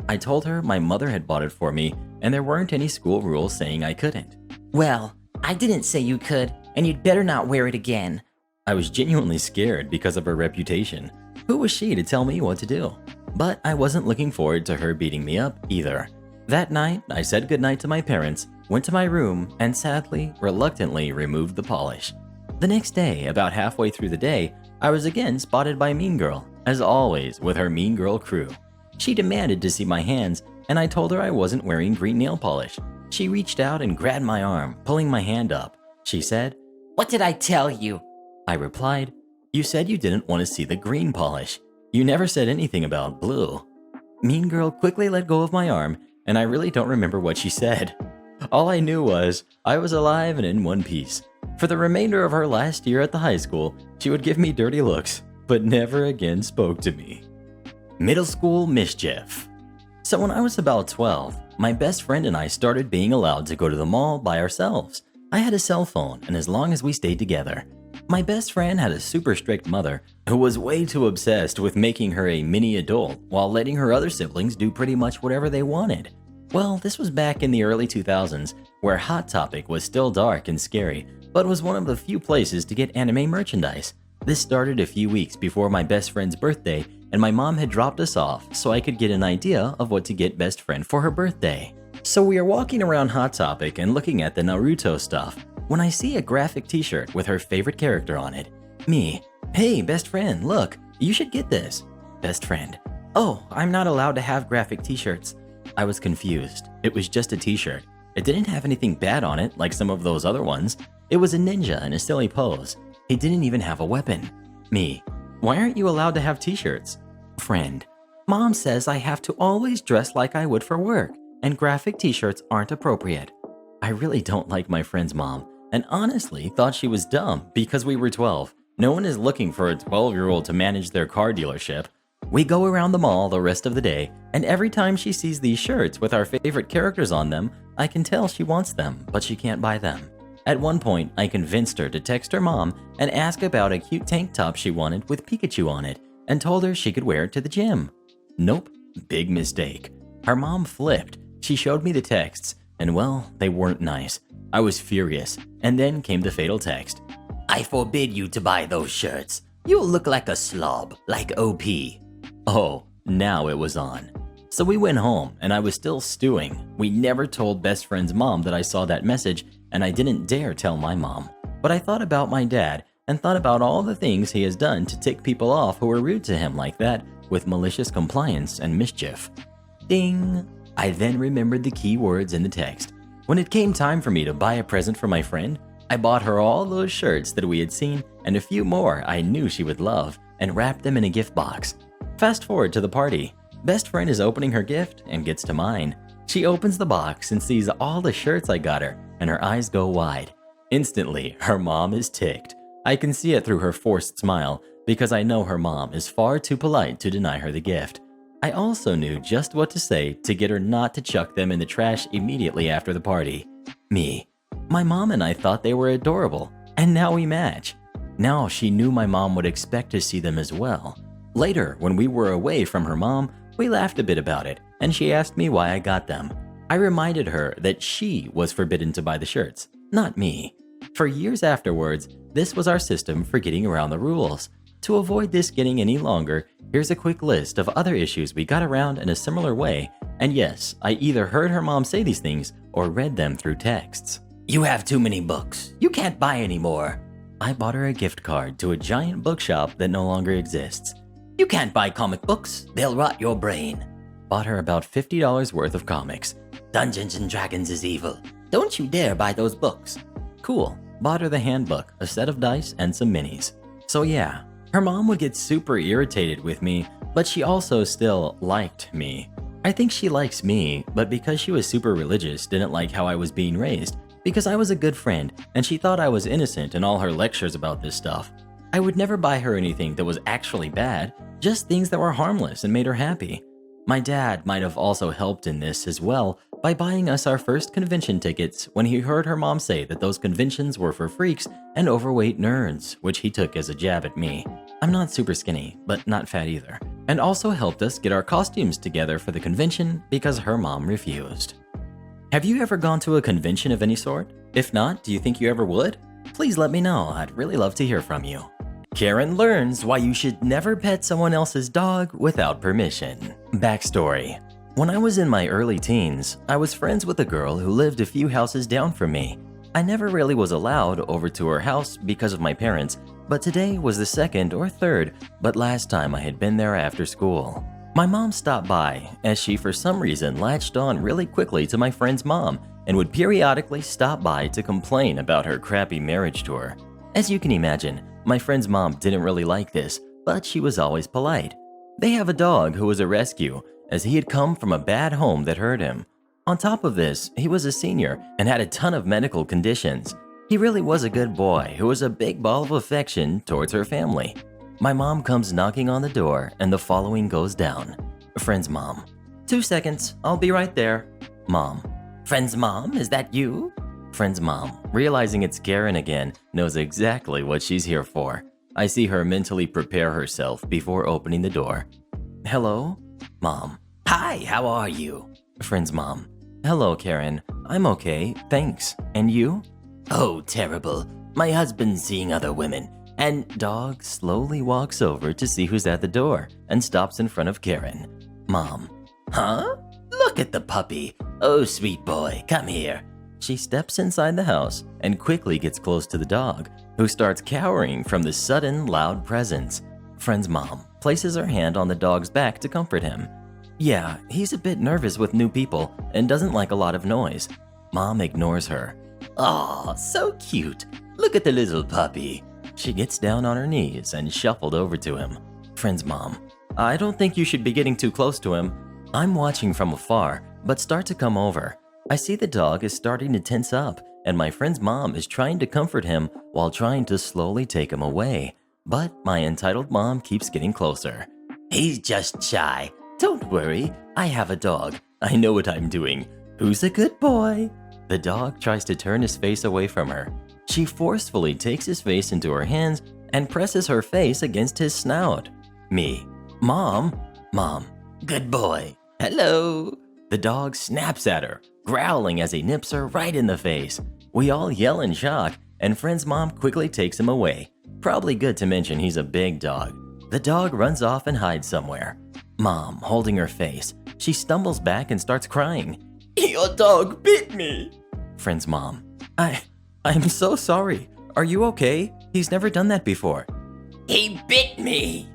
Speaker 1: I told her my mother had bought it for me and there weren't any school rules saying I couldn't.
Speaker 2: Well, I didn't say you could, and you'd better not wear it again.
Speaker 1: I was genuinely scared because of her reputation. Who was she to tell me what to do? But I wasn't looking forward to her beating me up either. That night, I said goodnight to my parents, went to my room, and sadly, reluctantly removed the polish. The next day, about halfway through the day, I was again spotted by Mean Girl, as always with her Mean Girl crew. She demanded to see my hands, and I told her I wasn't wearing green nail polish. She reached out and grabbed my arm, pulling my hand up. She said,
Speaker 2: "What did I tell you?"
Speaker 1: I replied, "You said you didn't want to see the green polish. You never said anything about blue." Mean girl quickly let go of my arm, and I really don't remember what she said. All I knew was I was alive and in one piece. For the remainder of her last year at the high school, she would give me dirty looks, but never again spoke to me. Middle school mischief. So when I was about 12, my best friend and I started being allowed to go to the mall by ourselves. I had a cell phone, and as long as we stayed together. My best friend had a super strict mother who was way too obsessed with making her a mini adult while letting her other siblings do pretty much whatever they wanted. Well, this was back in the early 2000s, where Hot Topic was still dark and scary, but was one of the few places to get anime merchandise. This started a few weeks before my best friend's birthday, and my mom had dropped us off so I could get an idea of what to get best friend for her birthday. So we are walking around Hot Topic and looking at the Naruto stuff when I see a graphic t-shirt with her favorite character on it. Me, "Hey, best friend, look, you should get this." Best friend, "Oh, I'm not allowed to have graphic t-shirts." I was confused. It was just a t-shirt. It didn't have anything bad on it like some of those other ones. It was a ninja in a silly pose. He didn't even have a weapon. Me, "Why aren't you allowed to have t-shirts?" Friend, "Mom says I have to always dress like I would for work, and graphic t-shirts aren't appropriate." I really don't like my friend's mom, and honestly thought she was dumb because we were 12. No one is looking for a 12-year-old to manage their car dealership. We go around the mall the rest of the day, and every time she sees these shirts with our favorite characters on them, I can tell she wants them, but she can't buy them. At one point, I convinced her to text her mom and ask about a cute tank top she wanted with Pikachu on it, and told her she could wear it to the gym. Nope, big mistake. Her mom flipped. She showed me the texts, and well, they weren't nice. I was furious, and then came the fatal text.
Speaker 2: "I forbid you to buy those shirts. You'll look like a slob, like OP."
Speaker 1: Oh, now it was on. So we went home, and I was still stewing. We never told best friend's mom that I saw that message, and I didn't dare tell my mom. But I thought about my dad, and thought about all the things he has done to tick people off who were rude to him like that, with malicious compliance and mischief. Ding! I then remembered the key words in the text. When it came time for me to buy a present for my friend, I bought her all those shirts that we had seen and a few more I knew she would love, and wrapped them in a gift box. Fast forward to the party. Best friend is opening her gift and gets to mine. She opens the box and sees all the shirts I got her, and her eyes go wide. Instantly, her mom is ticked. I can see it through her forced smile, because I know her mom is far too polite to deny her the gift. I also knew just what to say to get her not to chuck them in the trash immediately after the party. Me. My mom and I thought they were adorable, and now we match. Now she knew my mom would expect to see them as well. Later, when we were away from her mom, we laughed a bit about it, and she asked me why I got them. I reminded her that she was forbidden to buy the shirts, not me. For years afterwards, this was our system for getting around the rules. To avoid this getting any longer, here's a quick list of other issues we got around in a similar way, and yes, I either heard her mom say these things or read them through texts.
Speaker 2: "You have too many books. You can't buy any more."
Speaker 1: I bought her a gift card to a giant bookshop that no longer exists.
Speaker 2: "You can't buy comic books. They'll rot your brain."
Speaker 1: Bought her about $50 worth of comics.
Speaker 2: "Dungeons and Dragons is evil. Don't you dare buy those books."
Speaker 1: Cool. Bought her the handbook, a set of dice, and some minis. So yeah, her mom would get super irritated with me, but she also still liked me. I think she likes me, but because she was super religious, didn't like how I was being raised, because I was a good friend, and she thought I was innocent in all her lectures about this stuff. I would never buy her anything that was actually bad, just things that were harmless and made her happy. My dad might have also helped in this as well by buying us our first convention tickets when he heard her mom say that those conventions were for freaks and overweight nerds, which he took as a jab at me. I'm not super skinny, but not fat either, and also helped us get our costumes together for the convention because her mom refused. Have you ever gone to a convention of any sort? If not, do you think you ever would? Please let me know, I'd really love to hear from you. Karen learns why you should never pet someone else's dog without permission. Backstory. When I was in my early teens, I was friends with a girl who lived a few houses down from me. I never really was allowed over to her house because of my parents, but today was the second or third, but last time I had been there after school. My mom stopped by, as she for some reason latched on really quickly to my friend's mom, and would periodically stop by to complain about her crappy marriage to her. As you can imagine, my friend's mom didn't really like this, but she was always polite. They have a dog who was a rescue, as he had come from a bad home that hurt him. On top of this, he was a senior and had a ton of medical conditions. He really was a good boy who was a big ball of affection towards her family. My mom comes knocking on the door and the following goes down. Friend's mom. 2 seconds, I'll be right there. Mom.
Speaker 2: Friend's mom, is that you?
Speaker 1: Friend's mom, realizing it's Karen again, knows exactly what she's here for. I see her mentally prepare herself before opening the door. Hello? Mom.
Speaker 2: Hi, how are you?
Speaker 1: Friend's mom. Hello, Karen. I'm okay, thanks. And you?
Speaker 2: Oh, terrible. My husband's seeing other women. And
Speaker 1: Dog slowly walks over to see who's at the door and stops in front of Karen. Mom.
Speaker 2: Huh? Look at the puppy. Oh, sweet boy, come here.
Speaker 1: She steps inside the house and quickly gets close to the dog, who starts cowering from the sudden loud presence. Friend's mom places her hand on the dog's back to comfort him. Yeah, he's a bit nervous with new people and doesn't like a lot of noise. Mom ignores her.
Speaker 2: Aw, so cute. Look at the little puppy.
Speaker 1: She gets down on her knees and shuffled over to him. Friend's mom. I don't think you should be getting too close to him. I'm watching from afar, but start to come over. I see the dog is starting to tense up, and my friend's mom is trying to comfort him while trying to slowly take him away. But my entitled mom keeps getting closer.
Speaker 2: He's just shy. Don't worry, I have a dog.
Speaker 1: I know what I'm doing. Who's a good boy? The dog tries to turn his face away from her. She forcefully takes his face into her hands and presses her face against his snout. Me. Mom. Mom.
Speaker 2: Good boy. Hello.
Speaker 1: The dog snaps at her, growling as he nips her right in the face. We all yell in shock, and friend's mom quickly takes him away. Probably good to mention he's a big dog. The dog runs off and hides somewhere. Mom, holding her face, she stumbles back and starts crying.
Speaker 2: Your dog bit me.
Speaker 1: Friend's mom. I'm so sorry. Are you okay? He's never done that before.
Speaker 2: He bit me.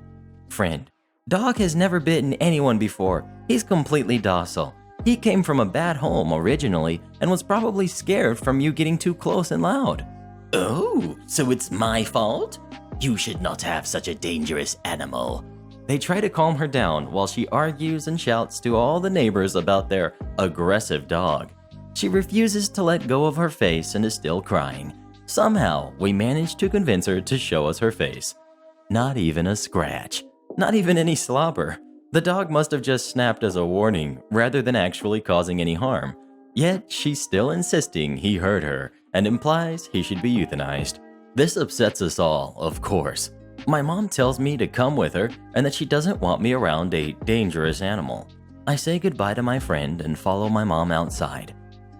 Speaker 1: Friend. Dog has never bitten anyone before. He's completely docile. He came from a bad home originally and was probably scared from you getting too close and loud.
Speaker 2: Oh, so it's my fault? You should not have such a dangerous animal.
Speaker 1: They try to calm her down while she argues and shouts to all the neighbors about their aggressive dog. She refuses to let go of her face and is still crying. Somehow, we manage to convince her to show us her face. Not even a scratch. Not even any slobber. The dog must have just snapped as a warning rather than actually causing any harm. Yet, she's still insisting he hurt her and implies he should be euthanized. This upsets us all, of course. My mom tells me to come with her and that she doesn't want me around a dangerous animal. I say goodbye to my friend and follow my mom outside.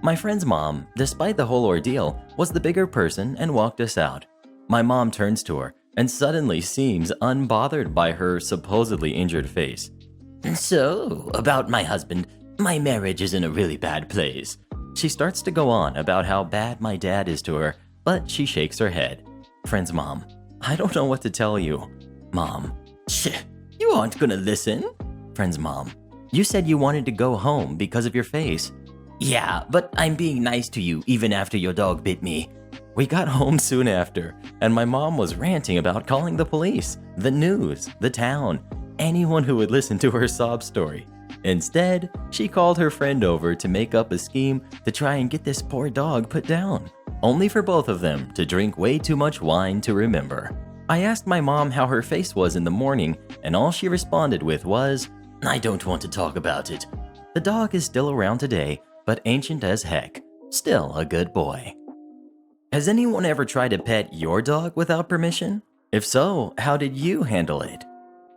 Speaker 1: My friend's mom, despite the whole ordeal, was the bigger person and walked us out. My mom turns to her and suddenly seems unbothered by her supposedly injured face.
Speaker 2: So, about my husband, my marriage is in a really bad place.
Speaker 1: She starts to go on about how bad my dad is to her, but she shakes her head. Friend's mom. I don't know what to tell you. Mom.
Speaker 2: Shh, you aren't gonna listen?
Speaker 1: Friend's mom. You said you wanted to go home because of your face.
Speaker 2: Yeah, but I'm being nice to you even after your dog bit me.
Speaker 1: We got home soon after, and my mom was ranting about calling the police, the news, the town, anyone who would listen to her sob story. Instead, she called her friend over to make up a scheme to try and get this poor dog put down, only for both of them to drink way too much wine to remember. I asked my mom how her face was in the morning, and all she responded with was,
Speaker 2: I don't want to talk about it.
Speaker 1: The dog is still around today, but ancient as heck. Still a good boy. Has anyone ever tried to pet your dog without permission? If so, how did you handle it?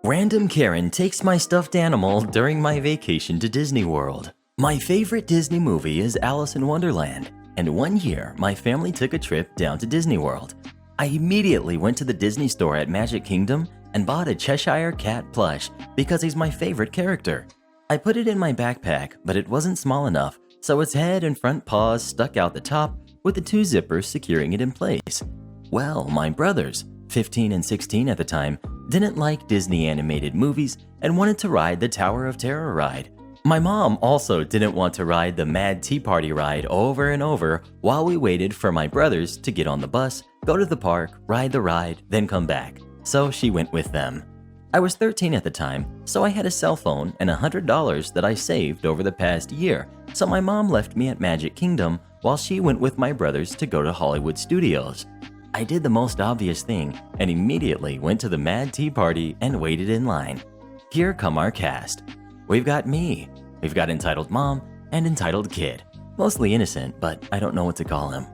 Speaker 1: Random Karen takes my stuffed animal during my vacation to Disney World. My favorite Disney movie is Alice in Wonderland, and one year my family took a trip down to Disney World. I immediately went to the Disney store at Magic Kingdom and bought a Cheshire Cat plush because he's my favorite character. I put it in my backpack, but it wasn't small enough, so its head and front paws stuck out the top with the two zippers securing it in place. Well, my brothers, 15 and 16 at the time, didn't like Disney animated movies and wanted to ride the Tower of Terror ride. My mom also didn't want to ride the Mad Tea Party ride over and over while we waited for my brothers to get on the bus, go to the park, ride the ride, then come back. So she went with them. I was 13 at the time, so I had a cell phone and $100 that I saved over the past year, so my mom left me at Magic Kingdom while she went with my brothers to go to Hollywood Studios. I did the most obvious thing and immediately went to the Mad Tea Party and waited in line. Here come our cast. We've got me, we've got Entitled Mom, and Entitled Kid. Mostly innocent, but I don't know what to call him.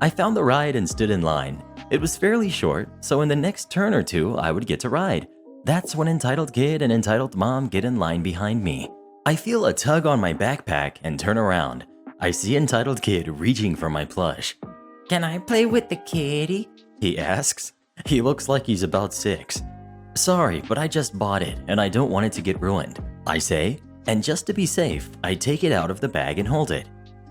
Speaker 1: I found the ride and stood in line. It was fairly short, so in the next turn or two, I would get to ride. That's when Entitled Kid and Entitled Mom get in line behind me. I feel a tug on my backpack and turn around. I see Entitled Kid reaching for my plush.
Speaker 2: Can I play with the kitty?
Speaker 1: He asks. He looks like he's about 6. Sorry, but I just bought it and I don't want it to get ruined, I say, and just to be safe, I take it out of the bag and hold it.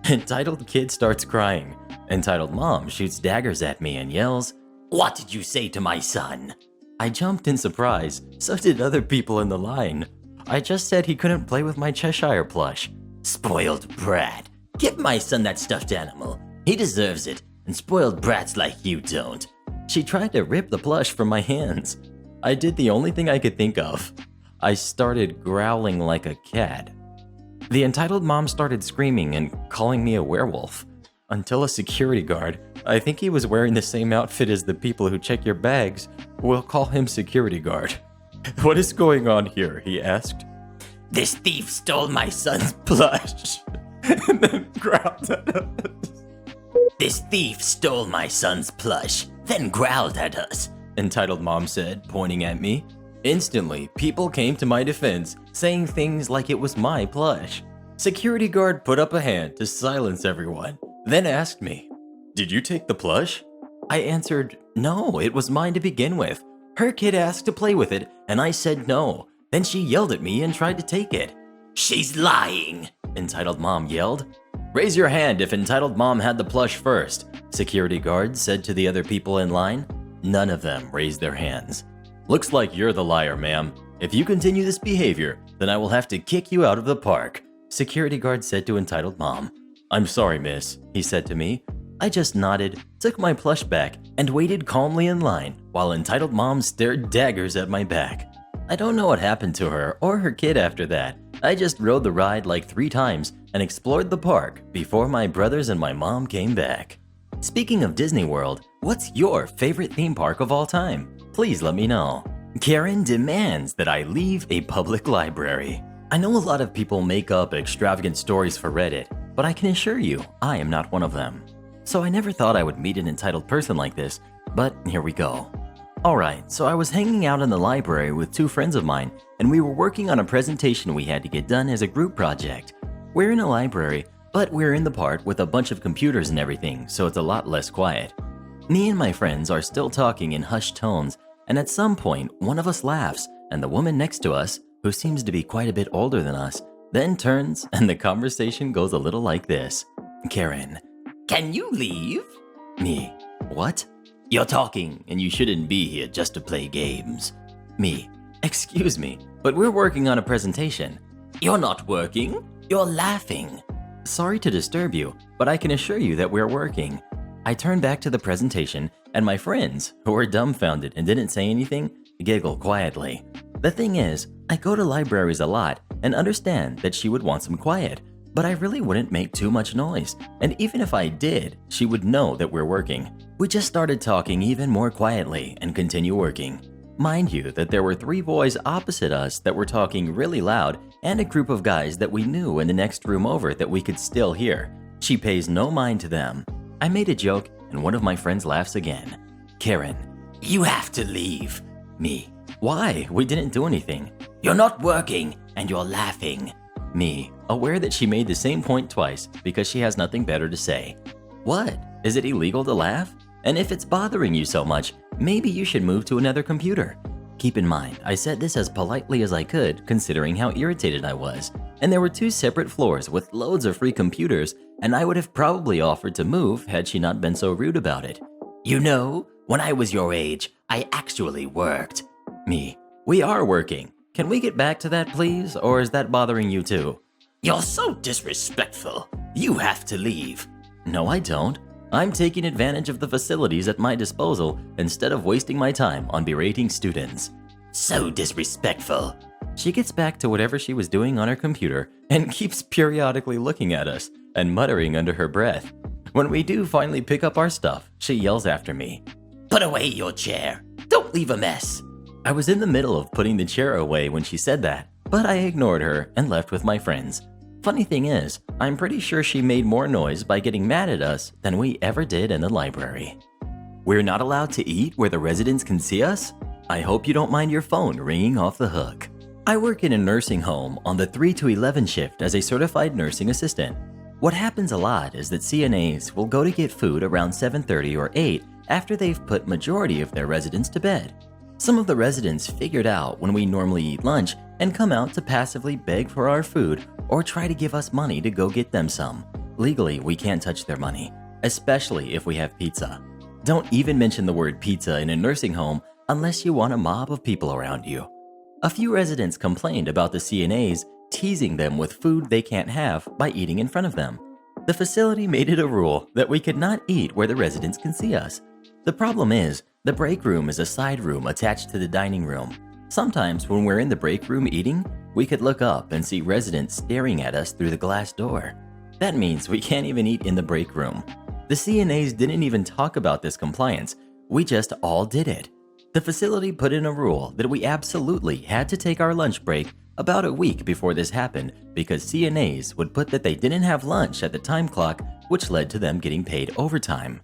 Speaker 1: Entitled Kid starts crying. Entitled Mom shoots daggers at me and yells,
Speaker 2: What did you say to my son?
Speaker 1: I jumped in surprise, so did other people in the line. I just said he couldn't play with my Cheshire plush.
Speaker 2: Spoiled brat. Give my son that stuffed animal. He deserves it, and spoiled brats like you don't.
Speaker 1: She tried to rip the plush from my hands. I did the only thing I could think of. I started growling like a cat. The Entitled Mom started screaming and calling me a werewolf. Until a security guard, I think he was wearing the same outfit as the people who check your bags, we'll call him security guard. What is going on here? He asked.
Speaker 2: This thief stole my son's plush.
Speaker 1: And then growled at us.
Speaker 2: This thief stole my son's plush, then growled at us,
Speaker 1: Entitled Mom said, pointing at me. Instantly, people came to my defense, saying things like it was my plush. Security guard put up a hand to silence everyone, then asked me, Did you take the plush? I answered, No, it was mine to begin with. Her kid asked to play with it, and I said no. Then she yelled at me and tried to take it.
Speaker 2: She's lying,
Speaker 1: Entitled Mom yelled. Raise your hand if Entitled Mom had the plush first, security guard said to the other people in line. None of them raised their hands. Looks like you're the liar, ma'am. If you continue this behavior, then I will have to kick you out of the park, security guard said to Entitled Mom. I'm sorry, miss, he said to me. I just nodded, took my plush back, and waited calmly in line while Entitled Mom stared daggers at my back. I don't know what happened to her or her kid after that. I just rode the ride like 3 times and explored the park before my brothers and my mom came back. Speaking of Disney World, what's your favorite theme park of all time? Please let me know. Karen demands that I leave a public library. I know a lot of people make up extravagant stories for Reddit, but I can assure you, I am not one of them. So I never thought I would meet an entitled person like this, but here we go. Alright, so I was hanging out in the library with 2 friends of mine, and we were working on a presentation we had to get done as a group project. We're in a library, but we're in the part with a bunch of computers and everything, so it's a lot less quiet. Me and my friends are still talking in hushed tones, and at some point, one of us laughs, and the woman next to us, who seems to be quite a bit older than us, then turns and the conversation goes a little like this. Karen.
Speaker 2: Can you leave?
Speaker 1: Me. What?
Speaker 2: You're talking, and you shouldn't be here just to play games.
Speaker 1: Me. Excuse me, but we're working on a presentation.
Speaker 2: You're not working. You're laughing.
Speaker 1: Sorry to disturb you, but I can assure you that we're working. I turn back to the presentation, and my friends, who were dumbfounded and didn't say anything, giggle quietly. The thing is, I go to libraries a lot and understand that she would want some quiet, but I really wouldn't make too much noise, and even if I did, she would know that we're working. We just started talking even more quietly and continue working. Mind you that there were 3 boys opposite us that were talking really loud and a group of guys that we knew in the next room over that we could still hear. She pays no mind to them. I made a joke and one of my friends laughs again. Karen.
Speaker 2: You have to leave.
Speaker 1: Me. Why? We didn't do anything.
Speaker 2: You're not working and you're laughing.
Speaker 1: Me, aware that she made the same point twice because she has nothing better to say. What? Is it illegal to laugh? And if it's bothering you so much, maybe you should move to another computer. Keep in mind, I said this as politely as I could considering how irritated I was. And there were 2 separate floors with loads of free computers, and I would have probably offered to move had she not been so rude about it.
Speaker 2: You know, when I was your age, I actually worked.
Speaker 1: Me. We are working. Can we get back to that, please? Or is that bothering you too?
Speaker 2: You're so disrespectful. You have to leave.
Speaker 1: No, I don't. I'm taking advantage of the facilities at my disposal instead of wasting my time on berating students.
Speaker 2: So disrespectful.
Speaker 1: She gets back to whatever she was doing on her computer and keeps periodically looking at us and muttering under her breath. When we do finally pick up our stuff, she yells after me.
Speaker 2: Put away your chair. Don't leave a mess.
Speaker 1: I was in the middle of putting the chair away when she said that, but I ignored her and left with my friends. Funny thing is, I'm pretty sure she made more noise by getting mad at us than we ever did in the library. We're not allowed to eat where the residents can see us? I hope you don't mind your phone ringing off the hook. I work in a nursing home on the 3 to 11 shift as a certified nursing assistant. What happens a lot is that CNAs will go to get food around 7:30 or 8 after they've put majority of their residents to bed. Some of the residents figured out when we normally eat lunch and come out to passively beg for our food or try to give us money to go get them some. Legally, we can't touch their money, especially if we have pizza. Don't even mention the word pizza in a nursing home unless you want a mob of people around you. A few residents complained about the CNAs teasing them with food they can't have by eating in front of them. The facility made it a rule that we could not eat where the residents can see us. The problem is, the break room is a side room attached to the dining room. Sometimes when we're in the break room eating, we could look up and see residents staring at us through the glass door. That means we can't even eat in the break room. The CNAs didn't even talk about this compliance, we just all did it. The facility put in a rule that we absolutely had to take our lunch break about a week before this happened because CNAs would put that they didn't have lunch at the time clock, which led to them getting paid overtime.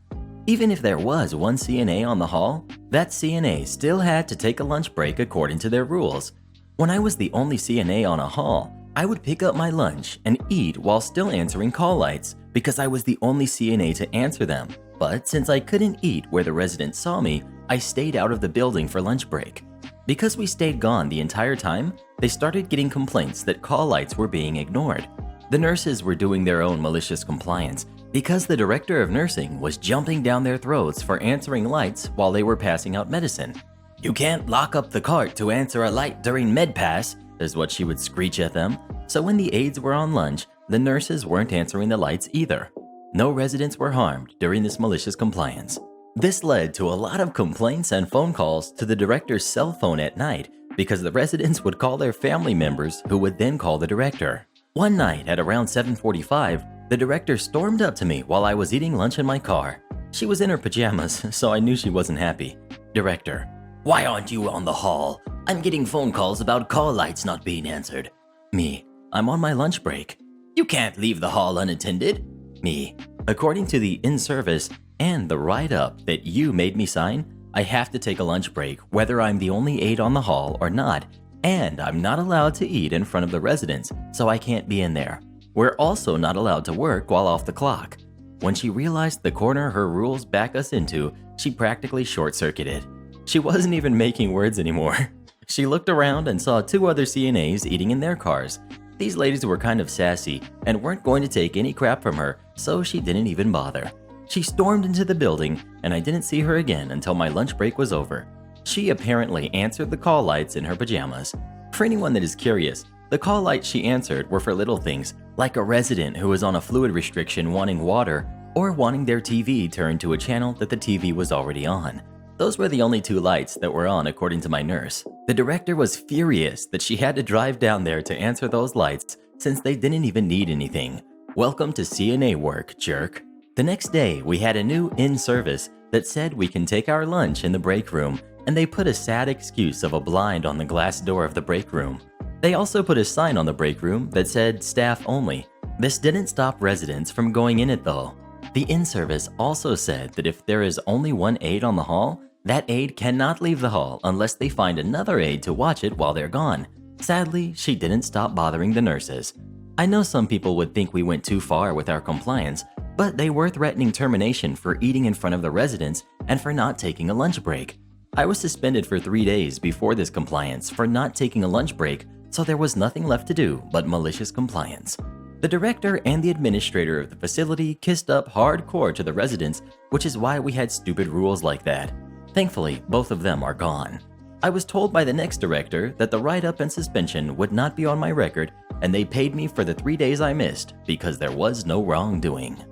Speaker 1: Even if there was one CNA on the hall, that CNA still had to take a lunch break according to their rules. When I was the only CNA on a hall, I would pick up my lunch and eat while still answering call lights because I was the only CNA to answer them. But since I couldn't eat where the residents saw me, I stayed out of the building for lunch break. Because we stayed gone the entire time, they started getting complaints that call lights were being ignored. The nurses were doing their own malicious compliance because the director of nursing was jumping down their throats for answering lights while they were passing out medicine. "You can't lock up the cart to answer a light during med pass," is what she would screech at them. So when the aides were on lunch, the nurses weren't answering the lights either. No residents were harmed during this malicious compliance. This led to a lot of complaints and phone calls to the director's cell phone at night because the residents would call their family members who would then call the director. One night at around 7:45, the director stormed up to me while I was eating lunch in my car. She was in her pajamas, so I knew she wasn't happy. Director:
Speaker 2: "Why aren't you on the hall? I'm getting phone calls about call lights not being answered."
Speaker 1: Me: "I'm on my lunch break."
Speaker 2: "You can't leave the hall unattended."
Speaker 1: Me: "According to the in-service and the write-up that you made me sign, I have to take a lunch break whether I'm the only aide on the hall or not, and I'm not allowed to eat in front of the residents, so I can't be in there. We're also not allowed to work while off the clock." When she realized the corner her rules back us into, she practically short-circuited. She wasn't even making words anymore. She looked around and saw 2 other CNAs eating in their cars. These ladies were kind of sassy and weren't going to take any crap from her, so she didn't even bother. She stormed into the building, and I didn't see her again until my lunch break was over. She apparently answered the call lights in her pajamas. For anyone that is curious, the call lights she answered were for little things, like a resident who was on a fluid restriction wanting water, or wanting their TV turned to a channel that the TV was already on. Those were the only 2 lights that were on according to my nurse. The director was furious that she had to drive down there to answer those lights since they didn't even need anything. Welcome to CNA work, jerk. The next day, we had a new in-service that said we can take our lunch in the break room, and they put a sad excuse of a blind on the glass door of the break room. They also put a sign on the break room that said staff only. This didn't stop residents from going in it though. The in-service also said that if there is only one aide on the hall, that aide cannot leave the hall unless they find another aide to watch it while they're gone. Sadly, she didn't stop bothering the nurses. I know some people would think we went too far with our compliance, but they were threatening termination for eating in front of the residents and for not taking a lunch break. I was suspended for 3 days before this compliance for not taking a lunch break, so there was nothing left to do but malicious compliance. The director and the administrator of the facility kissed up hardcore to the residents, which is why we had stupid rules like that. Thankfully, both of them are gone. I was told by the next director that the write-up and suspension would not be on my record and they paid me for the 3 days I missed because there was no wrongdoing.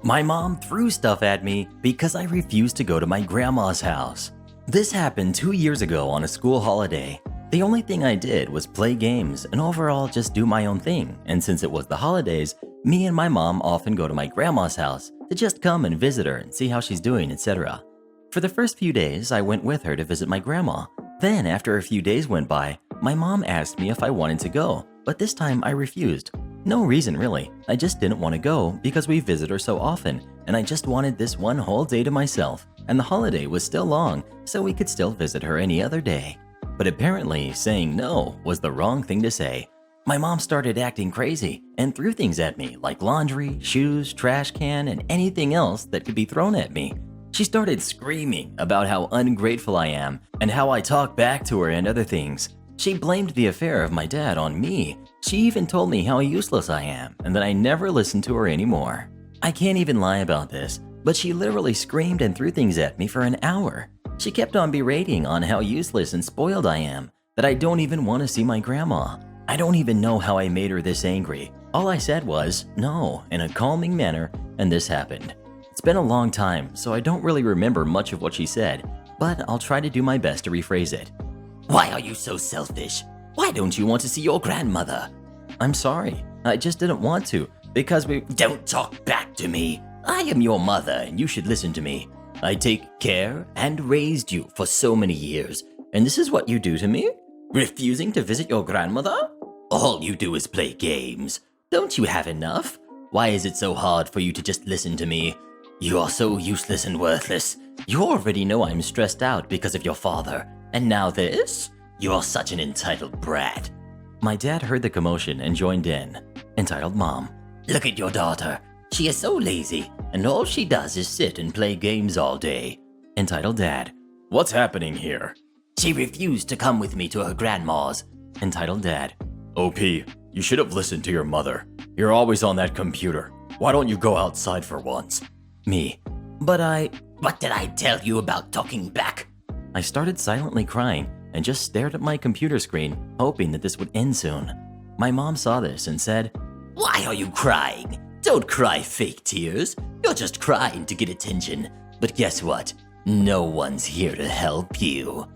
Speaker 1: My mom threw stuff at me because I refused to go to my grandma's house. This happened 2 years ago on a school holiday. The only thing I did was play games and overall just do my own thing, and since it was the holidays, me and my mom often go to my grandma's house to just come and visit her and see how she's doing, etc. For the first few days, I went with her to visit my grandma. Then, after a few days went by, my mom asked me if I wanted to go, but this time I refused. No reason really, I just didn't want to go because we visit her so often, and I just wanted this one whole day to myself, and the holiday was still long, so we could still visit her any other day. But apparently, saying no was the wrong thing to say. My mom started acting crazy and threw things at me like laundry, shoes, trash can, and anything else that could be thrown at me. She started screaming about how ungrateful I am and how I talk back to her and other things. She blamed the affair of my dad on me. She even told me how useless I am and that I never listened to her anymore. I can't even lie about this, but she literally screamed and threw things at me for an hour. She kept on berating on how useless and spoiled I am, that I don't even want to see my grandma. I don't even know how I made her this angry. All I said was, no, in a calming manner, and this happened. It's been a long time, so I don't really remember much of what she said, but I'll try to do my best to rephrase it.
Speaker 2: Why are you so selfish? Why don't you want to see your grandmother?
Speaker 1: I'm sorry, I just didn't want to, because we—
Speaker 2: Don't talk back to me. I am your mother and you should listen to me. I take care and raised you for so many years,
Speaker 1: And this is what you do to me?
Speaker 2: refusing to visit your grandmother? All you do is play games. Don't you have enough? Why is it so hard for you to just listen to me? You are so useless and worthless. You already know I'm stressed out because of your father. And now this? You're such an entitled brat.
Speaker 1: My dad heard the commotion and joined in. Entitled mom.
Speaker 2: Look at your daughter. She is so lazy, and all she does is sit and play games all day.
Speaker 1: Entitled dad. What's happening here?
Speaker 2: She refused to come with me to her grandma's.
Speaker 1: Entitled dad.
Speaker 3: OP, you should have listened to your mother. You're always on that computer. Why don't you go outside for once?
Speaker 1: Me.
Speaker 2: What did I tell you about talking back?
Speaker 1: I started silently crying and just stared at my computer screen, hoping that this would end soon. My mom saw this and said,
Speaker 2: Why are you crying? Don't cry fake tears. You're just crying to get attention. But guess what? No one's here to help you.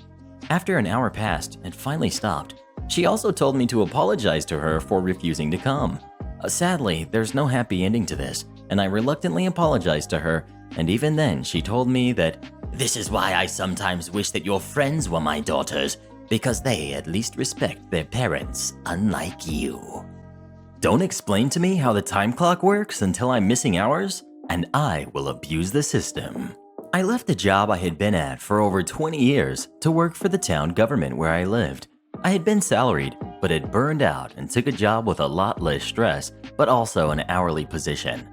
Speaker 1: After an hour passed, it finally stopped. She also told me to apologize to her for refusing to come. Sadly, there's no happy ending to this, and I reluctantly apologized to her, and even then she told me that,
Speaker 2: This is why I sometimes wish that your friends were my daughters, because they at least respect their parents, unlike you.
Speaker 1: Don't explain to me how the time clock works until I'm missing hours, and I will abuse the system. I left the job I had been at for over 20 years to work for the town government where I lived. I had been salaried, but had burned out and took a job with a lot less stress, but also an hourly position.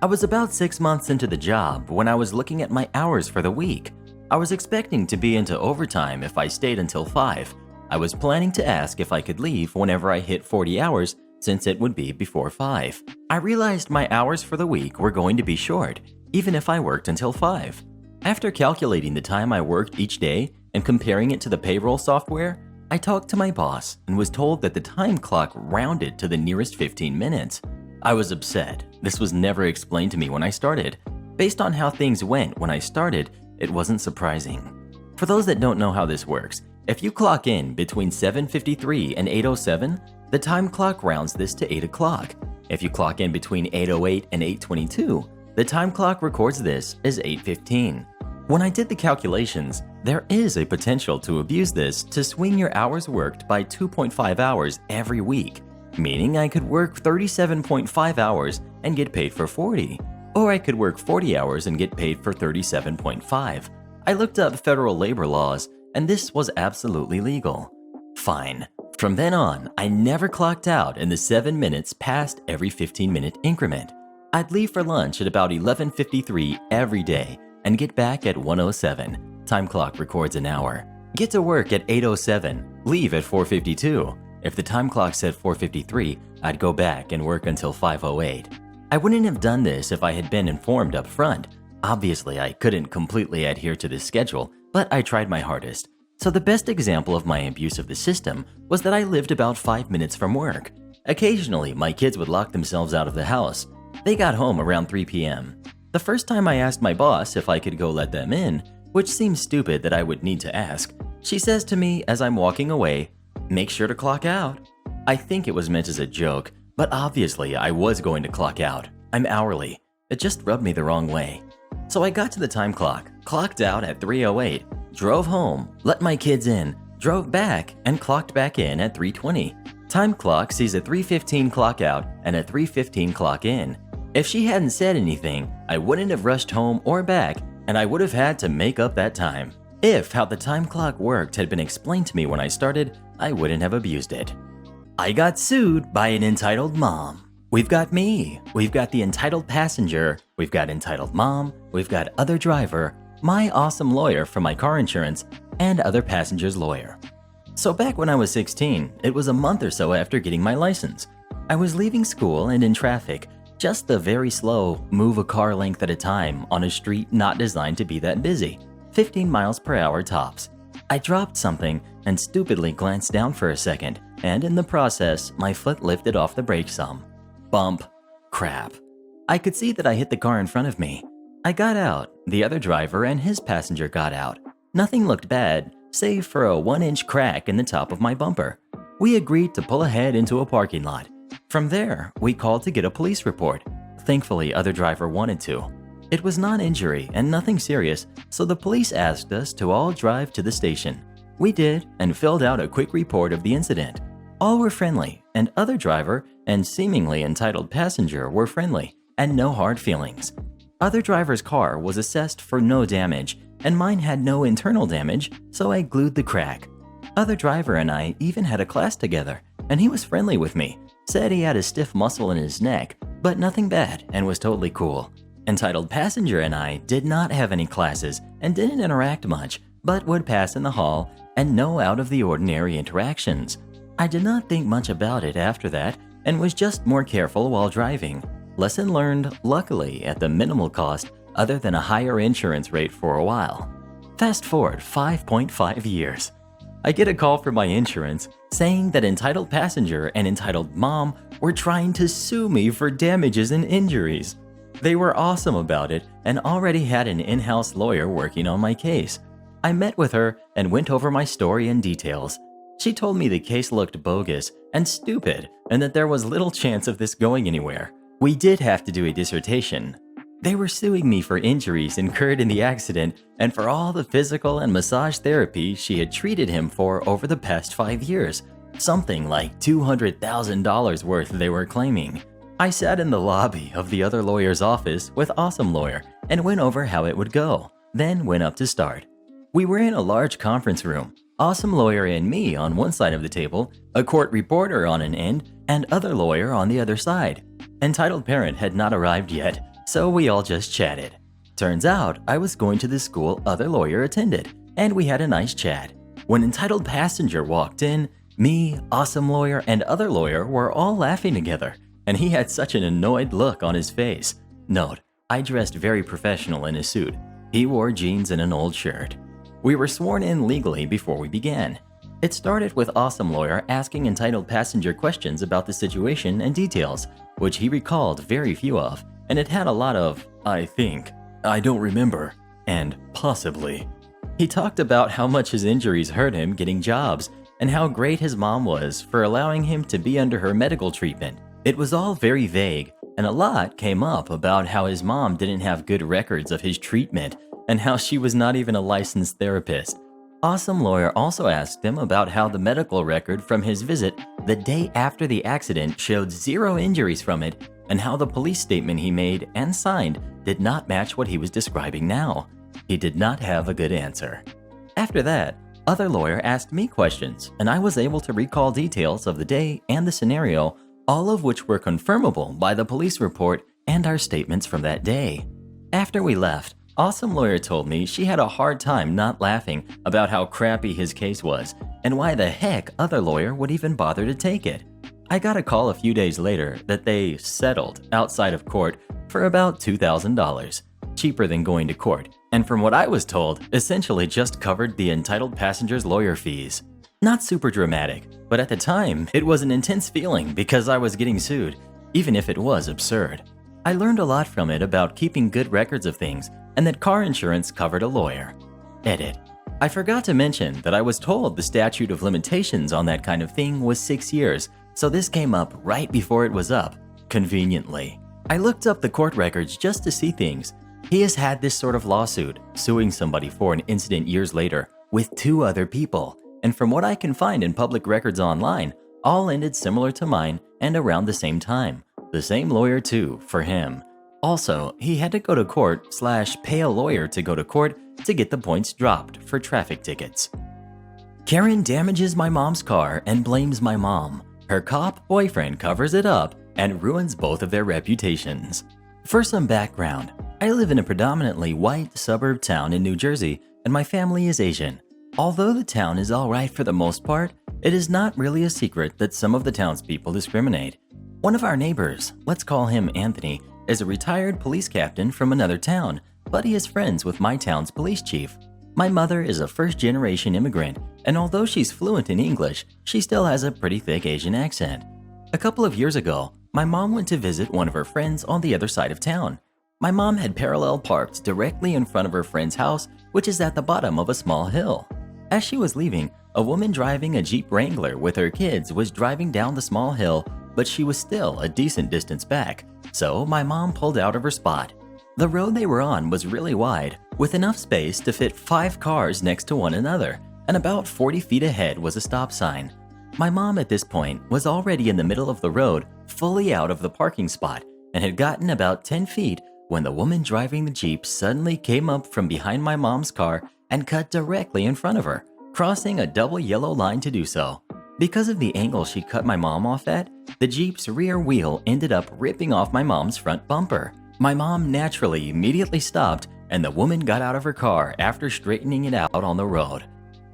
Speaker 1: I was about 6 months into the job when I was looking at my hours for the week. I was expecting to be into overtime if I stayed until 5. I was planning to ask if I could leave whenever I hit 40 hours since it would be before 5. I realized my hours for the week were going to be short, even if I worked until 5. After calculating the time I worked each day and comparing it to the payroll software, I talked to my boss and was told that the time clock rounded to the nearest 15 minutes. I was upset. This was never explained to me when I started. Based on how things went when I started, it wasn't surprising. For those that don't know how this works, if you clock in between 7:53 and 8:07, the time clock rounds this to 8 o'clock. If you clock in between 8:08 and 8:22, the time clock records this as 8:15. When I did the calculations, there is a potential to abuse this to swing your hours worked by 2.5 hours every week, meaning I could work 37.5 hours and get paid for 40, or I could work 40 hours and get paid for 37.5. I looked up federal labor laws, and this was absolutely legal. Fine. From then on, I never clocked out in the 7 minutes past every 15-minute increment. I'd leave for lunch at about 11:53 every day and get back at 1:07. Time clock records an hour. Get to work at 8:07, leave at 4:52. If the time clock said 4:53, I'd go back and work until 5:08. I wouldn't have done this if I had been informed up front. Obviously, I couldn't completely adhere to this schedule, but I tried my hardest. So the best example of my abuse of the system was that I lived about 5 minutes from work. Occasionally, my kids would lock themselves out of the house. They got home around 3 p.m. The first time I asked my boss if I could go let them in, which seems stupid that I would need to ask, she says to me as I'm walking away, "Make sure to clock out." I think it was meant as a joke, but obviously I was going to clock out. I'm hourly. It just rubbed me the wrong way. So I got to the time clock, clocked out at 3:08, drove home, let my kids in, drove back, and clocked back in at 3:20. Time clock sees a 3:15 clock out and a 3:15 clock in. If she hadn't said anything, I wouldn't have rushed home or back, and I would have had to make up that time. If how the time clock worked had been explained to me when I started, I wouldn't have abused it. I got sued by an entitled mom. We've got me, we've got the entitled passenger, we've got entitled mom, we've got other driver, my awesome lawyer for my car insurance, and other passenger's lawyer. So back when I was 16, it was a month or so after getting my license. I was leaving school and in traffic, just the very slow, move a car length at a time on a street not designed to be that busy, 15 miles per hour tops. I dropped something and stupidly glanced down for a second, and in the process, my foot lifted off the brake some. Bump. Crap. I could see that I hit the car in front of me. I got out, the other driver and his passenger got out. Nothing looked bad, save for a 1-inch crack in the top of my bumper. We agreed to pull ahead into a parking lot. From there, we called to get a police report. Thankfully, other driver wanted to. It was non-injury and nothing serious, so the police asked us to all drive to the station. We did and filled out a quick report of the incident. All were friendly, and other driver and seemingly entitled passenger were friendly, and no hard feelings. Other driver's car was assessed for no damage, and mine had no internal damage, so I glued the crack. Other driver and I even had a class together, and he was friendly with me, said he had a stiff muscle in his neck, but nothing bad and was totally cool. Entitled passenger and I did not have any classes and didn't interact much, but would pass in the hall and no out of the ordinary interactions. I did not think much about it after that and was just more careful while driving. Lesson learned, luckily, at the minimal cost other than a higher insurance rate for a while. Fast forward 5.5 years. I get a call from my insurance saying that entitled passenger and entitled mom were trying to sue me for damages and injuries. They were awesome about it and already had an in-house lawyer working on my case. I met with her and went over my story in details. She told me the case looked bogus and stupid and that there was little chance of this going anywhere. We did have to do a dissertation. They were suing me for injuries incurred in the accident and for all the physical and massage therapy she had treated him for over the past 5 years. Something like $200,000 worth they were claiming. I sat in the lobby of the other lawyer's office with Awesome Lawyer and went over how it would go, then went up to start. We were in a large conference room, Awesome Lawyer and me on one side of the table, a court reporter on an end, and other lawyer on the other side. Entitled parent had not arrived yet, so we all just chatted. Turns out I was going to the school other lawyer attended, and we had a nice chat. When entitled passenger walked in, me, Awesome Lawyer, and other lawyer were all laughing together, and he had such an annoyed look on his face. Note, I dressed very professional in a suit. He wore jeans and an old shirt. We were sworn in legally before we began. It started with Awesome Lawyer asking entitled passenger questions about the situation and details, which he recalled very few of, and it had a lot of, "I think," "I don't remember," and "possibly." He talked about how much his injuries hurt him getting jobs, and how great his mom was for allowing him to be under her medical treatment. It was all very vague, and a lot came up about how his mom didn't have good records of his treatment, and how she was not even a licensed therapist. Awesome Lawyer also asked him about how the medical record from his visit the day after the accident showed 0 injuries from it, and how the police statement he made and signed did not match what he was describing now. He did not have a good answer. After that, other lawyer asked me questions, and I was able to recall details of the day and the scenario, all of which were confirmable by the police report and our statements from that day. After we left, Awesome Lawyer told me she had a hard time not laughing about how crappy his case was, and why the heck other lawyer would even bother to take it. I got a call a few days later that they settled outside of court for about $2,000, cheaper than going to court, and from what I was told, essentially just covered the entitled passenger's lawyer fees. Not super dramatic, but at the time, it was an intense feeling because I was getting sued, even if it was absurd. I learned a lot from it about keeping good records of things and that car insurance covered a lawyer. Edit. I forgot to mention that I was told the statute of limitations on that kind of thing was 6 years, so this came up right before it was up, conveniently. I looked up the court records just to see things. He has had this sort of lawsuit, suing somebody for an incident years later, with 2 other people, and from what I can find in public records online, all ended similar to mine and around the same time. The same lawyer too, for him. Also, he had to go to court / pay a lawyer to go to court to get the points dropped for traffic tickets. Karen damages my mom's car and blames my mom. Her cop boyfriend covers it up and ruins both of their reputations. For some background, I live in a predominantly white suburb town in New Jersey and my family is Asian. Although the town is alright for the most part, it is not really a secret that some of the townspeople discriminate. One of our neighbors, let's call him Anthony, is a retired police captain from another town, but he is friends with my town's police chief. My mother is a first-generation immigrant, and although she's fluent in English, she still has a pretty thick Asian accent. A couple of years ago, my mom went to visit one of her friends on the other side of town. My mom had parallel parked directly in front of her friend's house, which is at the bottom of a small hill. As she was leaving, a woman driving a Jeep Wrangler with her kids was driving down the small hill, but she was still a decent distance back, so my mom pulled out of her spot. The road they were on was really wide, with enough space to fit 5 cars next to one another, and about 40 feet ahead was a stop sign. My mom at this point was already in the middle of the road, fully out of the parking spot, and had gotten about 10 feet when the woman driving the Jeep suddenly came up from behind my mom's car and cut directly in front of her, crossing a double yellow line to do so. Because of the angle she cut my mom off at, the Jeep's rear wheel ended up ripping off my mom's front bumper. My mom naturally immediately stopped and the woman got out of her car after straightening it out on the road.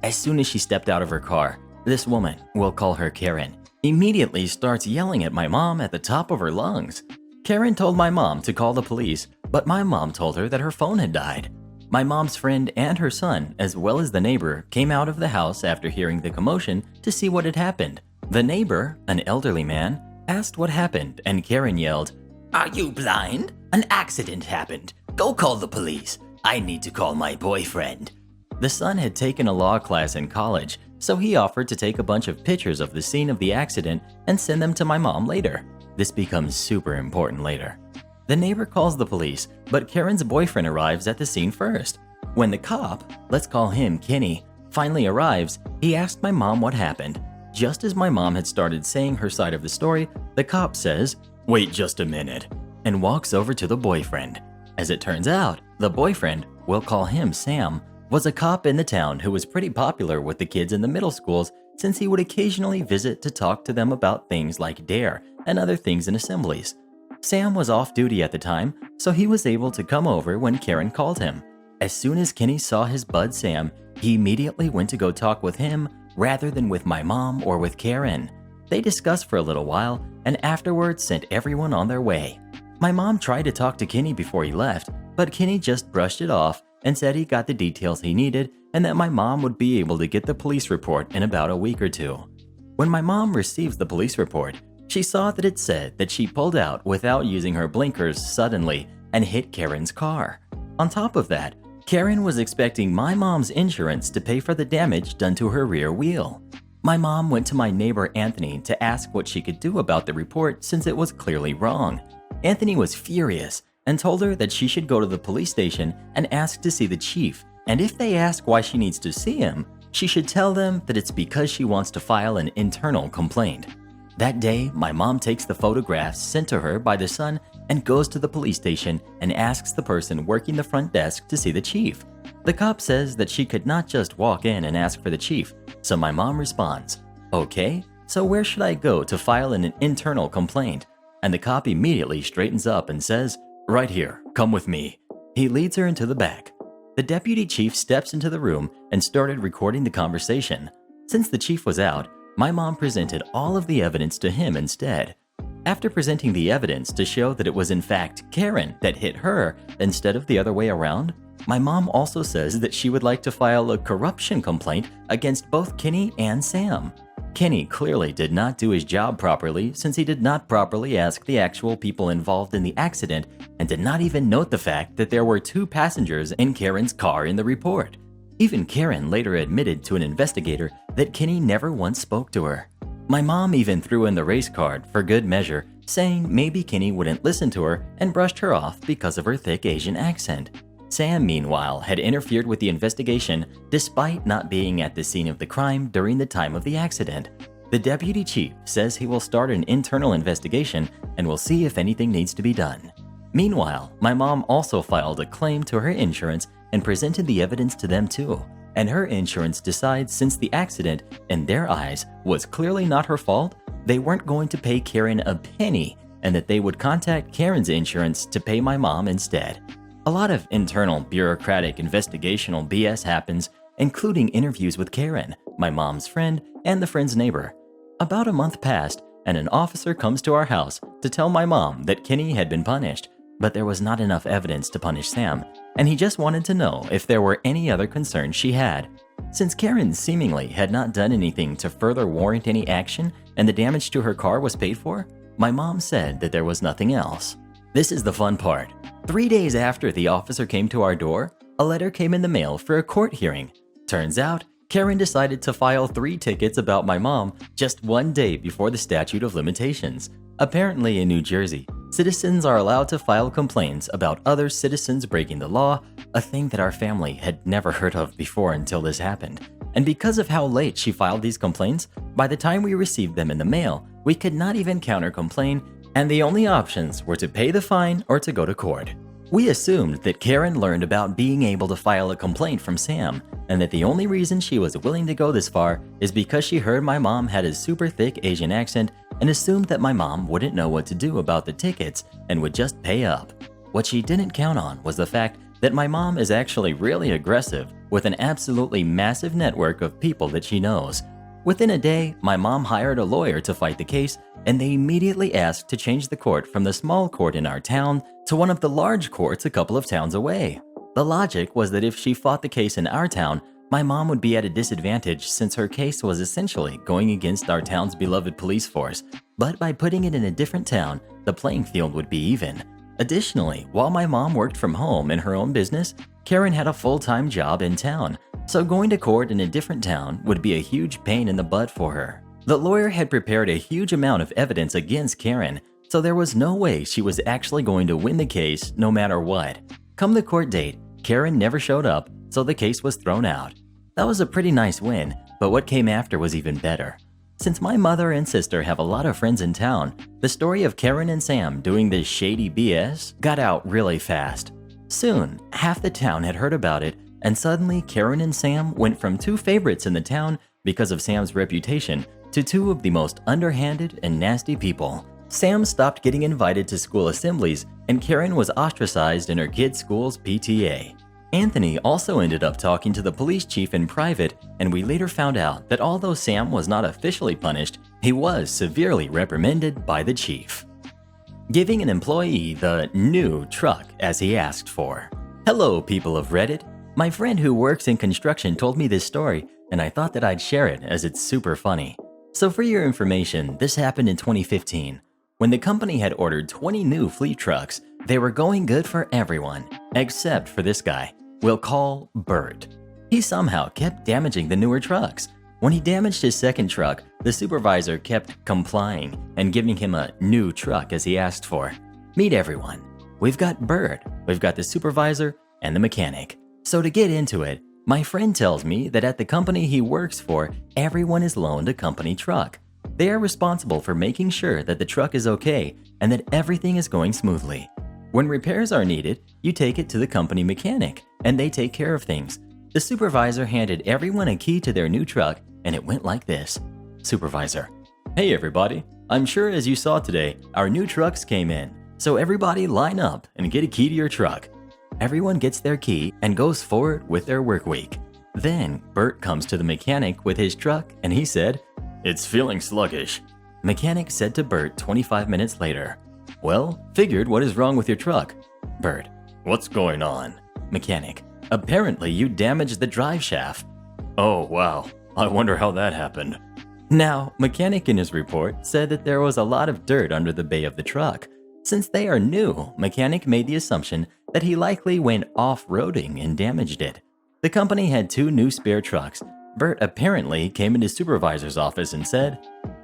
Speaker 1: As soon as she stepped out of her car, this woman, we'll call her Karen, immediately starts yelling at my mom at the top of her lungs. Karen told my mom to call the police, but my mom told her that her phone had died. My mom's friend and her son, as well as the neighbor, came out of the house after hearing the commotion to see what had happened. The neighbor, an elderly man, asked what happened and Karen yelled,
Speaker 2: Are you blind? An accident happened. Go call the police. I need to call my boyfriend.
Speaker 1: The son had taken a law class in college, so he offered to take a bunch of pictures of the scene of the accident and send them to my mom later. This becomes super important later. The neighbor calls the police, but Karen's boyfriend arrives at the scene first. When the cop, let's call him Kenny, finally arrives, he asked my mom what happened. Just as my mom had started saying her side of the story, the cop says, "Wait just a minute," and walks over to the boyfriend. As it turns out, the boyfriend, we'll call him Sam, was a cop in the town who was pretty popular with the kids in the middle schools since he would occasionally visit to talk to them about things like DARE and other things in assemblies. Sam was off duty at the time, so he was able to come over when Karen called him. As soon as Kenny saw his bud Sam, he immediately went to go talk with him rather than with my mom or with Karen. They discussed for a little while and afterwards sent everyone on their way. My mom tried to talk to Kenny before he left, but Kenny just brushed it off and said he got the details he needed and that my mom would be able to get the police report in about a week or 2. When my mom receives the police report, she saw that it said that she pulled out without using her blinkers suddenly and hit Karen's car. On top of that, Karen was expecting my mom's insurance to pay for the damage done to her rear wheel. My mom went to my neighbor Anthony to ask what she could do about the report since it was clearly wrong. Anthony was furious and told her that she should go to the police station and ask to see the chief, and if they ask why she needs to see him, she should tell them that it's because she wants to file an internal complaint. That day, my mom takes the photographs sent to her by the son and goes to the police station and asks the person working the front desk to see the chief. The cop says that she could not just walk in and ask for the chief, so my mom responds, "Okay, so where should I go to file an internal complaint?" And the cop immediately straightens up and says, "Right here, come with me." He leads her into the back. The deputy chief steps into the room and started recording the conversation. Since the chief was out, my mom presented all of the evidence to him instead. After presenting the evidence to show that it was in fact Karen that hit her instead of the other way around, My mom also says that she would like to file a corruption complaint against both Kenny and Sam. Kenny clearly did not do his job properly since he did not properly ask the actual people involved in the accident and did not even note the fact that there were 2 passengers in Karen's car in the report. Even Karen later admitted to an investigator that Kenny never once spoke to her. My mom even threw in the race card for good measure, saying maybe Kenny wouldn't listen to her and brushed her off because of her thick Asian accent. Sam, meanwhile, had interfered with the investigation despite not being at the scene of the crime during the time of the accident. The deputy chief says he will start an internal investigation and will see if anything needs to be done. Meanwhile, my mom also filed a claim to her insurance and presented the evidence to them too. And her insurance decides since the accident, in their eyes, was clearly not her fault, they weren't going to pay Karen a penny and that they would contact Karen's insurance to pay my mom instead. A lot of internal bureaucratic investigational BS happens, including interviews with Karen, my mom's friend, and the friend's neighbor. About a month passed, and an officer comes to our house to tell my mom that Kenny had been punished, but there was not enough evidence to punish Sam, and he just wanted to know if there were any other concerns she had. Since Karen seemingly had not done anything to further warrant any action and the damage to her car was paid for, my mom said that there was nothing else. This is the fun part. 3 days after the officer came to our door, a letter came in the mail for a court hearing. Turns out, Karen decided to file 3 tickets about my mom just 1 day before the statute of limitations. Apparently in New Jersey, citizens are allowed to file complaints about other citizens breaking the law, a thing that our family had never heard of before until this happened. And because of how late she filed these complaints, by the time we received them in the mail, we could not even counter-complain, and the only options were to pay the fine or to go to court. We assumed that Karen learned about being able to file a complaint from Sam, and that the only reason she was willing to go this far is because she heard my mom had a super thick Asian accent and assumed that my mom wouldn't know what to do about the tickets and would just pay up. What she didn't count on was the fact that my mom is actually really aggressive with an absolutely massive network of people that she knows. Within a day, my mom hired a lawyer to fight the case, and they immediately asked to change the court from the small court in our town to one of the large courts a couple of towns away. The logic was that if she fought the case in our town, my mom would be at a disadvantage since her case was essentially going against our town's beloved police force, but by putting it in a different town, the playing field would be even. Additionally, while my mom worked from home in her own business, Karen had a full-time job in town, so going to court in a different town would be a huge pain in the butt for her. The lawyer had prepared a huge amount of evidence against Karen, so there was no way she was actually going to win the case no matter what. Come the court date, Karen never showed up, so the case was thrown out. That was a pretty nice win, but what came after was even better. Since my mother and sister have a lot of friends in town, the story of Karen and Sam doing this shady BS got out really fast. Soon, half the town had heard about it, and suddenly Karen and Sam went from 2 favorites in the town because of Sam's reputation to 2 of the most underhanded and nasty people. Sam stopped getting invited to school assemblies, and Karen was ostracized in her kid's school's PTA. Anthony also ended up talking to the police chief in private, and we later found out that although Sam was not officially punished, he was severely reprimanded by the chief. Giving an employee the new truck as he asked for. Hello, people of Reddit. My friend who works in construction told me this story, and I thought that I'd share it as it's super funny. So for your information, this happened in 2015. When the company had ordered 20 new fleet trucks, they were going good for everyone, except for this guy. We'll call Bert. He somehow kept damaging the newer trucks. When he damaged his second truck, the supervisor kept complying and giving him a new truck as he asked for. Meet everyone. We've got Bert, we've got the supervisor, and the mechanic. So to get into it, my friend tells me that at the company he works for, everyone is loaned a company truck. They are responsible for making sure that the truck is okay and that everything is going smoothly. When repairs are needed, you take it to the company mechanic, and they take care of things. The supervisor handed everyone a key to their new truck, and it went like this. Supervisor: Hey everybody, I'm sure as you saw today, our new trucks came in, so everybody line up and get a key to your truck. Everyone gets their key and goes forward with their work week. Then Bert comes to the mechanic with his truck, and he said, It's feeling sluggish. Mechanic said to Bert 25 minutes later, Well, figured what is wrong with your truck? Bert: What's going on? Mechanic: Apparently, you damaged the drive shaft.
Speaker 3: Oh, wow. I wonder how that happened.
Speaker 1: Now, mechanic in his report said that there was a lot of dirt under the bay of the truck. Since they are new, mechanic made the assumption that he likely went off-roading and damaged it. The company had 2 new spare trucks. Bert apparently came into supervisor's office and said,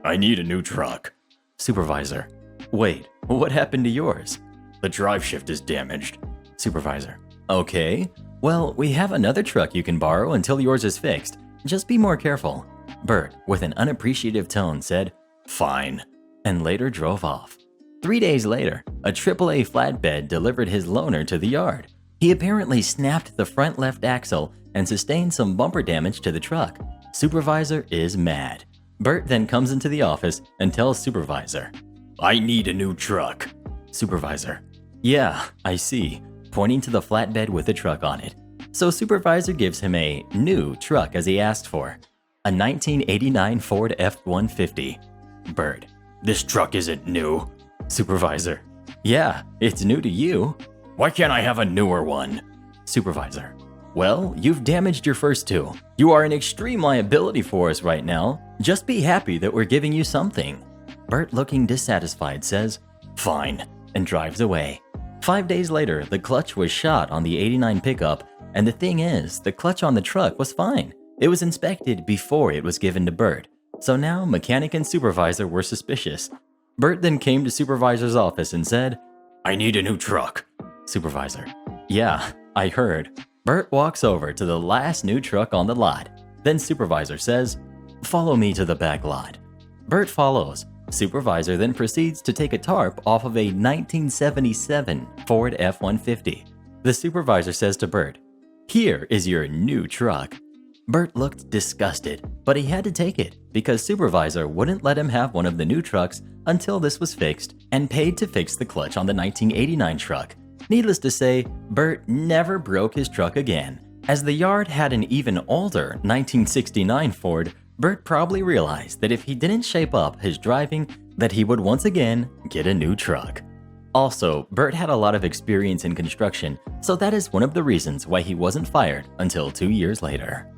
Speaker 3: I need a new truck.
Speaker 1: Supervisor, wait, what happened to yours?
Speaker 3: The drive shift is damaged.
Speaker 1: Supervisor, okay, well, we have another truck you can borrow until yours is fixed. Just be more careful. Bert, with an unappreciative tone, said,
Speaker 3: Fine.
Speaker 1: and later drove off. 3 days later, a AAA flatbed delivered his loaner to the yard. He apparently snapped the front left axle and sustained some bumper damage to the truck. Supervisor is mad. Bert then comes into the office and tells Supervisor,
Speaker 3: I need a new truck.
Speaker 1: Supervisor, yeah, I see, pointing to the flatbed with the truck on it. So Supervisor gives him a new truck as he asked for, a 1989 Ford F-150. Bert,
Speaker 3: This truck isn't new.
Speaker 1: Supervisor, yeah, it's new to you.
Speaker 3: Why can't I have a newer one?
Speaker 1: Supervisor, well, you've damaged your first 2. You are an extreme liability for us right now. Just be happy that we're giving you something. Bert, looking dissatisfied, says,
Speaker 3: Fine.
Speaker 1: and drives away. 5 days later, the clutch was shot on the 89 pickup, and the thing is, the clutch on the truck was fine. It was inspected before it was given to Bert. So now mechanic and supervisor were suspicious. Bert then came to supervisor's office and said,
Speaker 3: I need a new truck.
Speaker 1: Supervisor, yeah, I heard. Bert walks over to the last new truck on the lot. Then supervisor says, follow me to the back lot. Bert follows. Supervisor then proceeds to take a tarp off of a 1977 Ford F-150. The supervisor says to Bert, here is your new truck. Bert looked disgusted, but he had to take it because supervisor wouldn't let him have one of the new trucks until this was fixed and paid to fix the clutch on the 1989 truck. Needless to say, Bert never broke his truck again. As the yard had an even older 1969 Ford, Bert probably realized that if he didn't shape up his driving, that he would once again get a new truck. Also, Bert had a lot of experience in construction, so that is one of the reasons why he wasn't fired until 2 years later.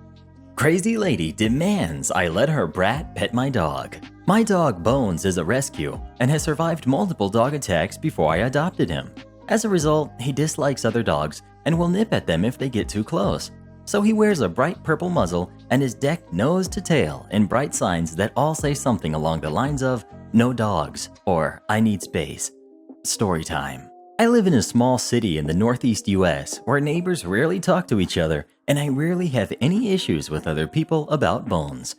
Speaker 1: Crazy lady demands I let her brat pet my dog. My dog Bones is a rescue and has survived multiple dog attacks before I adopted him. As a result, he dislikes other dogs and will nip at them if they get too close. So he wears a bright purple muzzle and is decked nose to tail in bright signs that all say something along the lines of no dogs or I need space. Story time. I live in a small city in the northeast US where neighbors rarely talk to each other and I rarely have any issues with other people about Bones.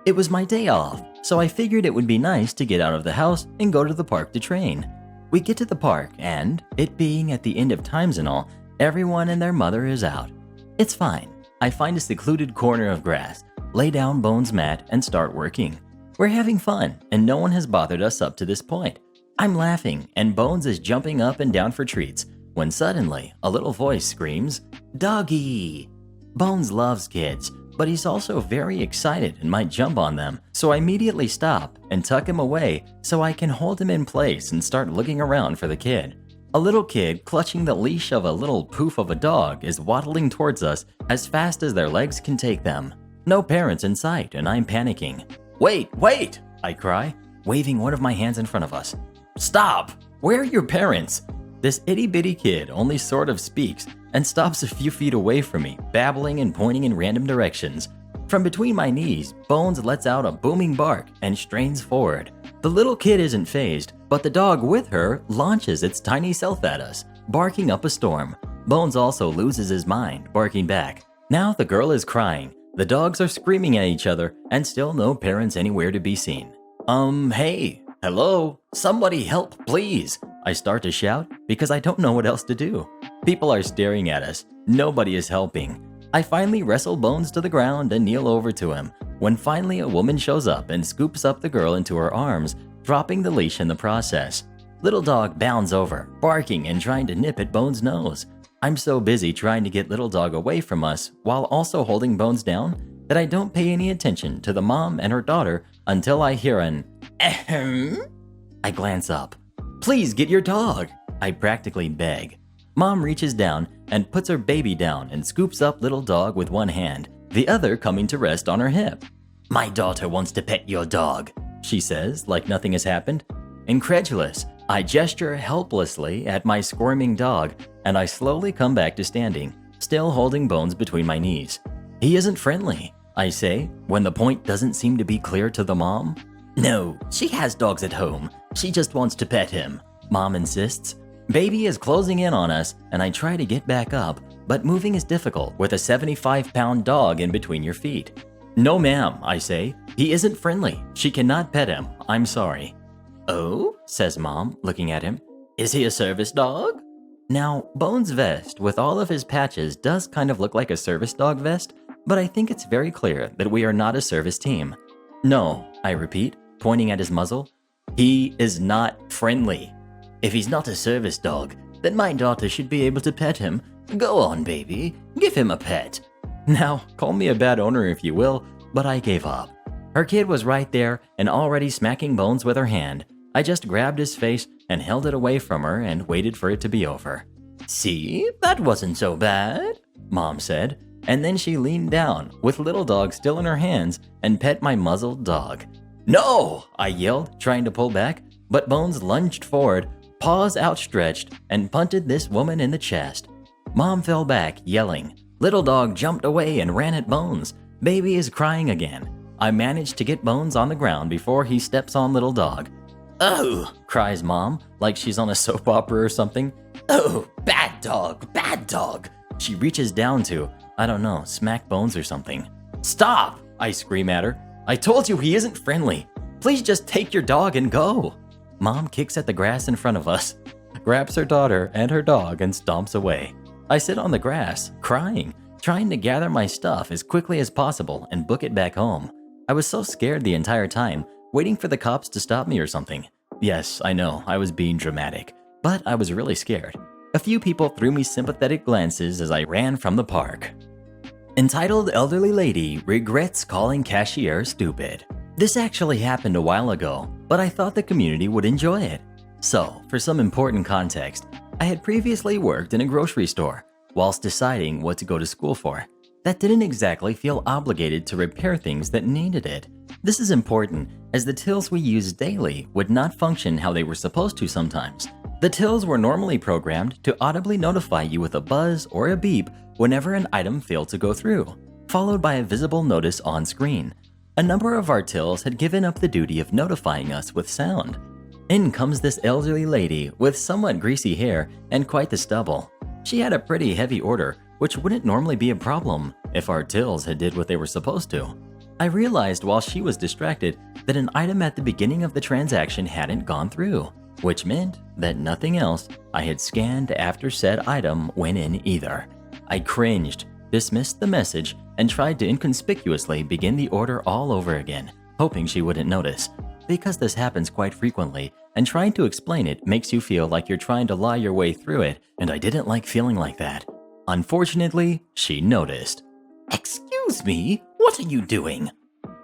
Speaker 1: It was my day off, so I figured it would be nice to get out of the house and go to the park to train. We get to the park and, it being at the end of times and all, everyone and their mother is out. It's fine. I find a secluded corner of grass, lay down Bones' mat, and start working. We're having fun, and no one has bothered us up to this point. I'm laughing, and Bones is jumping up and down for treats, when suddenly, a little voice screams, "Doggy!" Bones loves kids, but he's also very excited and might jump on them, so I immediately stop and tuck him away so I can hold him in place and start looking around for the kid. A little kid clutching the leash of a little poof of a dog is waddling towards us as fast as their legs can take them. No parents in sight, and I'm panicking. "Wait, wait!" I cry, waving one of my hands in front of us. "Stop! Where are your parents?" This itty-bitty kid only sort of speaks and stops a few feet away from me, babbling and pointing in random directions. From between my knees, Bones lets out a booming bark and strains forward. The little kid isn't fazed, but the dog with her launches its tiny self at us, barking up a storm. Bones also loses his mind, barking back. Now the girl is crying, the dogs are screaming at each other, and still no parents anywhere to be seen. Hey, hello, somebody help, please. I start to shout because I don't know what else to do. People are staring at us. Nobody is helping. I finally wrestle Bones to the ground and kneel over to him, when finally a woman shows up and scoops up the girl into her arms, dropping the leash in the process. Little dog bounds over, barking and trying to nip at Bones' nose. I'm so busy trying to get little dog away from us while also holding Bones down that I don't pay any attention to the mom and her daughter until I hear an ahem. I glance up. "Please get your dog," I practically beg. Mom reaches down and puts her baby down and scoops up little dog with one hand, the other coming to rest on her hip.
Speaker 2: My daughter wants to pet your dog,
Speaker 1: She says, like nothing has happened. Incredulous, I gesture helplessly at my squirming dog, and I slowly come back to standing, still holding Bones between my knees. He isn't friendly, I say, when the point doesn't seem to be clear to the mom.
Speaker 2: No, she has dogs at home. She just wants to pet him,
Speaker 1: Mom insists. Baby is closing in on us, and I try to get back up, but moving is difficult with a 75-pound dog in between your feet. No, ma'am, I say. He isn't friendly. She cannot pet him. I'm sorry.
Speaker 2: Oh,
Speaker 1: Says Mom, looking at him.
Speaker 2: is he a service dog?
Speaker 1: Now, Bones' vest, with all of his patches, does kind of look like a service dog vest, but I think it's very clear that we are not a service team. No, I repeat, pointing at his muzzle. He is not friendly.
Speaker 2: If he's not a service dog, then my daughter should be able to pet him. Go on, baby. Give him a pet.
Speaker 1: Now, call me a bad owner if you will, but I gave up. Her kid was right there and already smacking Bones with her hand. I just grabbed his face and held it away from her and waited for it to be over.
Speaker 2: See, that wasn't so bad,
Speaker 1: Mom said, and then she leaned down with little dog still in her hands and pet my muzzled dog. No, I yelled, trying to pull back, but Bones lunged forward, paws outstretched, and punted this woman in the chest. Mom fell back, yelling. Little dog jumped away and ran at Bones. Baby is crying again. I managed to get Bones on the ground before he steps on little dog.
Speaker 2: Oh,
Speaker 1: Cries Mom, like she's on a soap opera or something.
Speaker 2: oh, bad dog, bad dog.
Speaker 1: She reaches down to, I don't know, smack Bones or something. Stop! I scream at her. I told you he isn't friendly. Please just take your dog and go. Mom kicks at the grass in front of us, grabs her daughter and her dog and stomps away. I sit on the grass, crying, trying to gather my stuff as quickly as possible and book it back home. I was so scared the entire time, waiting for the cops to stop me or something. Yes, I know, I was being dramatic, but I was really scared. A few people threw me sympathetic glances as I ran from the park. Entitled elderly lady regrets calling cashier stupid. This actually happened a while ago, but I thought the community would enjoy it. So, for some important context, I had previously worked in a grocery store whilst deciding what to go to school for. That didn't exactly feel obligated to repair things that needed it. This is important as the tills we use daily would not function how they were supposed to sometimes. The tills were normally programmed to audibly notify you with a buzz or a beep whenever an item failed to go through, followed by a visible notice on screen. A number of our tills had given up the duty of notifying us with sound. In comes this elderly lady with somewhat greasy hair and quite the stubble. She had a pretty heavy order, which wouldn't normally be a problem if our tills had did what they were supposed to. I realized while she was distracted that an item at the beginning of the transaction hadn't gone through, which meant that nothing else I had scanned after said item went in either. I cringed, dismissed the message, and tried to inconspicuously begin the order all over again, hoping she wouldn't notice. Because this happens quite frequently, and trying to explain it makes you feel like you're trying to lie your way through it, and I didn't like feeling like that. Unfortunately, she noticed.
Speaker 2: Excuse me, what are you doing?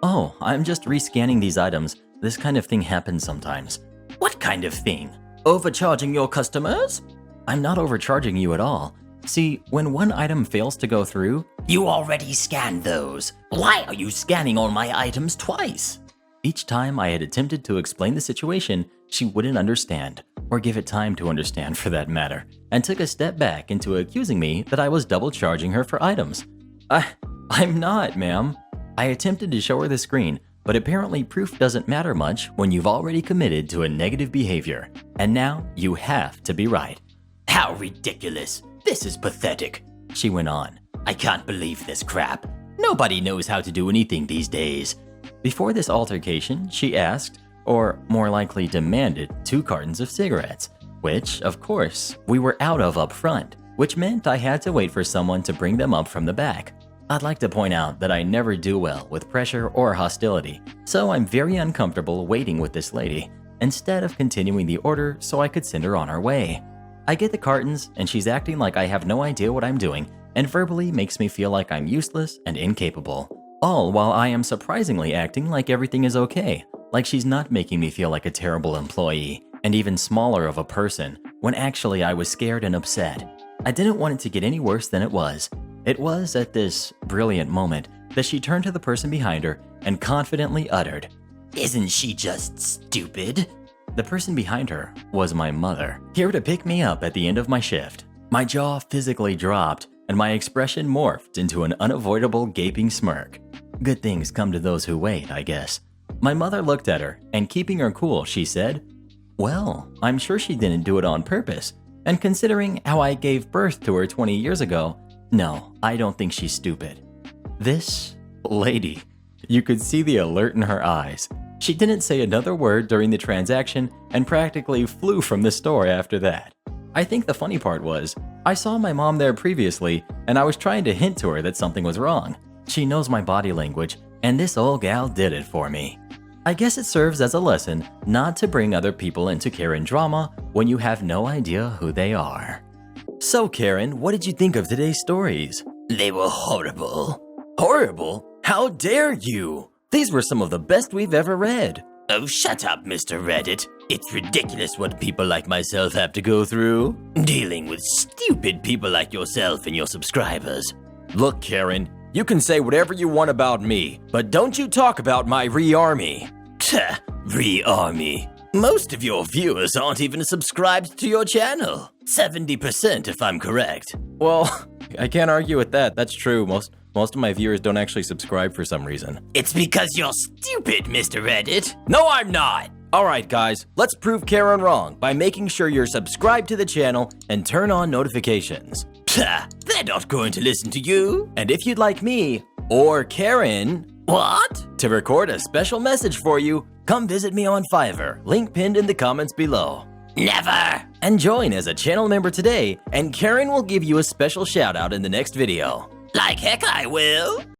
Speaker 1: Oh, I'm just rescanning these items. This kind of thing happens sometimes.
Speaker 2: What kind of thing? Overcharging your customers?
Speaker 1: I'm not overcharging you at all. See, when one item fails to go through,
Speaker 2: You already scanned those. Why are you scanning all my items twice?
Speaker 1: each time I had attempted to explain the situation, she wouldn't understand, or give it time to understand for that matter, and took a step back into accusing me that I was double charging her for items. I'm not, ma'am. I attempted to show her the screen, but apparently proof doesn't matter much when you've already committed to a negative behavior, and now you have to be right.
Speaker 2: How ridiculous. This is pathetic.
Speaker 1: She went on.
Speaker 2: I can't believe this crap. Nobody knows how to do anything these days.
Speaker 1: Before this altercation, she asked, or more likely demanded, 2 cartons of cigarettes, which, of course, we were out of up front, which meant I had to wait for someone to bring them up from the back. I'd like to point out that I never do well with pressure or hostility, so I'm very uncomfortable waiting with this lady, instead of continuing the order so I could send her on her way. I get the cartons, and she's acting like I have no idea what I'm doing, and verbally makes me feel like I'm useless and incapable. All while I am surprisingly acting like everything is okay, like she's not making me feel like a terrible employee, and even smaller of a person, when actually I was scared and upset. I didn't want it to get any worse than it was. It was at this brilliant moment that she turned to the person behind her and confidently uttered,
Speaker 2: Isn't she just stupid?
Speaker 1: The person behind her was my mother, here to pick me up at the end of my shift. My jaw physically dropped and my expression morphed into an unavoidable gaping smirk. Good things come to those who wait, I guess. My mother looked at her, and keeping her cool, she said, Well, I'm sure she didn't do it on purpose, and considering how I gave birth to her 20 years ago, no, I don't think she's stupid. This lady, you could see the alert in her eyes. She didn't say another word during the transaction and practically flew from the store after that. I think the funny part was, I saw my mom there previously, and I was trying to hint to her that something was wrong. She knows my body language, and this old gal did it for me. I guess it serves as a lesson not to bring other people into Karen drama when you have no idea who they are. So Karen, what did you think of today's stories?
Speaker 2: They were horrible.
Speaker 1: Horrible? How dare you? These were some of the best we've ever read.
Speaker 2: Oh, shut up, Mr. Reddit. It's ridiculous what people like myself have to go through, dealing with stupid people like yourself and your subscribers.
Speaker 3: Look, Karen, you can say whatever you want about me, but don't you talk about my re-army.
Speaker 2: Re-army. Most of your viewers aren't even subscribed to your channel. 70% if I'm correct.
Speaker 1: Well, I can't argue with that. That's true. Most of my viewers don't actually subscribe for some reason.
Speaker 2: It's because you're stupid, Mr. Reddit.
Speaker 3: No, I'm not. All right, guys, let's prove Karen wrong by making sure you're subscribed to the channel and turn on notifications.
Speaker 2: They're not going to listen to you.
Speaker 1: And if you'd like me, or Karen,
Speaker 2: What?
Speaker 1: to record a special message for you, come visit me on Fiverr, link pinned in the comments below.
Speaker 2: Never.
Speaker 1: And join as a channel member today, and Karen will give you a special shout out in the next video.
Speaker 2: Like heck I will.